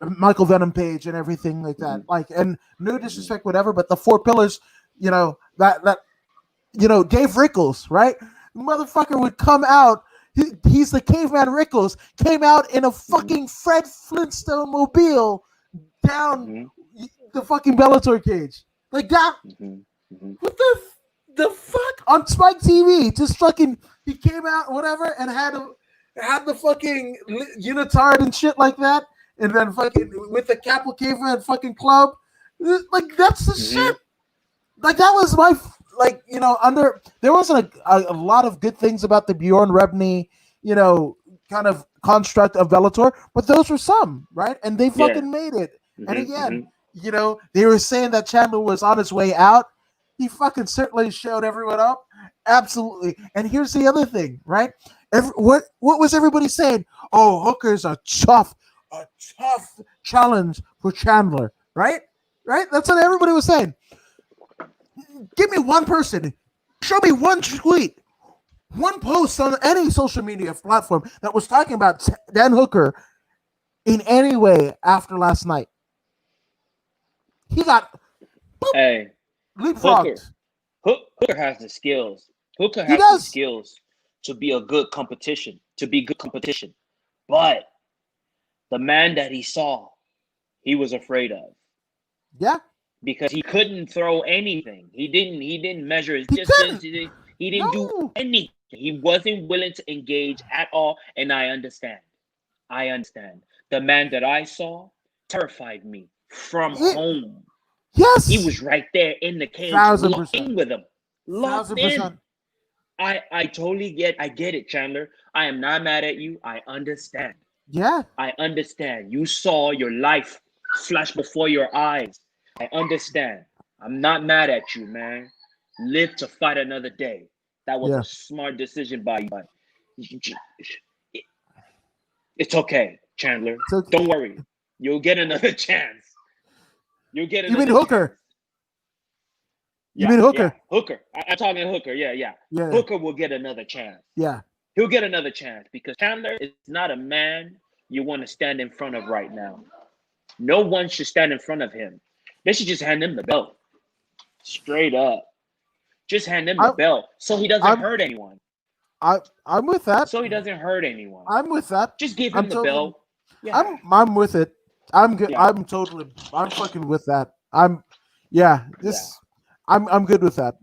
Michael Venom Page and everything like that. Like, and no disrespect, whatever, but the four pillars. That Dave Rickles, right? The motherfucker would come out. He's the caveman Rickles. Came out in a fucking Fred Flintstone mobile down the fucking Bellator cage like that. What the fuck on Spike TV? Just fucking. He came out, whatever, and had the fucking unitard and shit like that, and then fucking with the Capital Caveman fucking club, like that's the shit. Like that was my there wasn't a lot of good things about the Bjorn Rebney, kind of construct of Bellator, but those were some, right? And they fucking made it. And again, they were saying that Chandler was on his way out. He fucking certainly showed everyone up. Absolutely. And here's the other thing, right? What was everybody saying? Oh, Hooker's a tough challenge for Chandler, right? Right? That's what everybody was saying. Give me one person. Show me one tweet, one post on any social media platform that was talking about Dan Hooker in any way after last night. He got leapfrogged. Hooker has the skills. Hooker has the skills to be a good competition, But the man that he saw, he was afraid of. Yeah. Because he couldn't throw anything. He didn't measure his distance. He didn't do anything. He wasn't willing to engage at all. And I understand. The man that I saw terrified me from home. Yes. He was right there in the cage, 1,000%. locked in with him. Locked in. I totally get it, Chandler. I am not mad at you. I understand. Yeah. I understand. You saw your life flash before your eyes. I understand. I'm not mad at you, man. Live to fight another day. That was a smart decision by you. But it's okay, Chandler. It's okay. Don't worry. You'll get another chance. You mean Hooker? You mean Hooker? Yeah. Hooker. I'm talking Hooker. Yeah. Hooker will get another chance. Yeah. He'll get another chance because Chandler is not a man you want to stand in front of right now. No one should stand in front of him. They should just hand him the belt. Straight up. Just hand him the belt so he doesn't hurt anyone. I'm with that. So he doesn't hurt anyone. I'm with that. Just give him the belt. Yeah. I'm with it. I'm good. Yeah. I'm fucking with that. I'm good with that.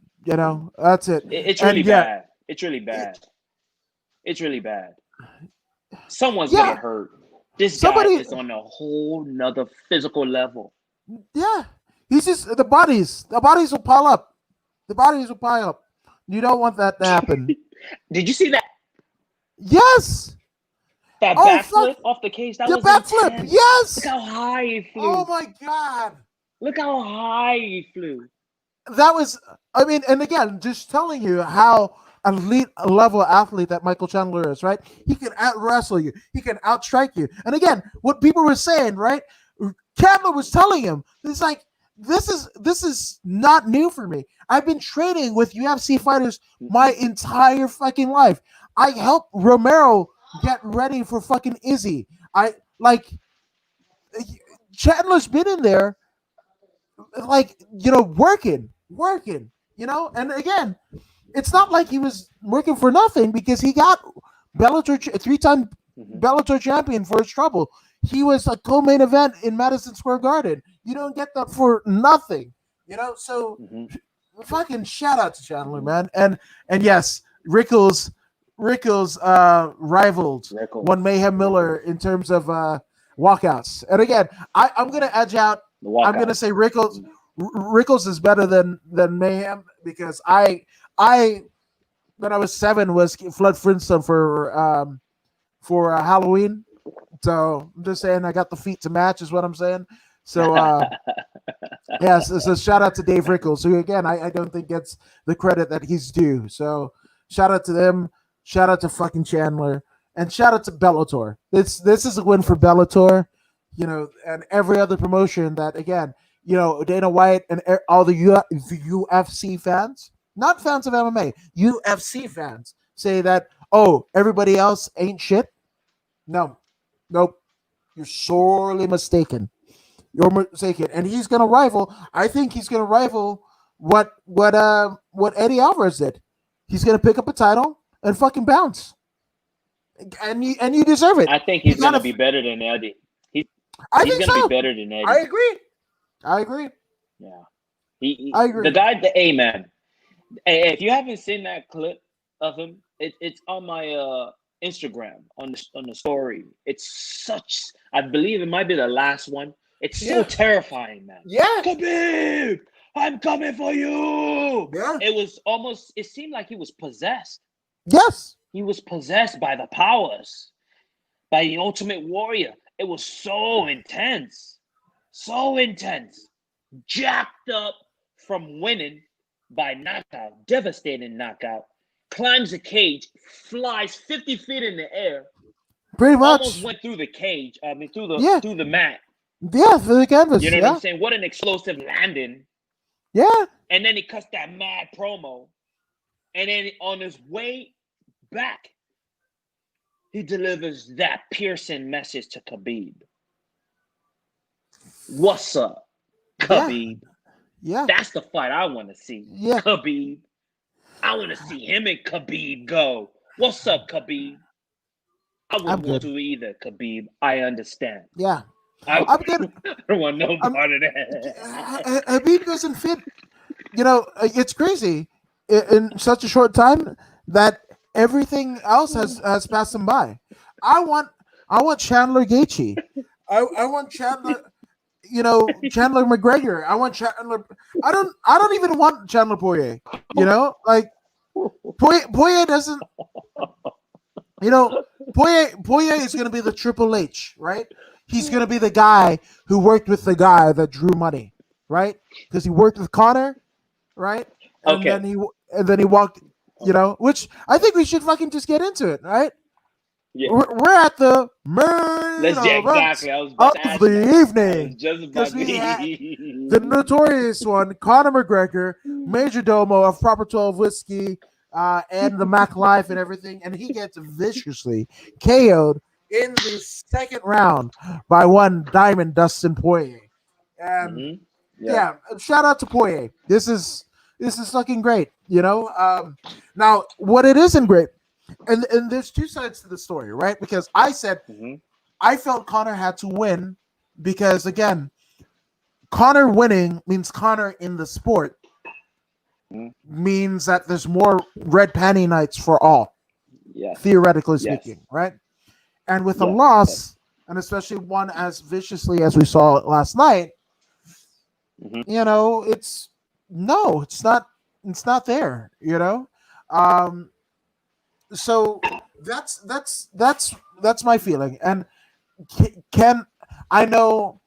That's it. It's really bad. It's really bad. Someone's gonna hurt. This guy is on a whole nother physical level. Yeah. He's just the bodies will pile up. You don't want that to happen. Did you see that? Yes. That backflip off the cage. That was backflip. Yes. Look how high he flew. Oh my God. Look how high he flew. That was, and again, just telling you how elite level athlete that Michael Chandler is, right? He can out wrestle you. He can outstrike you. And again, what people were saying, right? Chandler was telling him, it's like, this is not new for me. I've been training with UFC fighters my entire fucking life. I helped Romero get ready for fucking Izzy. Chandler's been in there, working, and again, it's not like he was working for nothing because he got three-time Bellator champion for his trouble. He was a co-main event in Madison Square Garden. You don't get that for nothing, so fucking shout out to Chandler, man. And yes, Rickles rivaled one Mayhem Miller in terms of walkouts. And again, I'm gonna edge out. I'm gonna say Rickles is better than Mayhem because I when I was 7 was Flood Flintstone for Halloween. So I'm just saying I got the feet to match is what I'm saying. So so shout out to Dave Rickles, who again I don't think gets the credit that he's due. So shout out to them. Shout out to fucking Chandler. And shout out to Bellator. This is a win for Bellator, and every other promotion that again, Dana White and all the UFC fans, not fans of MMA, UFC fans say that everybody else ain't shit. No, nope, you're sorely mistaken. You're mistaken, and he's gonna rival. I think he's gonna rival what Eddie Alvarez did. He's gonna pick up a title and fucking bounce, and you deserve it. I think You he's gonna gotta. be better than Eddie. I He's think gonna be so. better than Eddie. I agree. I agree. Yeah. He I the agree. guy, the A man. Hey, if you haven't seen that clip of him, it's on my Instagram on the story. It's such. I believe it might be the last one. It's so Yeah. terrifying, man. Yeah. Khabib, I'm coming for you. Yeah. It was almost. It seemed like he was possessed. Yes. He was possessed by the powers, by the Ultimate Warrior. It was so intense, so intense, jacked up from winning by knockout, devastating knockout, climbs the cage, flies 50 feet in the air, Pretty almost much. went through the cage. I mean, Yeah. through the mat. Yeah. For the canvas. You know what Yeah. I'm saying? What an explosive landing! Yeah. And then he cuts that mad promo, and then on his way back, he delivers that piercing message to Khabib. What's up, Khabib? Yeah. That's the fight I want to see. Yeah. Khabib. I want to see him and Khabib go. What's up, Khabib? I I'm wouldn't want good. to either, Khabib. I understand. Yeah. I I'm good. don't want no I'm- part of that. Habib doesn't fit. It's crazy in such a short time that everything else has passed him by. I want Chandler Gaethje. I want Chandler. Chandler McGregor. I want Chandler. I don't even want Chandler Poirier. Like Poirier doesn't. Poirier is going to be the Triple H, right? He's going to be the guy who worked with the guy that drew money, right? Because he worked with Connor, right? And Okay. then he walked, which I think we should fucking just get into it, right? Yeah. We're at the main Let's event exactly. I was about to of ask the that. I was evening. just about Because we to. had the notorious one, Conor McGregor, Major Domo of Proper 12 Whiskey, and the Mac Life and everything, and he gets viciously KO'd in the second round by one Diamond Dustin Poirier. And Mhm. yeah, shout out to Poirier. This is fucking great. Now what it isn't great, and there's two sides to the story, right? Because I said Mhm. I felt Connor had to win because again, Connor winning means Connor in the sport Mhm. means that there's more red panty nights for all, Yes. theoretically Yes. speaking, right? And with a Yes. loss, and especially one as viciously as we saw last night, Mhm. it's no, it's not there, so that's my feeling. And Ken, I know,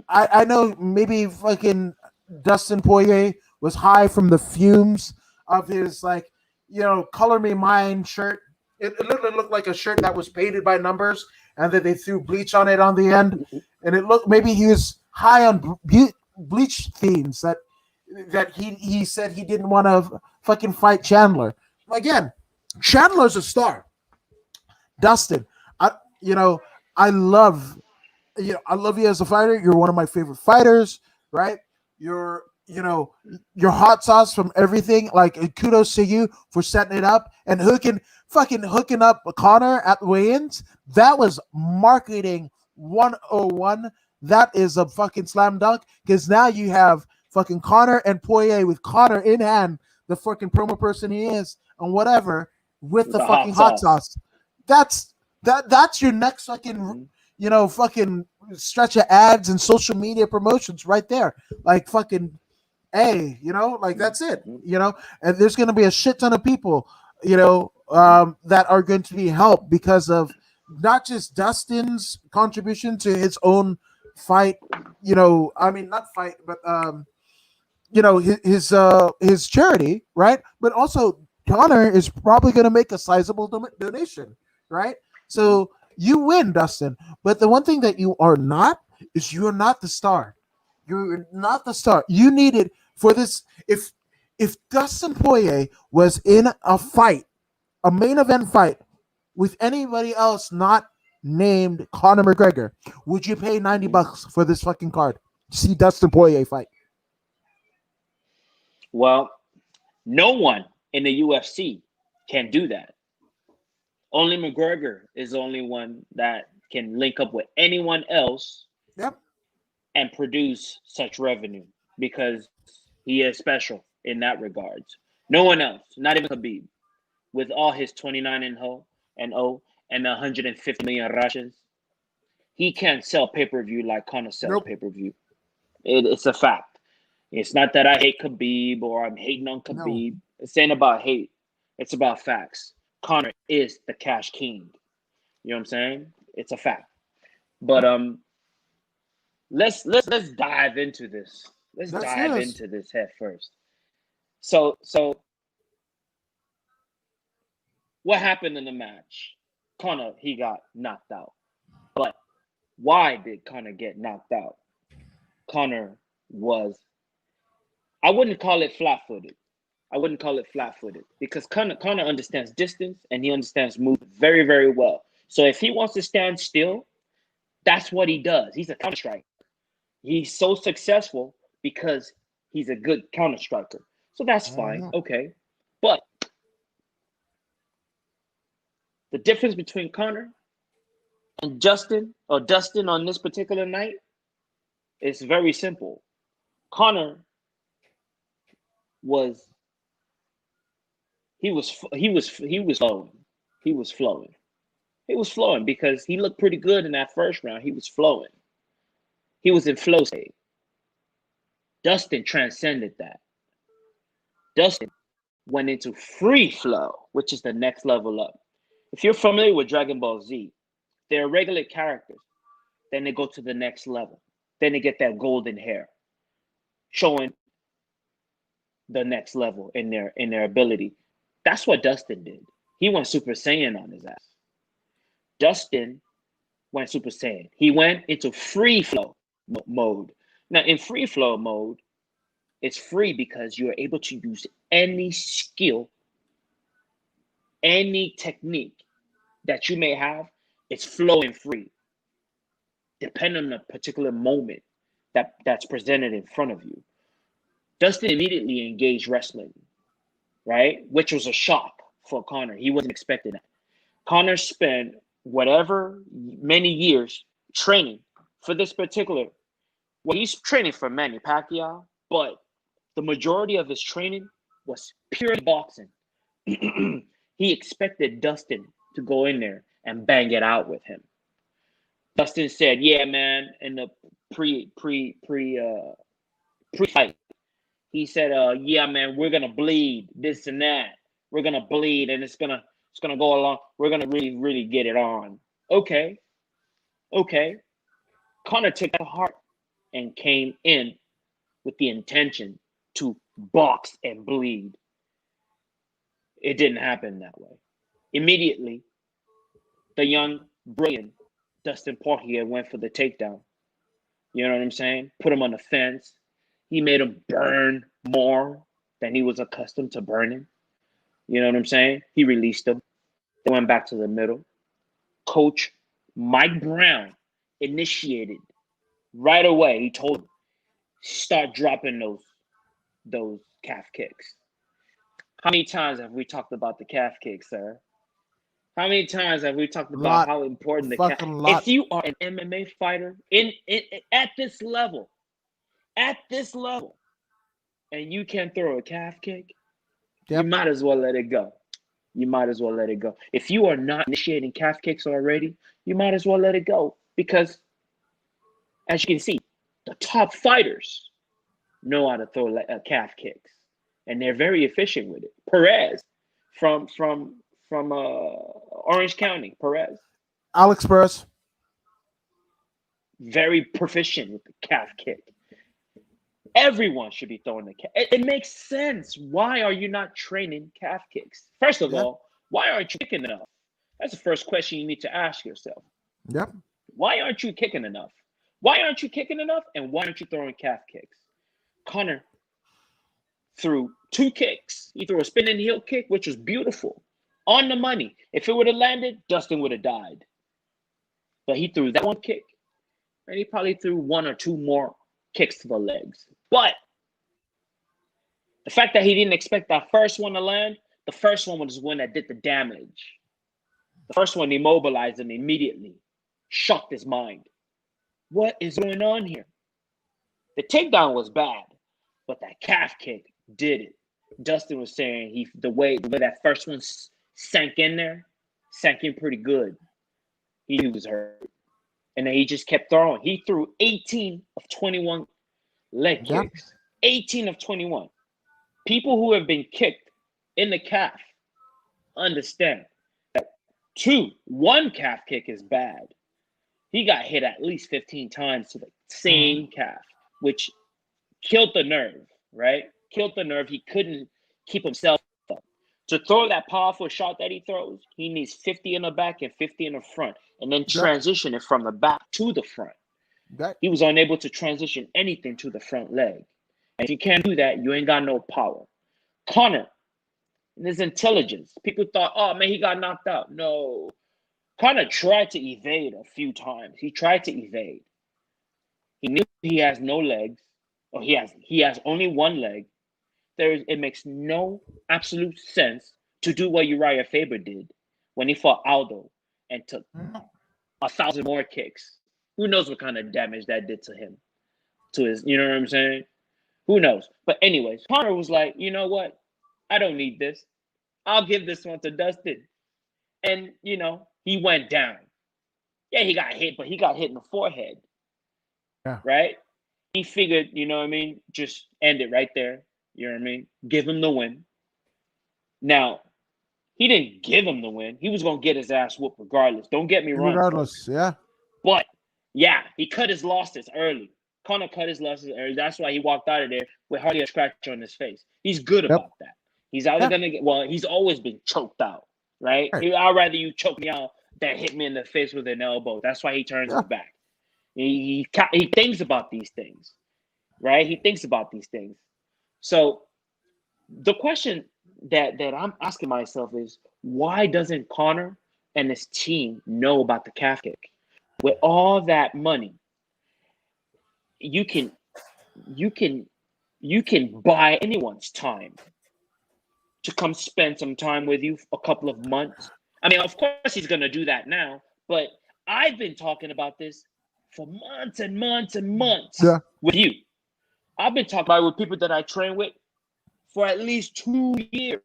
I know maybe fucking Dustin Poirier was high from the fumes of his color me mine shirt. It literally looked like a shirt that was painted by numbers and then they threw bleach on it on the end, and it looked maybe he was high on bleach themes that he said he didn't want to fucking fight Chandler again. Chandler's a star. Dustin, you know, I love I love you as a fighter. You're one of my favorite fighters, right? You're your hot sauce from everything. Like kudos to you for setting it up and hooking up Connor at the weigh-ins. That was marketing 101. That is a fucking slam dunk because now you have fucking Connor and Poirier with Connor in hand, the fucking promo person he is, and whatever with the fucking hot sauce. That's your next fucking fucking stretch of ads and social media promotions right there. Like fucking like that's it. And there's gonna be a shit ton of people, that are going to be helped because of not just Dustin's contribution to his own fight, I mean not fight, but his charity, right? But also Connor is probably gonna make a sizable donation, right? So you win, Dustin. But the one thing that you are not is you are not the star. You're not the star. You needed for this. If Dustin Poirier was in a fight, a main event fight with anybody else not named Conor McGregor, would you pay $90 for this fucking card to see Dustin Poirier fight? Well, no one in the UFC can do that. Only McGregor is the only one that can link up with anyone else Yep. and produce such revenue because he is special in that regards. No one else, not even Khabib, with all his 29 and 0 and 150 million Russians, he can't sell pay-per-view like Conor sells Nope. pay-per-view. It's a fact. It's not that I hate Khabib or I'm hating on No. Khabib. It's ain't about hate. It's about facts. Conor is the cash king. You know what I'm saying? It's a fact. But let's dive into this. Let's dive into this head first. So what happened in the match? Conor, he got knocked out. But why did Conor get knocked out? Conor was, I wouldn't call it flat-footed. I wouldn't call it flat-footed because Conor understands distance and he understands movement very, very well. So if he wants to stand still, that's what he does. He's a counter striker. He's so successful because he's a good counter striker. So that's fine. Okay. But the difference between Conor and Dustin on this particular night is very simple. Conor was flowing. He was flowing. He was flowing because he looked pretty good in that first round. He was flowing. He was in flow state. Dustin transcended that. Dustin went into free flow, which is the next level up. If you're familiar with Dragon Ball Z, they're regular characters. Then they go to the next level. Then they get that golden hair, showing the next level in their ability. That's what Dustin did. He went Super Saiyan on his ass. Dustin went Super Saiyan. He went into free flow mode. Now, in free flow mode, it's free because you're able to use any skill, any technique that you may have. It's flowing free, depending on a particular moment that's presented in front of you. Dustin immediately engaged wrestling, right? Which was a shock for Conor. He wasn't expecting that. Conor spent whatever many years training for this particular. Well, he's training for Manny Pacquiao, but the majority of his training was pure boxing. He expected Dustin to go in there and bang it out with him. Dustin said, "Yeah, man," in the pre-fight. He said, "Yeah, man, we're gonna bleed this and that. We're gonna bleed, and it's gonna go along. We're gonna really, really get it on." Okay. Conor took that to heart and came in with the intention to box and bleed. It didn't happen that way. Immediately, the young, brilliant Dustin Poirier went for the takedown. You know what I'm saying? Put him on the fence. He made him burn more than he was accustomed to burning. You know what I'm saying? He released him. They went back to the middle. Coach Mike Brown initiated right away. He told him, start dropping those calf kicks. How many times have we talked about the calf kick, sir? How many times have we talked about how important the calf? If you are an MMA fighter at this level, and you can throw a calf kick, you might as well let it go. You might as well let it go. If you are not initiating calf kicks already, you might as well let it go because, as you can see, the top fighters know how to throw calf kicks, and they're very efficient with it. Perez from Orange County, Perez. Alex Perez. Very proficient with the calf kick. Everyone should be throwing the calf. It makes sense. Why are you not training calf kicks? First of all, why aren't you kicking enough? That's the first question you need to ask yourself. Yep. Why aren't you kicking enough? Why aren't you kicking enough? And why aren't you throwing calf kicks? Conor threw 2 kicks. He threw a spinning heel kick, which was beautiful, on the money. If it would have landed, Dustin would have died. But he threw that 1 kick, and he probably threw 1 or 2 more kicks to the legs. But the fact that he didn't expect that first one to land, the first one was the one that did the damage. The first one immobilized him immediately, shocked his mind. What is going on here? The takedown was bad, but that calf kick did it. Dustin was saying the way that first one sank in pretty good. He was hurt. And then he just kept throwing. He threw 18 of 21 leg kicks. 18 of 21. People who have been kicked in the calf understand that 1 calf kick is bad. He got hit at least 15 times to the same calf, which killed the nerve, right? Killed the nerve. He couldn't keep himself up. To throw that powerful shot that he throws, he needs 50 in the back and 50 in the front, and then transition it from the back to the front. He was unable to transition anything to the front leg. And if you can't do that, you ain't got no power. Conor, in his intelligence, people thought, oh, man, he got knocked out. No. Conor tried to evade a few times. He tried to evade. He knew he has no legs, or he has only 1 leg. It makes no absolute sense to do what Uriah Faber did when he fought Aldo and took 1,000 more kicks. Who knows what kind of damage that did to him, to his, you know what I'm saying? Who knows? But anyways, Conor was like, you know what? I don't need this. I'll give this one to Dustin. And, he went down. Yeah, he got hit, but he got hit in the forehead. Yeah. Right? He figured, you know what I mean? Just end it right there. You know what I mean? Give him the win. Now, he didn't give him the win. He was going to get his ass whooped regardless. Don't get me wrong. Regardless, yeah. But, yeah, he cut his losses early. Conor cut his losses early. That's why he walked out of there with hardly a scratch on his face. He's good about that. He's either going to get, he's always been choked out, right? I'd rather you choke me out than hit me in the face with an elbow. That's why he turns his back. He thinks about these things, right? He thinks about these things. So the question that I'm asking myself is, why doesn't Conor and his team know about the calf kick? With all that money, you can buy anyone's time to come spend some time with you for a couple of months. I mean, of course he's going to do that now, but I've been talking about this for months and months and months with you. I've been talking about it with people that I train with for at least 2 years.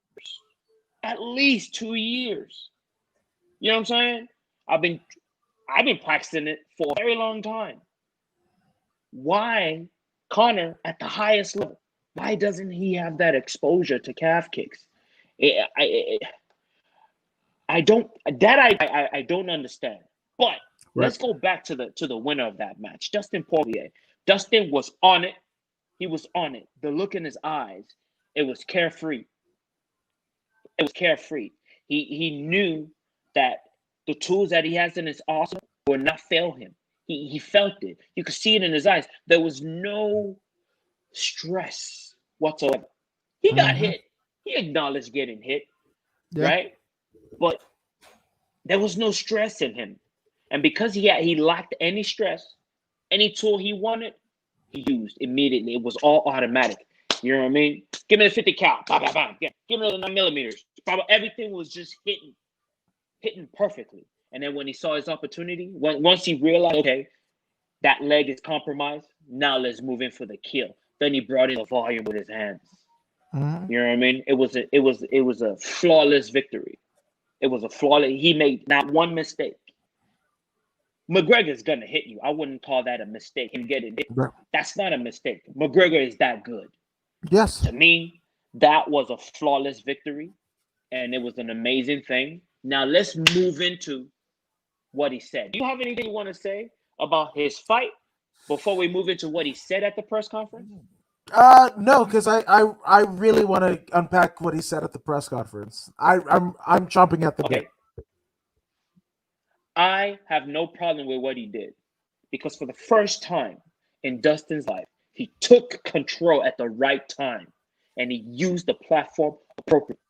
At least 2 years. You know what I'm saying? I've been practicing it for a very long time. Why Conor at the highest level? Why doesn't he have that exposure to calf kicks? I don't understand. But let's go back to the winner of that match, Dustin Poirier. Dustin was on it. He was on it. The look in his eyes, it was carefree. It was carefree. He knew that the tools that he has in his arsenal would not fail him. He felt it. You could see it in his eyes. There was no stress whatsoever. He got hit. He acknowledged getting hit, right? But there was no stress in him. And because he lacked any stress, any tool he wanted, he used immediately. It was all automatic. You know what I mean? Give me the 50 cal. Bam, bam, bam. Yeah. Give me the 9 millimeters. Everything was just hitting perfectly. And then when he saw his opportunity, once he realized, okay, that leg is compromised, now let's move in for the kill. Then he brought in the volume with his hands. You know what I mean? It was a flawless victory. It was a flawless. He made not one mistake. McGregor's gonna hit you. I wouldn't call that a mistake. Him getting hit. That's not a mistake. McGregor is that good. Yes. To me, that was a flawless victory, and it was an amazing thing. Now let's move into what he said. Do you have anything you want to say about his fight before we move into what he said at the press conference? No, because I really want to unpack what he said at the press conference. I'm chomping at the bit. I have no problem with what he did because for the first time in Dustin's life, he took control at the right time and he used the platform appropriately.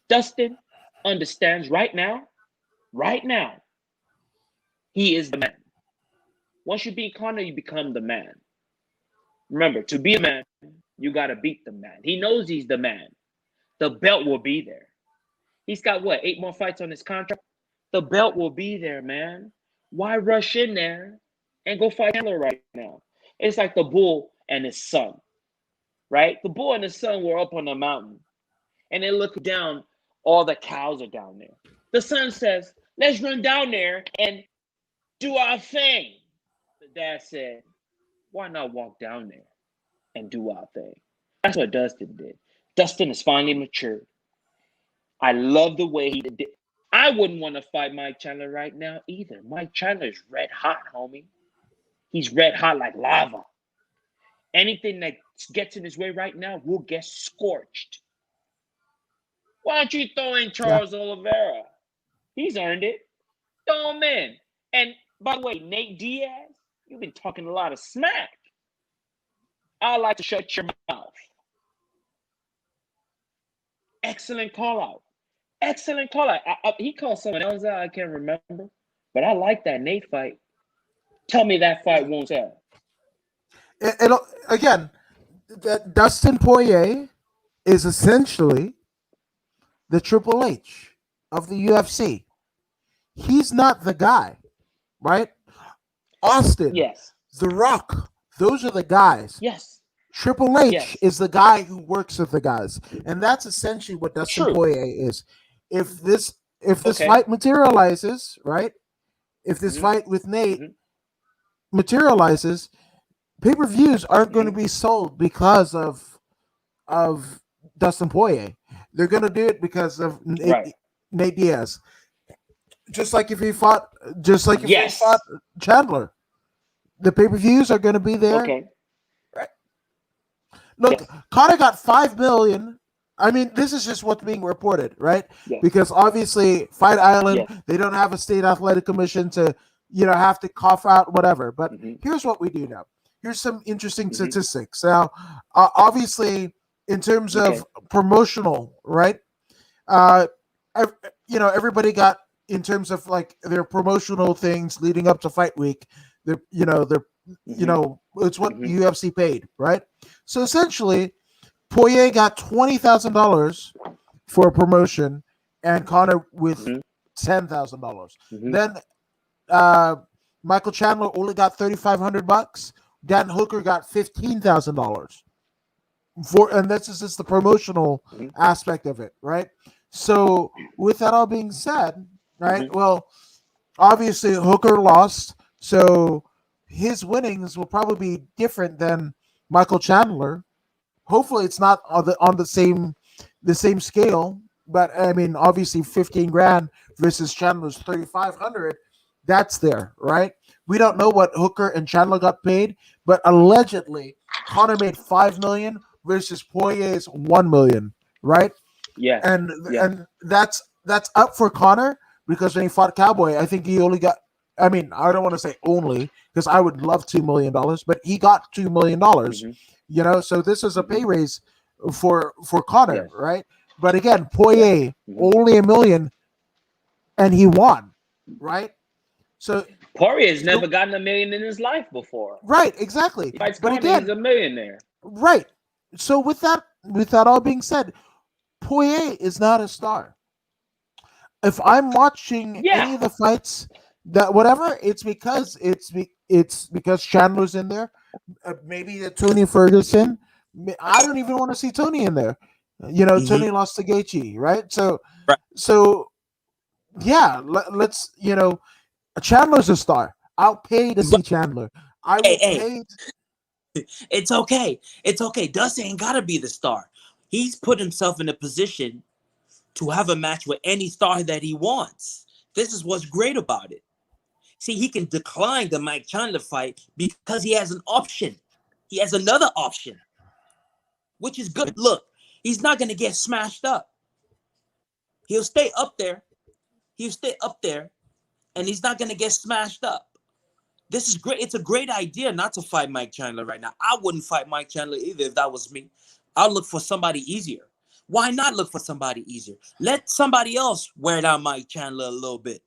Dustin understands right now, he is the man. Once you beat Conor, you become the man. Remember, to be a man, you got to beat the man. He knows he's the man. The belt will be there. He's got what, 8 more fights on his contract? The belt will be there, man. Why rush in there and go fight Chandler right now? It's like the bull and his son, right? The bull and his son were up on the mountain and they look down. All the cows are down there. The son says, let's run down there and do our thing. The dad said, why not walk down there and do our thing? That's what Dustin did. Dustin is finally matured. I love the way he did it. I wouldn't want to fight Mike Chandler right now either. Mike Chandler is red hot, homie. He's red hot like lava. Anything that gets in his way right now will get scorched. Why don't you throw in Charles Oliveira? He's earned it. Throw him in. And by the way, Nate Diaz, you've been talking a lot of smack. I like to shut your mouth. Excellent call out. Excellent call out. He called someone else out. I can't remember. But I like that Nate fight. Tell me that fight won't sell. Again, that Dustin Poirier is essentially the Triple H of the UFC. He's not the guy, right? Austin, Yes. The Rock, those are the guys. Yes. Triple H is the guy who works with the guys, and that's essentially what Dustin Poirier is. If this fight materializes, right? If this fight with Nate materializes, pay-per-views aren't going to be sold because of Dustin Poirier. They're going to do it because of Nate Diaz. Just like if he fought Chandler, the pay-per-views are going to be there. Okay. Right. Look, Conor got $5 million. I mean, this is just what's being reported, right? Yes. Because obviously, Fight Island, they don't have a state athletic commission to, have to cough out whatever. But here's what we do now. Here's some interesting statistics. Now, obviously, in terms of promotional, right? Everybody got, in terms of like their promotional things leading up to fight week, it's what UFC paid, right? So essentially, Poirier got $20,000 for a promotion, and Conor with $10,000. Then Michael Chandler only got $3,500. Dan Hooker got $15,000 and this is just the promotional aspect of it, right? So with that all being said, right? Well, obviously Hooker lost, so his winnings will probably be different than Michael Chandler. Hopefully, it's not on the same scale. But I mean, obviously, $15,000 versus Chandler's $3,500. That's there, right? We don't know what Hooker and Chandler got paid, but allegedly, Conor made $5 million versus Poirier's $1 million, right? Yeah, and that's up for Conor because when he fought Cowboy, I think he only got. I mean, I don't want to say only because I would love $2 million, but he got $2 million. So this is a pay raise for Conor, right? But again, Poirier only $1 million, and he won, right? So Poirier's never gotten $1 million in his life before. Right, exactly. But again, he's a millionaire. Right. So with that all being said, Poirier is not a star. If I'm watching any of the fights, that whatever, it's because Chandler's in there. Maybe the Tony Ferguson. I don't even want to see Tony in there. Tony lost to Gaethje, right? So yeah, let's Chandler's a star. I'll pay to see Chandler. I will pay. It's okay. It's okay. Dustin ain't gotta be the star. He's put himself in a position to have a match with any star that he wants. This is what's great about it. See, he can decline the Mike Chandler fight because he has an option. He has another option, which is good. Look, he's not going to get smashed up. He'll stay up there. He'll stay up there and he's not gonna get smashed up. This is great. It's a great idea not to fight Mike Chandler right now. I wouldn't fight Mike Chandler either if that was me. I'll look for somebody easier. Why not look for somebody easier? Let somebody else wear down Mike Chandler a little bit.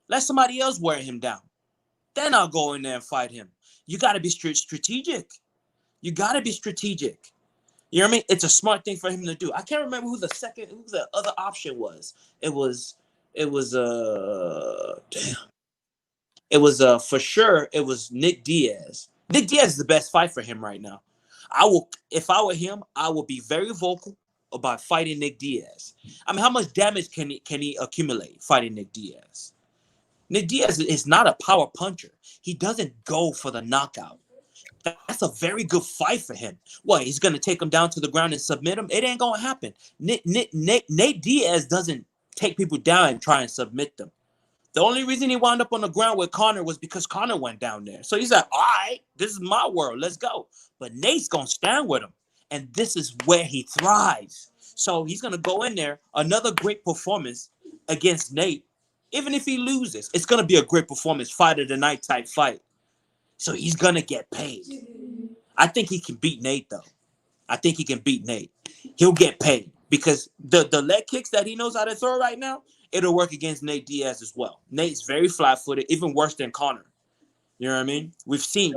Let somebody else wear him down. Then I'll go in there and fight him. You got to be strategic. You got to be strategic. You know what I mean? It's a smart thing for him to do. I can't remember who the other option was. It was for sure. It was Nick Diaz. Nick Diaz is the best fight for him right now. If I were him, I would be very vocal about fighting Nick Diaz. I mean, how much damage can he accumulate fighting Nick Diaz? Nick Diaz is not a power puncher. He doesn't go for the knockout. That's a very good fight for him. What, he's going to take him down to the ground and submit him? It ain't going to happen. Nate Diaz doesn't take people down and try and submit them. The only reason he wound up on the ground with Conor was because Conor went down there. So he's like, all right, this is my world. Let's go. But Nate's going to stand with him. And this is where he thrives. So he's going to go in there, another great performance against Nate. Even if he loses, it's going to be a great performance, fight of the night type fight. So he's going to get paid. I think he can beat Nate, though. I think he can beat Nate. He'll get paid because the leg kicks that he knows how to throw right now, it'll work against Nate Diaz as well. Nate's very flat-footed, even worse than Conor. You know what I mean? We've seen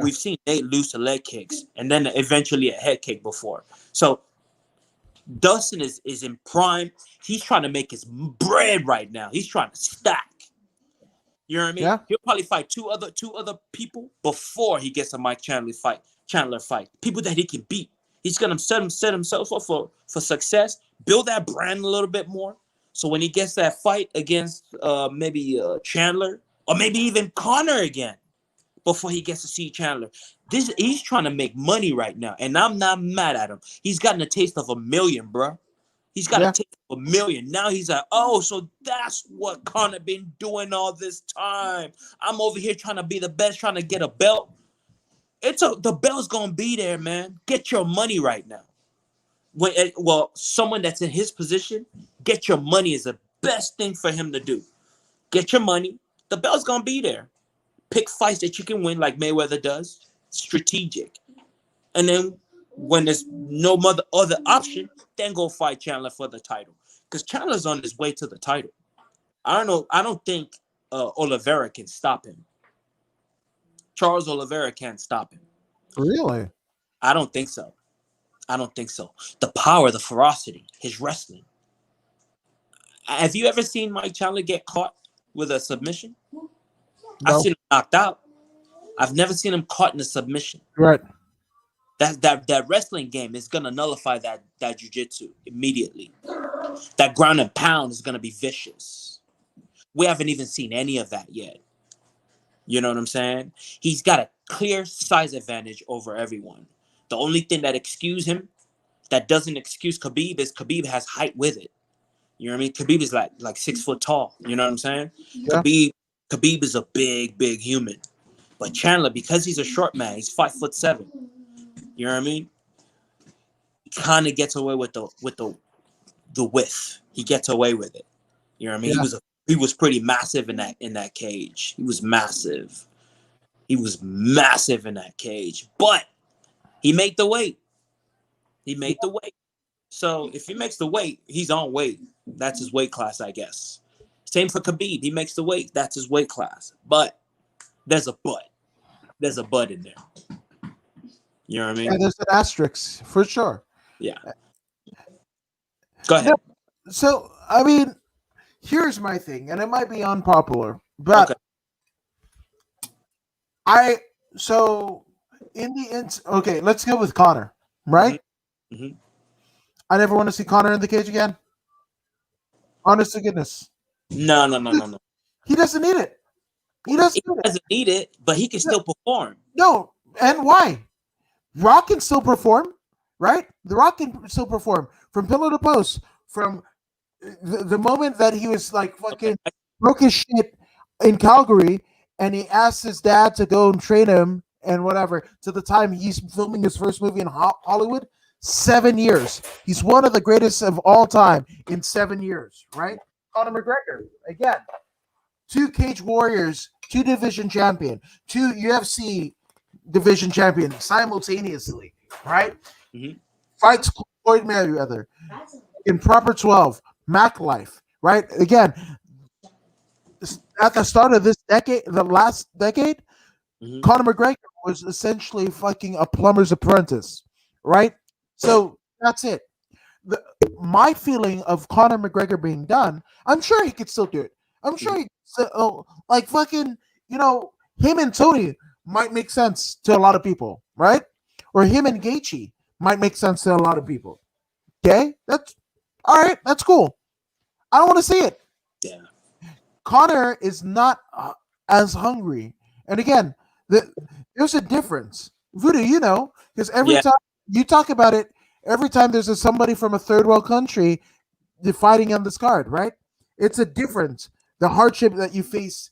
Nate lose to leg kicks and then eventually a head kick before. So Dustin is in prime. He's trying to make his bread right now. He's trying to stack. You know what I mean? Yeah. He'll probably fight two other people before he gets a Mike Chandler fight. People that he can beat. He's gonna set himself up for success. Build that brand a little bit more. So when he gets that fight against maybe Chandler or maybe even Conor again, before he gets to see Chandler, he's trying to make money right now, and I'm not mad at him. He's gotten a taste of $1 million, bro. He's got a taste of $1 million. Now he's like, oh, so that's what Conor been doing all this time. I'm over here trying to be the best, trying to get a belt. The belt's gonna be there, man. Get your money right now. Someone that's in his position, get your money is the best thing for him to do. Get your money. The belt's gonna be there. Pick fights that you can win, like Mayweather does. Strategic, and then when there's no other option, then go fight Chandler for the title. Because Chandler's on his way to the title. I don't know. I don't think Oliveira can stop him. Charles Oliveira can't stop him. Really? I don't think so. The power, the ferocity, his wrestling. Have you ever seen Mike Chandler get caught with a submission? No. I've seen him knocked out. I've never seen him caught in a submission. Right. That wrestling game is gonna nullify that jiu-jitsu immediately. That ground and pound is gonna be vicious. We haven't even seen any of that yet. You know what I'm saying? He's got a clear size advantage over everyone. The only thing that doesn't excuse Khabib is Khabib has height with it. You know what I mean? Khabib is like 6 foot tall. You know what I'm saying? Yeah. Khabib is a big human. But Chandler, because he's a short man, he's 5'7". You know what I mean? He kind of gets away with the width. He gets away with it. You know what I mean? Yeah. He was pretty massive in that cage. He was massive. He was massive in that cage. But he made the weight. So if he makes the weight, he's on weight. That's his weight class, I guess. Same for Khabib. He makes the weight. That's his weight class. But there's a but. There's a but in there. You know what I mean? Yeah, there's an asterisk for sure. Yeah. Go ahead. So, I mean, here's my thing, and it might be unpopular, but okay. Let's go with Conor, right? Mm-hmm. I never want to see Conor in the cage again. Honest to goodness. No. He doesn't need it. He doesn't need it, but he can still perform. No, and why? Rock can still perform, right? The Rock can still perform from pillar to post. From the moment that he was like fucking broke his shit in Calgary, and he asked his dad to go and train him and whatever, to the time he's filming his first movie in Hollywood, 7 years. He's one of the greatest of all time in 7 years, right? Conor McGregor, again. two Cage Warriors, two division champion, two UFC division champion simultaneously, right? Mhm. Fights Floyd Mayweather in proper 12, Mac Life, right? Again, at the start of this decade, the last decade, Mhm. Conor McGregor was essentially fucking a plumber's apprentice, right? So that's it. The, my feeling of Conor McGregor being done, I'm sure he could still do it. I'm sure he like fucking, him and Tony might make sense to a lot of people, right? Or him and Gaethje might make sense to a lot of people. Okay, that's all right. That's cool. I don't want to see it. Yeah. Connor is not as hungry. And again, there's a difference. Voodoo, because every Yeah. time you talk about it, every time there's somebody from a third world country fighting on this card, right? It's a difference. The hardship that you face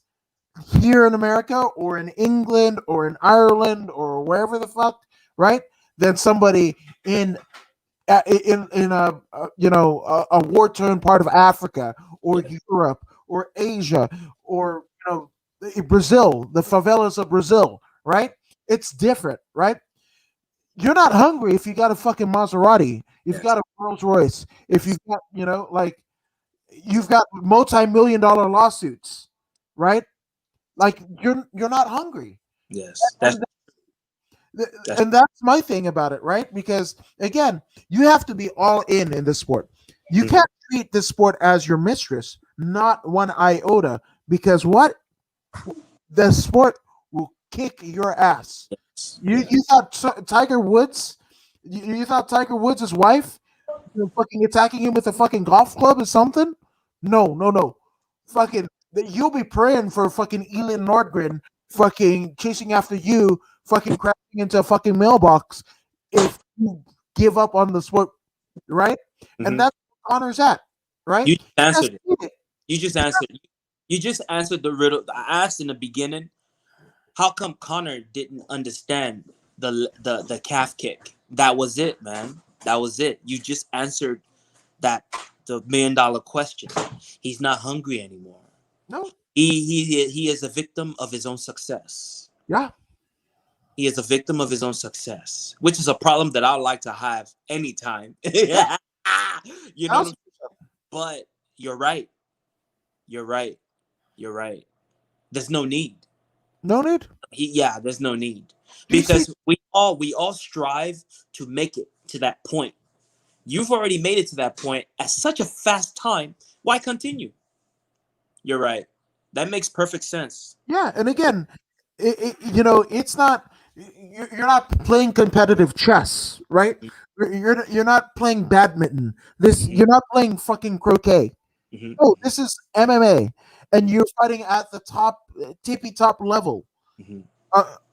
here in America or in England or in Ireland or wherever the fuck, right? Than somebody in a war torn part of Africa or Yeah. Europe or Asia or Brazil, the favelas of Brazil, right? It's different, right? You're not hungry if you got a fucking Maserati, if you Yes. got a Rolls Royce, if you've got like you've got multi-million-dollar lawsuits, right? Like you're not hungry, Yes. and That's and that's my thing about it, right? Because again, you have to be all in the sport. You Mhm. can't treat this sport as your mistress, not one iota, because what the sport will kick your ass. yes. You Yeah. you thought Tiger Woods, you thought Tiger Woods' wife, fucking attacking him with a fucking golf club or something? No, no, no. Fucking, you'll be praying for fucking Elin Nordgren fucking chasing after you, fucking crashing into a fucking mailbox if you give up on the sport, right? And Mhm. that's what Connor's at, right? You just He has answered it. beat it. You just answered. You just answered the riddle. I asked in the beginning, how come Connor didn't understand the calf kick? That was it, man. That was it. You just answered that the $1 million question. He's not hungry anymore. No, He is a victim of his own success. yeah, He is a victim of his own success, which is a problem that I'd like to have anytime. yeah. You know what That's I'm saying? But you're right. You're right. You're right. There's no need. no need. Yeah, there's no need Do you see? because we all strive to make it to that point. You've already made it to that point at such a fast time. Why continue? You're right. That makes perfect sense. Yeah, and again, it's not you're not playing competitive chess, right? You're not playing badminton. This Hmm. you're not playing fucking croquet. Hmm. No, this is MMA, and you're fighting at the top, tippy top level Hmm.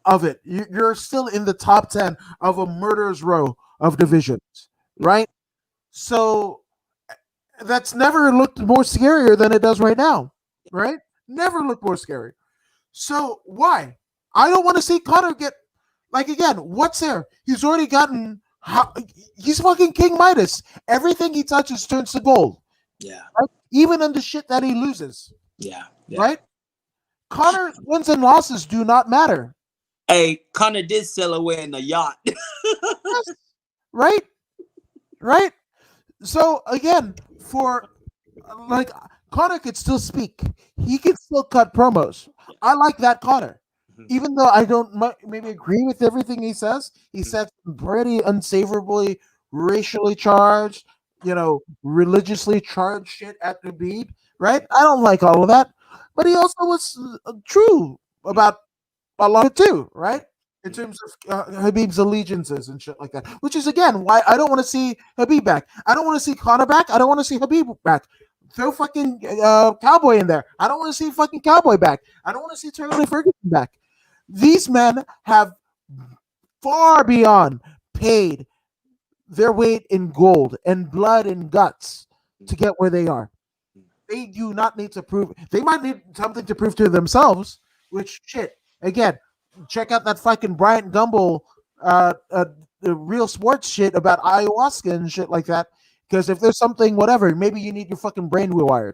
of it. You're still in the top 10 of a murderer's row of divisions, right? So that's never looked more scarier than it does right now, right? Never looked more scary. So why? I don't want to see Connor get like again. What's there? He's already gotten. He's fucking King Midas. Everything he touches turns to gold. Yeah. Right? Even in the shit that he loses. Yeah. Yeah. Right? Connor's wins and losses do not matter. Hey, Connor did sail away in a yacht. Yes. Right? Right? So again, for like Connor could still speak. He can still cut promos. I like that Connor. Mhm. Even though I don't maybe agree with everything he said some pretty unsavourably racially charged, religiously charged shit at the beat, right? I don't like all of that, but he also was true about a lot of it too, right? In terms of Habib's allegiances and shit like that, which is again why I don't want to see Habib back. I don't want to see Conor back. I don't want to see Habib back. Throw fucking Cowboy in there. I don't want to see fucking Cowboy back. I don't want to see Charlie Ferguson back. These men have far beyond paid their weight in gold and blood and guts to get where they are. They do not need to prove. They might need something to prove to themselves. Which shit again. Check out that fucking Bryant Gumbel, the real sports shit about ayahuasca and shit like that. Because if there's something, whatever, maybe you need your fucking brain rewired.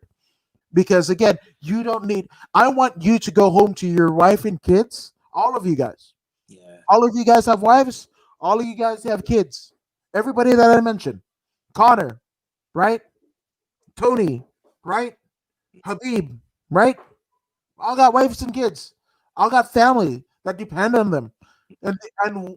because again, you don't need. I want you to go home to your wife and kids. All of you guys. Yeah. All of you guys have wives. All of you guys have kids. Everybody that I mentioned. Connor, right? Tony, right? Habib, right? All got wives and kids. All got family that depend on them, and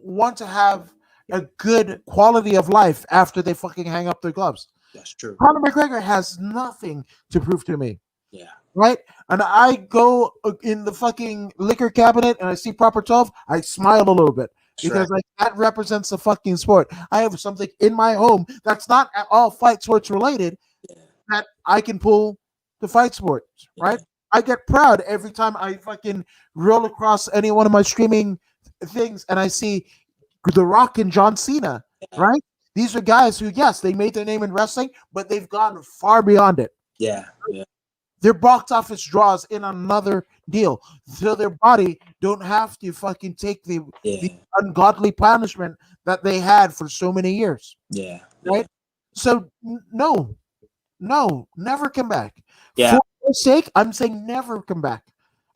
want to have a good quality of life after they fucking hang up their gloves. That's true. Conor McGregor has nothing to prove to me, Yeah. right? And I go in the fucking liquor cabinet and I see Proper 12, I smile a little bit That's because right. like that represents the fucking sport. I have something in my home that's not at all fight sports related Yeah. that I can pull the fight sports, right? Yeah. I get proud every time I fucking roll across any one of my streaming things and I see The Rock and John Cena, Yeah. right? These are guys who, yes, they made their name in wrestling, but they've gone far beyond it. Yeah. Yeah. Their box office draws in another deal, so their body don't have to fucking take the Yeah. ungodly punishment that they had for so many years, Yeah. Yeah. right? So no, no, never come back. Yeah. For your sake, I'm saying never come back.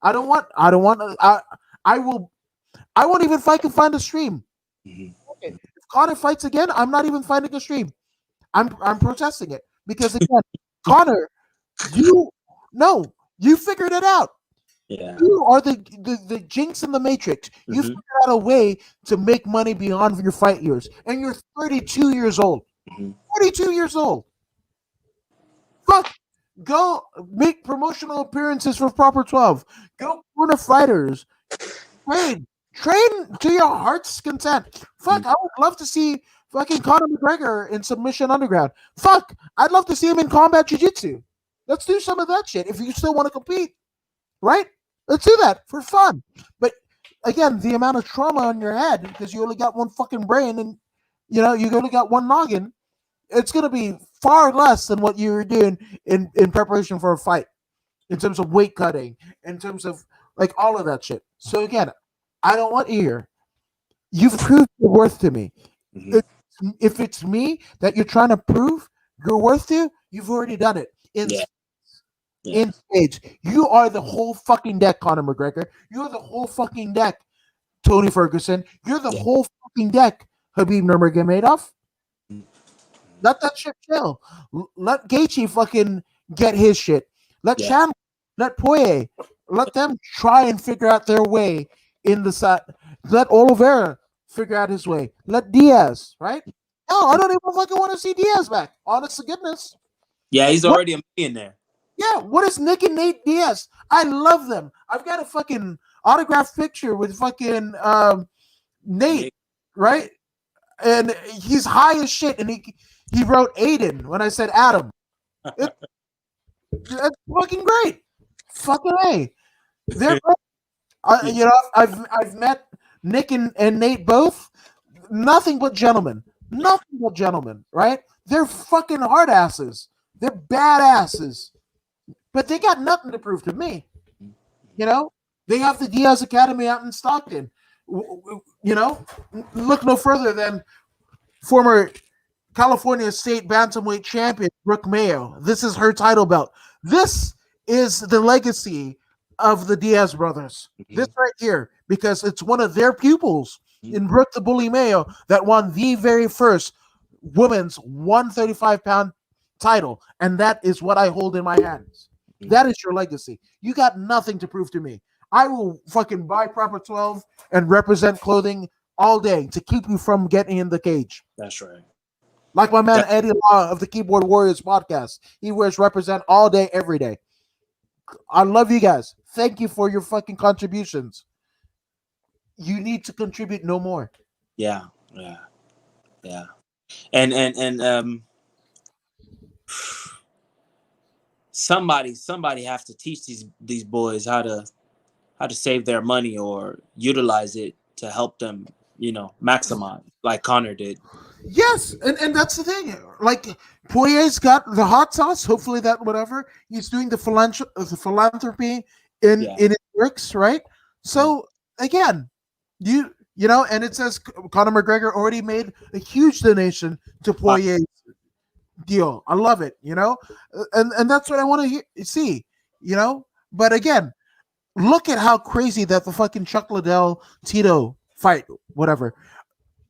I don't want. I don't want. I will. I won't even fight to find a stream. Mhm. If Connor fights again, I'm not even finding a stream. I'm protesting it because again, Connor, you no, you figured it out. Yeah. You are the jinx in the matrix. You Mhm. figured out a way to make money beyond your fight years, and you're 32 years old. Mhm. 32 years old. Fuck. Go make promotional appearances for Proper 12. Go corner fighters. Train. Train to your heart's content. Fuck, I would love to see fucking Conor McGregor in Submission Underground. Fuck, I'd love to see him in Combat Jiu-Jitsu. Let's do some of that shit if you still want to compete, right? Let's do that for fun. But again, the amount of trauma on your head because you only got one fucking brain and you only got one noggin. It's gonna be far less than what you were doing in preparation for a fight, in terms of weight cutting, in terms of like all of that shit. So again, I don't want you here. You've proved your worth to me. Mhm. If it's me that you're trying to prove your worth to, you've already done it. Yeah. Yeah. In stage, you are the whole fucking deck, Conor McGregor. You're the whole fucking deck, Tony Ferguson. You're the Yeah. whole fucking deck, Habib Nurmagomedov. Mhm. Let that shit chill. Let Gaethje fucking get his shit. Let Yeah. Chandler, let Poirier, let them try and figure out their way in the side. Let Oliveira figure out his way. Let Diaz, right? No, I don't even fucking want to see Diaz back. Honest to goodness. Yeah. He's What? already a millionaire. Yeah, what is Nick and Nate Diaz? I love them. I've got a fucking autographed picture with fucking Nate, Nick. right? And he's high as shit, and he wrote Aiden when I said Adam. It, that's fucking great. Fucking A. They're I've met Nick and Nate both. Nothing but gentlemen. Nothing but gentlemen, right? They're fucking hard asses. They're badasses. But they got nothing to prove to me. You know? They have the Diaz Academy out in Stockton. Look no further than former California State Bantamweight champion Brooke Mayo. This is her title belt. This is the legacy of the Diaz brothers. This Mhm. right here, because it's one of their pupils Mhm. in Brooke the Bully Mayo that won the very first women's 135-pound title, and that is what I hold in my hands. Mhm. That is your legacy. You got nothing to prove to me. I will fucking buy Proper 12 and represent clothing all day to keep you from getting in the cage. That's right. Like my man Yeah. Eddie Law of the Keyboard Warriors podcast. He wears represent all day, every day. I love you guys. Thank you for your fucking contributions. You need to contribute no more. Yeah. Yeah. Yeah. And somebody have to teach these boys how to save their money or utilize it to help them, maximize like Connor did. Yes, and that's the thing. Like Poirier's got the hot sauce. Hopefully that whatever he's doing the philanthropy in Yeah. in it works, right? So again, and it says Conor McGregor already made a huge donation to Poirier's deal. I love it, and that's what I want to see. you know. But again, look at how crazy that the fucking Chuck Liddell Tito fight, whatever.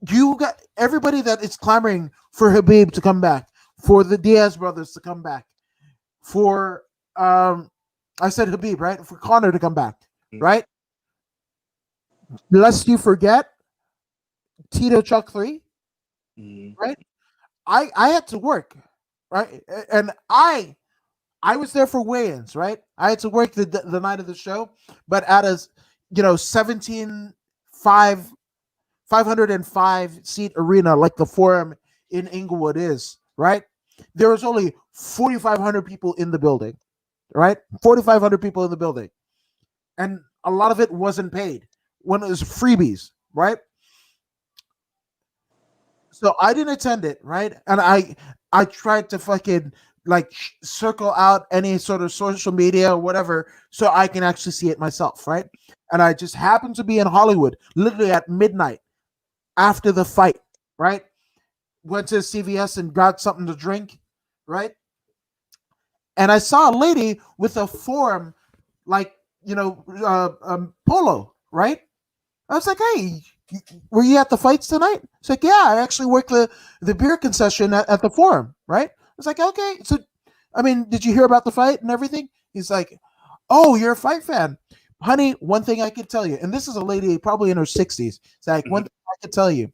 You got everybody that is clamoring for Habib to come back, for the Diaz brothers to come back, for I said Habib, right? For Connor to come back, right? Lest you forget Tito Chuck 3, right? I had to work, right? And I was there for weigh-ins, right? I had to work the night of the show, but at a 17 505 seat arena like the Forum in Inglewood is, right? There was only 4,500 people in the building, right? 4,500 people in the building. And a lot of it wasn't paid when it was freebies, right? So I didn't attend it, right? And I tried to fucking like circle out any sort of social media or whatever so I can actually see it myself, right? And I just happened to be in Hollywood literally at midnight after the fight, right? Went to CVS and got something to drink, right? And I saw a lady with a Forum, like, polo, right? I was like, hey, were you at the fights tonight? It's like, yeah, I actually work the beer concession at the Forum, right? I was like, okay. So, I mean, did you hear about the fight and everything? He's like, oh, you're a fight fan. Honey, one thing I could tell you, and this is a lady probably in her 60s. It's like, one thing I could tell you,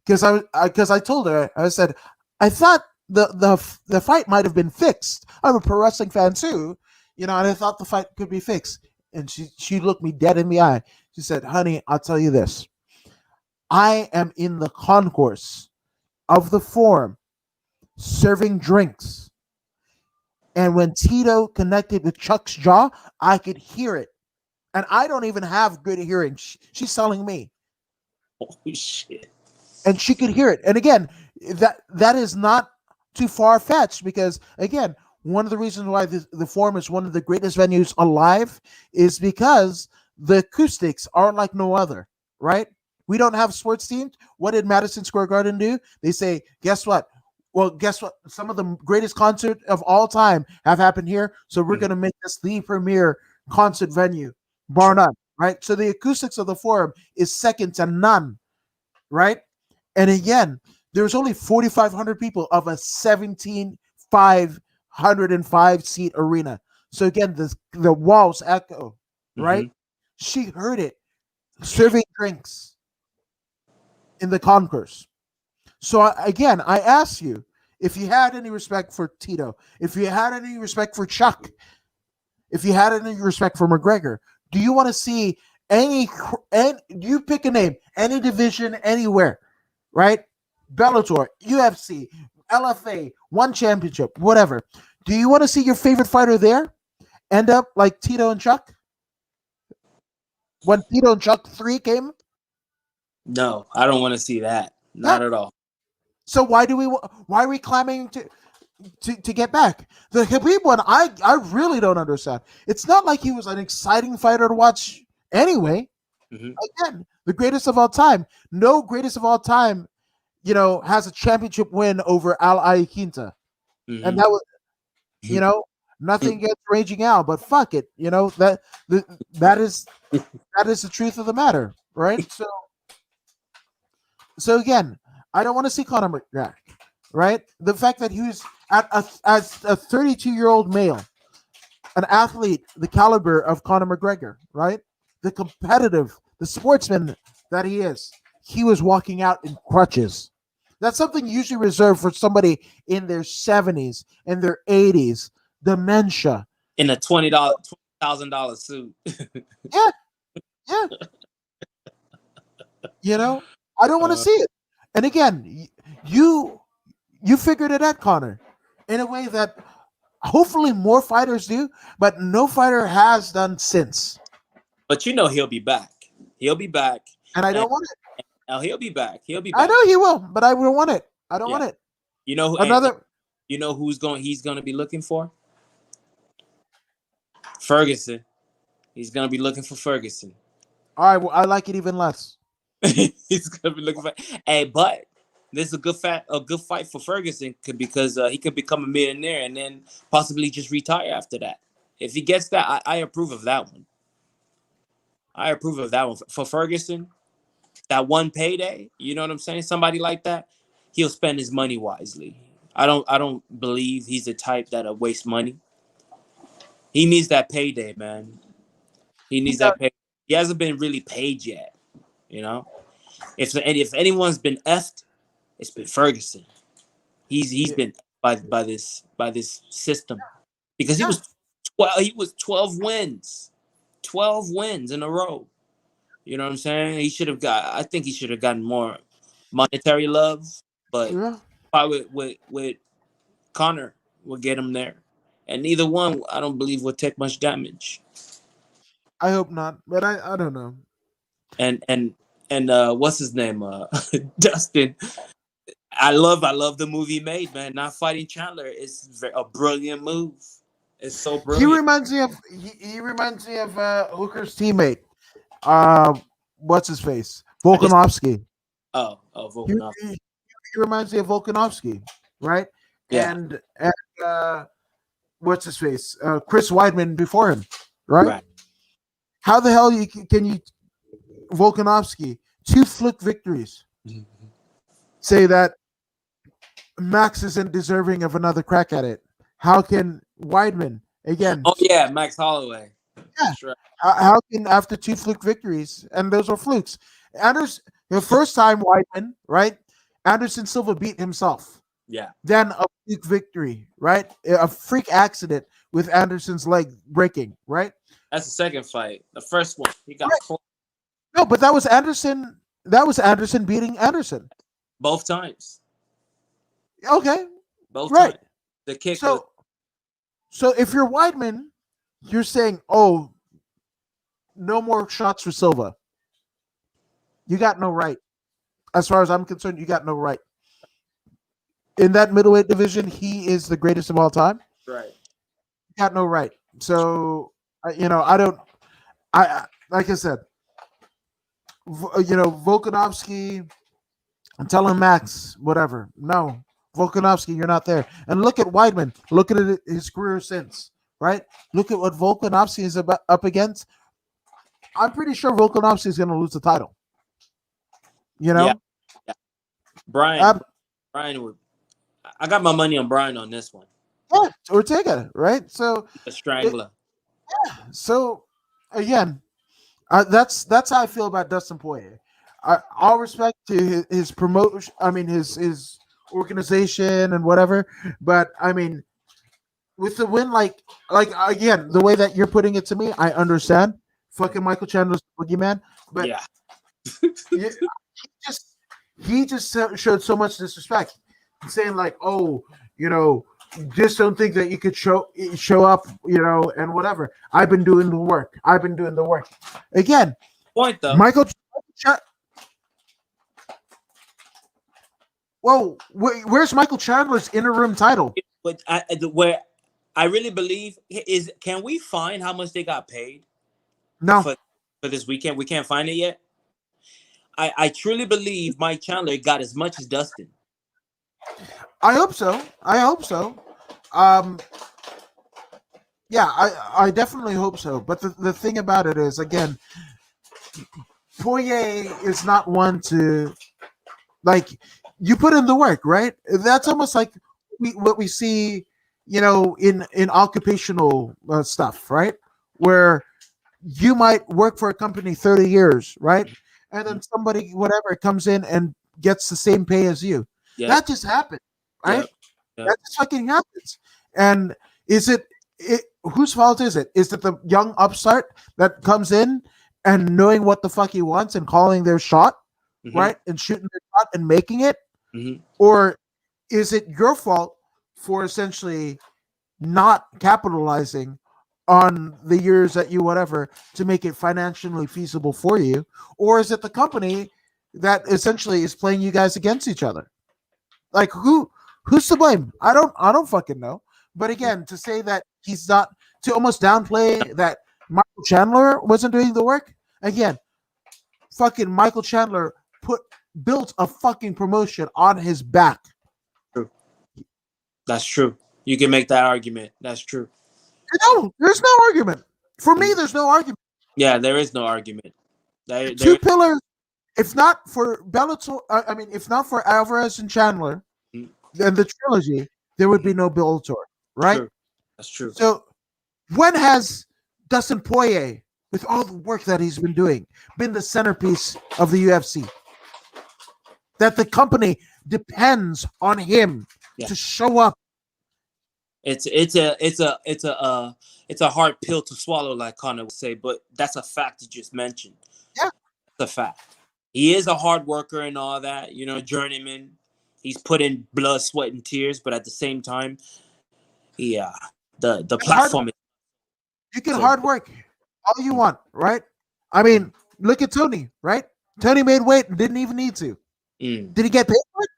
because I told her, I said, I thought the fight might have been fixed. I'm a pro wrestling fan too, and I thought the fight could be fixed. And she looked me dead in the eye. She said, honey, I'll tell you this. I am in the concourse of the Forum serving drinks. And when Tito connected with Chuck's jaw, I could hear it. And I don't even have good hearing. She's telling me. Holy shit. And she could hear it. And again, that is not too far-fetched because, again, one of the reasons why the Forum is one of the greatest venues alive is because the acoustics are like no other, right? We don't have sports teams. What did Madison Square Garden do? They say, guess what? Well, guess what? Some of the greatest concerts of all time have happened here. So we're going to make this the premier concert venue, bar none, right? So the acoustics of the Forum is second to none, right? And again, there's only 4,500 people of a 17,505 seat arena. So again, the walls echo, right? She heard it serving drinks in the concourse. So again, I ask you, if you had any respect for Tito, if you had any respect for Chuck, if you had any respect for McGregor, do you want to see any you pick a name, any division, anywhere, right? Bellator, UFC, LFA, one championship, whatever. Do you want to see your favorite fighter there end up like Tito and Chuck? When Tito and Chuck 3 came? No, I don't want to see that. Not at all. So why are we clamoring to get back? The Habib one, I really don't understand. It's not like he was an exciting fighter to watch anyway. Again, the greatest of all time. No greatest of all time, has a championship win over Al Iaquinta. And that was, nothing against Raging Al, but fuck it. That is the truth of the matter, right? So again, I don't want to see Conor McGregor, right? The fact that he was as a 32-year-old male, an athlete the caliber of Conor McGregor, right? The sportsman that he is, he was walking out in crutches. That's something usually reserved for somebody in their 70s and their 80s, dementia. In a $20,000 suit. Yeah. I don't want to see it. And again, you figured it out, Connor, in a way that hopefully more fighters do, but no fighter has done since. But he'll be back. He'll be back. And I don't want it. Oh, he'll be back. He'll be back. I know he will, but I don't want it. I don't want it. You know who's he's gonna be looking for? Ferguson. He's gonna be looking for Ferguson. All right, well, I like it even less. He's gonna be looking for. Hey, but this is a good fight for Ferguson because he could become a millionaire and then possibly just retire after that. If he gets that, I approve of that one. I approve of that one. For Ferguson, that one payday, you know what I'm saying? Somebody like that, he'll spend his money wisely. I don't believe he's the type that'll waste money. He needs that payday, man. He needs that pay. He hasn't been really paid yet, you know? If anyone's been effed, it's been Ferguson. He's been by this system because he was 12 wins. 12 wins in a row. You know what I'm saying? I think he should have gotten more monetary love, but probably with Connor will get him there. And neither one, I don't believe, will take much damage. I hope not, but I don't know. And what's his name? Dustin. I love the move he made, man. Not fighting Chandler is a brilliant move. It's so brilliant. He reminds me of Hooker's teammate. What's his face? Volkanovski. Volkanovski. He reminds me of Volkanovski, right? Yeah. And what's his face? Chris Weidman before him, right? How the hell can you Volkanovski 2 fluke victories say that Max isn't deserving of another crack at it? How can Weidman again? Oh yeah, Max Holloway. Yeah. Sure. How can after 2 fluke victories, and those were flukes? The first time Weidman, right? Anderson Silva beat himself. Yeah. Then a fluke victory, right? A freak accident with Anderson's leg breaking, right? That's the second fight. The first one, he got caught. No, but that was Anderson. That was Anderson beating Anderson. Both times. Okay. Both right. times. The kick. So if you're Weidman, you're saying, "Oh, no more shots for Silva." You got no right. As far as I'm concerned, you got no right. In that middleweight division, he is the greatest of all time. Right. You got no right. So, I don't. I like I said, Volkanovski. I'm telling Max, whatever. No, Volkanovski, you're not there. And look at Weidman. Look at his career since. Right. Look at what Volkanovski is up against. I'm pretty sure Volkanovski is going to lose the title. Yeah. Brian would. I got my money on Brian on this one. Yeah, Ortega, right? So a strangler. So again, that's how I feel about Dustin Poirier. All respect to his promotion. I mean, his organization and whatever. But I mean, with the win, like again, the way that you're putting it to me, I understand. Fucking Michael Chandler's boogeyman, but yeah. he just showed so much disrespect, saying like, "Oh, just don't think that you could show up, and whatever. I've been doing the work. Again, point though. Whoa, where's Michael Chandler's interim title? But where I really believe is, can we find how much they got paid? No, for this weekend, we can't find it yet. I truly believe Mike Chandler got as much as Dustin. I hope so. Yeah, I definitely hope so. But the thing about it is, again, Poirier is not one to, like, you put in the work, right? That's almost like what we see, in occupational stuff, right? Where you might work for a company 30 years, right? And then somebody, whatever, comes in and gets the same pay as you. Yep. That just happened, right? Yep. That just fucking happens. And is it whose fault is it? Is it the young upstart that comes in and knowing what the fuck he wants and calling their shot, right? And shooting their shot and making it? Or is it your fault for essentially not capitalizing on the years that you whatever to make it financially feasible for you? Or is it the company that essentially is playing you guys against each other? Like who's to blame? I don't fucking know. But again, to say that he's not, to almost downplay that Michael Chandler wasn't doing the work, again, fucking Michael Chandler built a fucking promotion on his back. True. That's true. You can make that argument. That's true. No, there's no argument. For me, there's no argument. Yeah, there is no argument. Two pillars. If not for Bellator, if not for Alvarez and Chandler, Mm. then the trilogy, there would be no Bellator, right? True. That's true. So when has Dustin Poirier, with all the work that he's been doing, been the centerpiece of the UFC? That the company depends on him Yeah. to show up. It's a hard pill to swallow, like Connor would say, but that's a fact you just mentioned. Yeah. That's a fact. He is a hard worker and all that, journeyman. He's put in blood, sweat, and tears, but at the same time, yeah, the platform. You can hard work all you want, right? I mean, look at Tony, right? Tony made weight and didn't even need to. Did he get paid for it?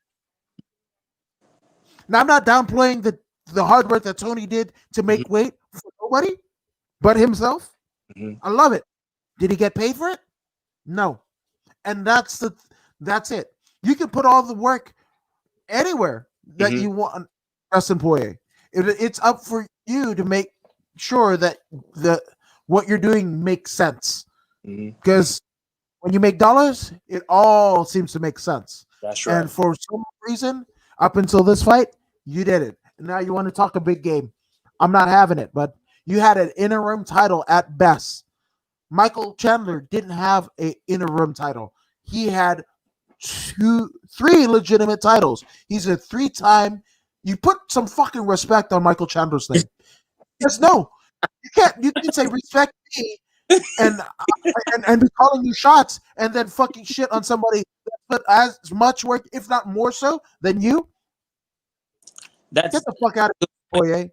Now, I'm not downplaying the hard work that Tony did to make weight for nobody but himself. I love it. Did he get paid for it? No. And that's it. You can put all the work anywhere that you want, Dustin Poirier. It's up for you to make sure that what you're doing makes sense. Because when you make dollars, it all seems to make sense. That's right. And for some reason, up until this fight, you did it. And now you want to talk a big game. I'm not having it, but you had an interim title at best. Michael Chandler didn't have an interim title. He had 3 legitimate titles. He's a 3-time. You put some fucking respect on Michael Chandler's name. Yes, no, you can't. You can say respect me and be calling you shots and then fucking shit on somebody that put as much work, if not more so, than you. Get the fuck out of here, Poirier.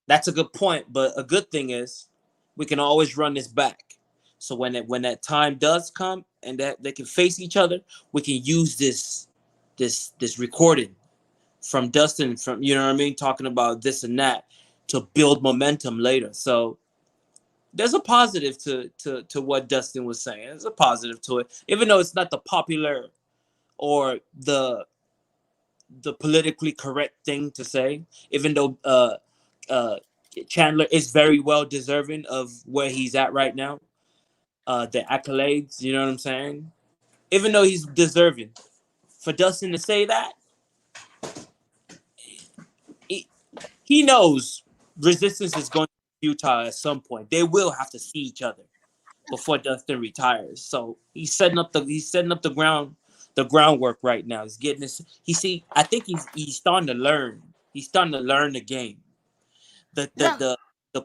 That's a good point, but a good thing is we can always run this back. So when that time does come and that they can face each other, we can use this recording from Dustin, from talking about this and that to build momentum later. So there's a positive to what Dustin was saying. There's a positive to it, even though it's not the popular or the politically correct thing to say. Even though Chandler is very well deserving of where he's at right now. The accolades, you know what I'm saying? Even though he's deserving, for Dustin to say that, he knows resistance is going to be futile at some point. They will have to see each other before Dustin retires. So he's setting up the groundwork right now. He's getting this. I think he's starting to learn. He's starting to learn the game. The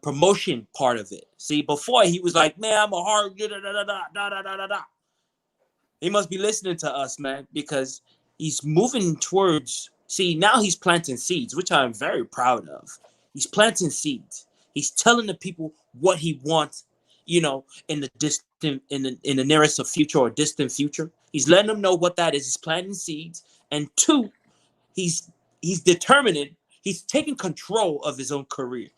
promotion part of it. See, before he was like, man, I'm a hard da. He must be listening to us, man, because he's moving towards. See, now he's planting seeds, which I'm very proud of. He's planting seeds. He's telling the people what he wants, in the distant, in the nearest future or distant future. He's letting them know what that is. He's planting seeds, and 2, he's determining. He's taking control of his own career.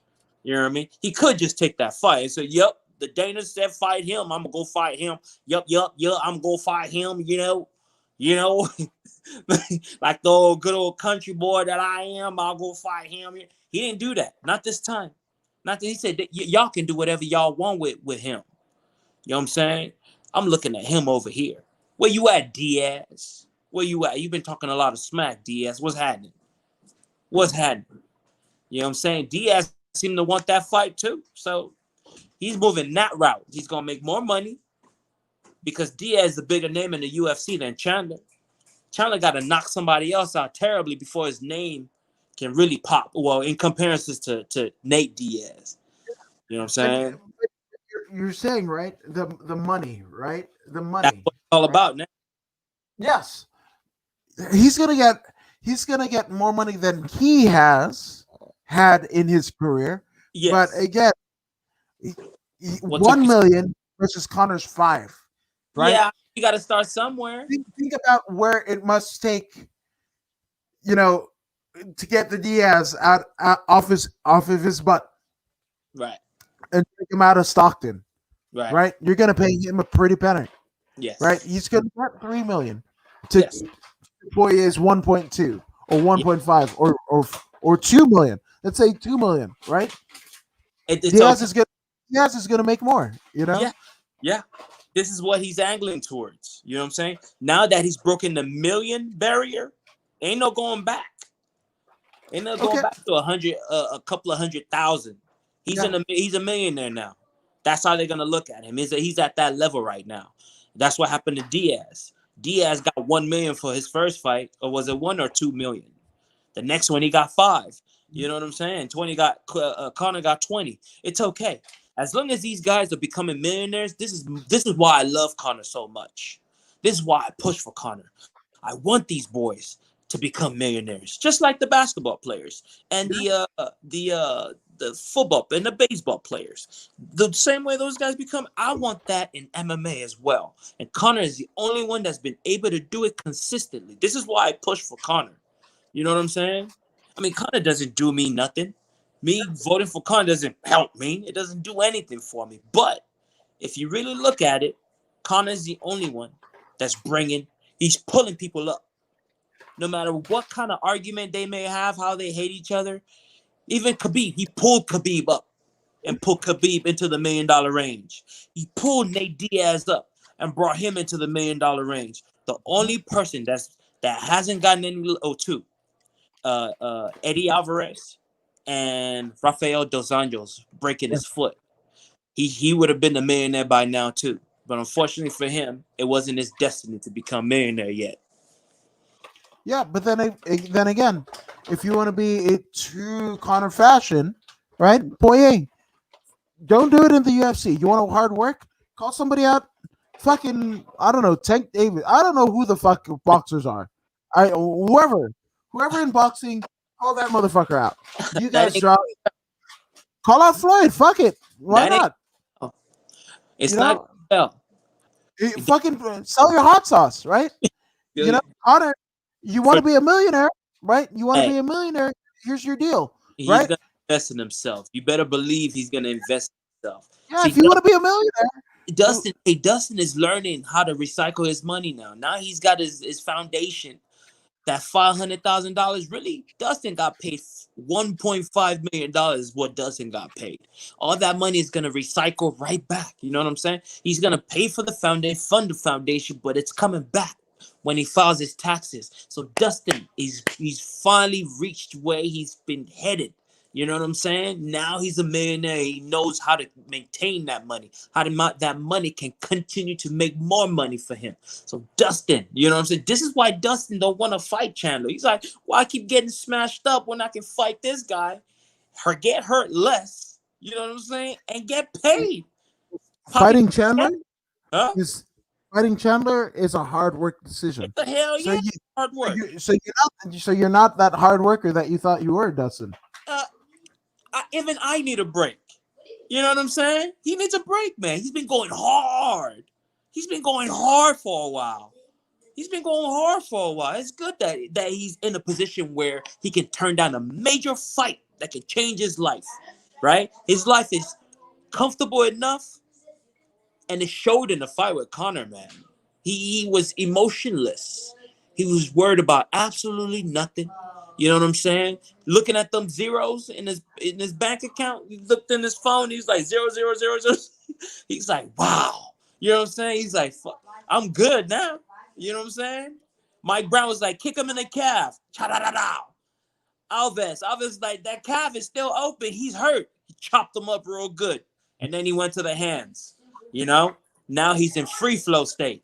You know what I mean? He could just take that fight and say, yep, the Dana said fight him. I'm going to go fight him. Yep, I'm going to fight him, like the good old country boy that I am, I'll go fight him. He didn't do that. Not this time. He said, y'all can do whatever y'all want with him. You know what I'm saying? I'm looking at him over here. Where you at, Diaz? Where you at? You've been talking a lot of smack, Diaz. What's happening? You know what I'm saying? Diaz seemed to want that fight too. So he's moving that route. He's going to make more money because Diaz is a bigger name in the UFC than Chandler. Chandler got to knock somebody else out terribly before his name can really pop. Well, in comparison to Nate Diaz. You know what I'm saying? You're saying, right? The money, right? The money. That's what it's all about now. Yes. He's gonna get more money than he has had in his career. Yes. But again, 1 million versus Connor's 5. Right? Yeah, you got to start somewhere. Think about where it must take, to get the Diaz out off of his butt. Right. And take him out of Stockton. Right. Right? You're gonna pay him a pretty penny. Yes. Right? He's gonna get 3 million to Poirier's 1.2 or 1.5 or 2 million. Let's say 2 million, right? It's Diaz okay. is gonna Diaz is gonna make more. You know. Yeah, yeah. This is what he's angling towards. You know what I'm saying? Now that he's broken the million barrier, ain't no going back. Ain't no going Okay. back to a couple of 100,000. Yeah. He's a millionaire now. That's how they're gonna look at him. He's at that level right now. That's what happened to Diaz. Diaz got 1 million for his first fight, or was it 1 or 2 million? The next one he got 5. You know what I'm saying? Connor got 20. It's okay. As long as these guys are becoming millionaires, this is why I love Connor so much. This is why I push for Connor. I want these boys to become millionaires, just like the basketball players and the football and the baseball players. The same way those guys become, I want that in MMA as well. And Connor is the only one that's been able to do it consistently. This is why I push for Connor. You know what I'm saying? I mean, Connor doesn't do me nothing. Me voting for Connor doesn't help me. It doesn't do anything for me. But if you really look at it, Connor's the only one that's he's pulling people up. No matter what kind of argument they may have, how they hate each other. Even Khabib, he pulled Khabib up and put Khabib into the $1 million range. He pulled Nate Diaz up and brought him into the $1 million range. The only person that hasn't gotten any two, Eddie Alvarez and Rafael dos Anjos breaking his foot. He would have been a millionaire by now too. But unfortunately for him, it wasn't his destiny to become millionaire yet. Yeah, but then again, if you want to be a true Connor fashion, right? Poirier, don't do it in the UFC. You want to hard work? Call somebody out. Fucking, I don't know, Tank David. I don't know who the fuck boxers are. Whoever in boxing, call that motherfucker out. You That guys ain't drop. Call out Floyd. Fuck it. Why that ain't. not? It's You not know, well. fucking sell your hot sauce, right? You know, Connor, you want For to be a millionaire, right? You want to hey, be a millionaire. Here's your deal, he's right? gonna invest in himself. You better believe he's gonna invest in himself. Yeah, See, if you want to be a millionaire, Dustin is learning how to recycle his money now. Now he's got his foundation. That $500,000 really, Dustin got paid $1.5 million. What Dustin got paid, all that money is gonna recycle right back. You know what I'm saying? He's gonna pay for the foundation, fund the foundation, but it's coming back when he files his taxes. So Dustin he's finally reached where he's been headed. You know what I'm saying? Now he's a millionaire. He knows how to maintain that money, that money can continue to make more money for him. So Dustin, you know what I'm saying? This is why Dustin don't want to fight Chandler. He's like, why I keep getting smashed up when I can fight this guy, get hurt less, you know what I'm saying, and get paid. Poppy, fighting Chandler huh? is fighting Chandler is a hard work decision. The hell So yeah, you, hard work. so you're not that hard worker that you thought you were, Dustin. Uh, even I need a break. You know what I'm saying? He needs a break, man. He's been going hard. He's been going hard for a while. He's been going hard for a while. It's good that he's in a position where he can turn down a major fight that can change his life, right? His life is comfortable enough, and it showed in the fight with Conor, man. He was emotionless. He was worried about absolutely nothing. You know what I'm saying? Looking at them zeros in his bank account, he looked in his phone. He's like 0, 0, 0, 0. He's like, wow. You know what I'm saying? He's like, fuck, I'm good now. You know what I'm saying? Mike Brown was like, kick him in the calf. Cha-da-da-da. Alves like, that calf is still open. He's hurt. He chopped him up real good. And then he went to the hands. You know? Now he's in free flow state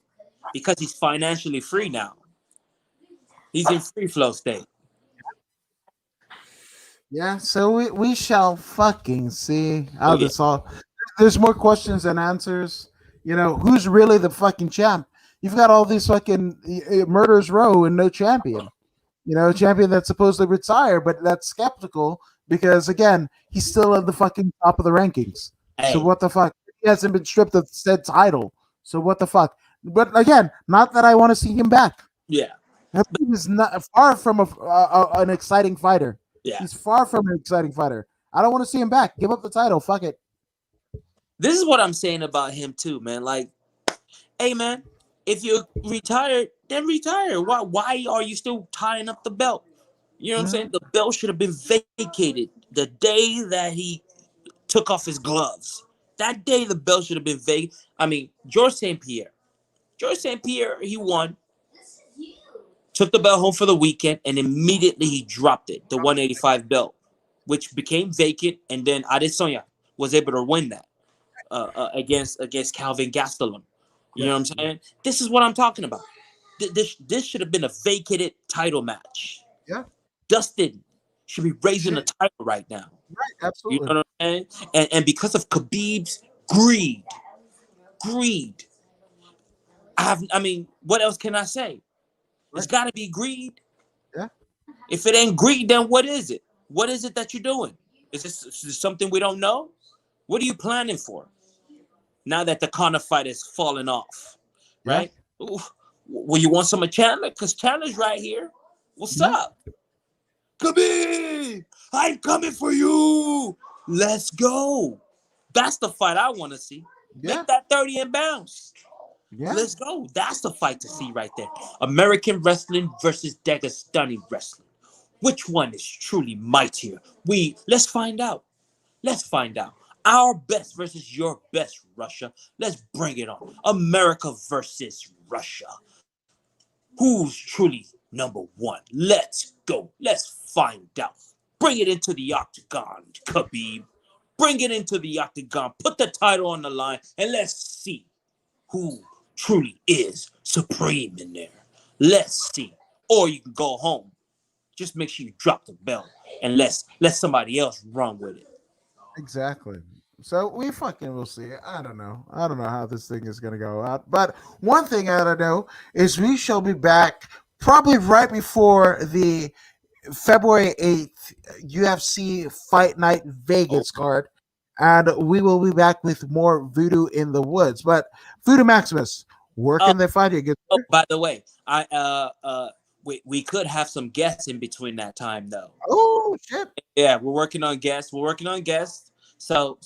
because he's financially free now. He's in free flow state. Yeah, so we shall fucking see Oh, how yeah. this all. There's more questions than answers. You know, who's really the fucking champ? You've got all these fucking murders row and no champion. You know, champion that's supposed to retire, but that's skeptical because again, he's still at the fucking top of the rankings. So Hey, what the fuck? He hasn't been stripped of said title. So what the fuck? But again, not that I want to see him back. yeah. Habib is not far from an exciting fighter. Yeah. He's far from an exciting fighter. I don't want to see him back. Give up the title. Fuck it. This is what I'm saying about him too, man. Like, hey, man, if you're retired, then retire. Why are you still tying up the belt? You know what I'm saying? Mhm. The belt should have been vacated the day that he took off his gloves. That day, the belt should have been vacant. I mean, Georges St-Pierre, he won, took the belt home for the weekend, and immediately he dropped it, the 185 belt, which became vacant, and then Adesanya was able to win that against Calvin Gastelum. You know what I'm saying? This is what I'm talking about. This should have been a vacated title match. Yeah. Dustin should be raising the title right now. Right, absolutely. You know what I'm saying? And because of Khabib's greed, I mean, what else can I say? It's got to be greed. Yeah. If it ain't greed, then what is it? What is it that you're doing? Is this something we don't know? What are you planning for? Now that the Conor fight is falling off, right? Ooh, well, you want some of Chandler? Because Chandler's right here. What's up? Khabib, I'm coming for you. Let's go. That's the fight I want to see. Make that 30 and bounce. Yeah. Let's go. That's the fight to see right there. American wrestling versus Dagestani wrestling. Which one is truly mightier? Let's find out. Our best versus your best, Russia. Let's bring it on. America versus Russia. Who's truly number one? Let's go. Let's find out. Bring it into the octagon, Khabib. Bring it into the octagon. Put the title on the line, and let's see who truly is supreme in there. Let's see. Or you can go home. Just make sure you drop the belt and let somebody else run with it. Exactly. So we fucking will see. I don't know how this thing is gonna go out. But one thing I don't know is we shall be back probably right before the February 8th UFC Fight Night Vegas card. And we will be back with more Voodoo in the Woods. But Voodoo Maximus, where can they find you? Oh, by the way, we could have some guests in between that time though. Oh shit. Yeah, we're working on guests. So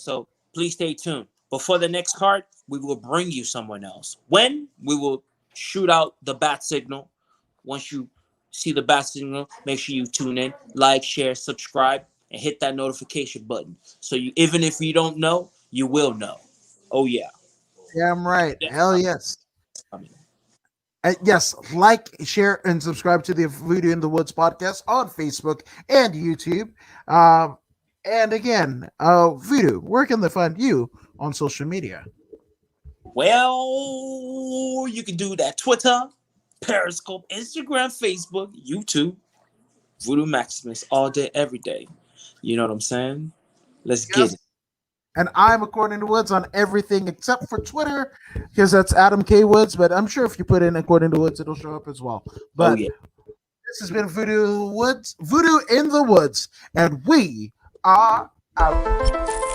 please stay tuned. Before the next card, we will bring you someone else. When we will shoot out the bat signal. Once you see the bat signal, make sure you tune in, like, share, subscribe, and hit that notification button. So even if you don't know, you will know. Oh yeah. Damn right. Hell yes. Yes, like, share, and subscribe to the Voodoo in the Woods podcast on Facebook and YouTube. And again, Voodoo, where can they find you on social media? Well, you can do that Twitter, Periscope, Instagram, Facebook, YouTube, Voodoo Maximus, all day, every day. You know what I'm saying? Let's get it. And I'm According to Woods on everything except for Twitter, because that's Adam K. Woods. But I'm sure if you put in According to Woods, it'll show up as well. But this has been Voodoo in the Woods, and we are out.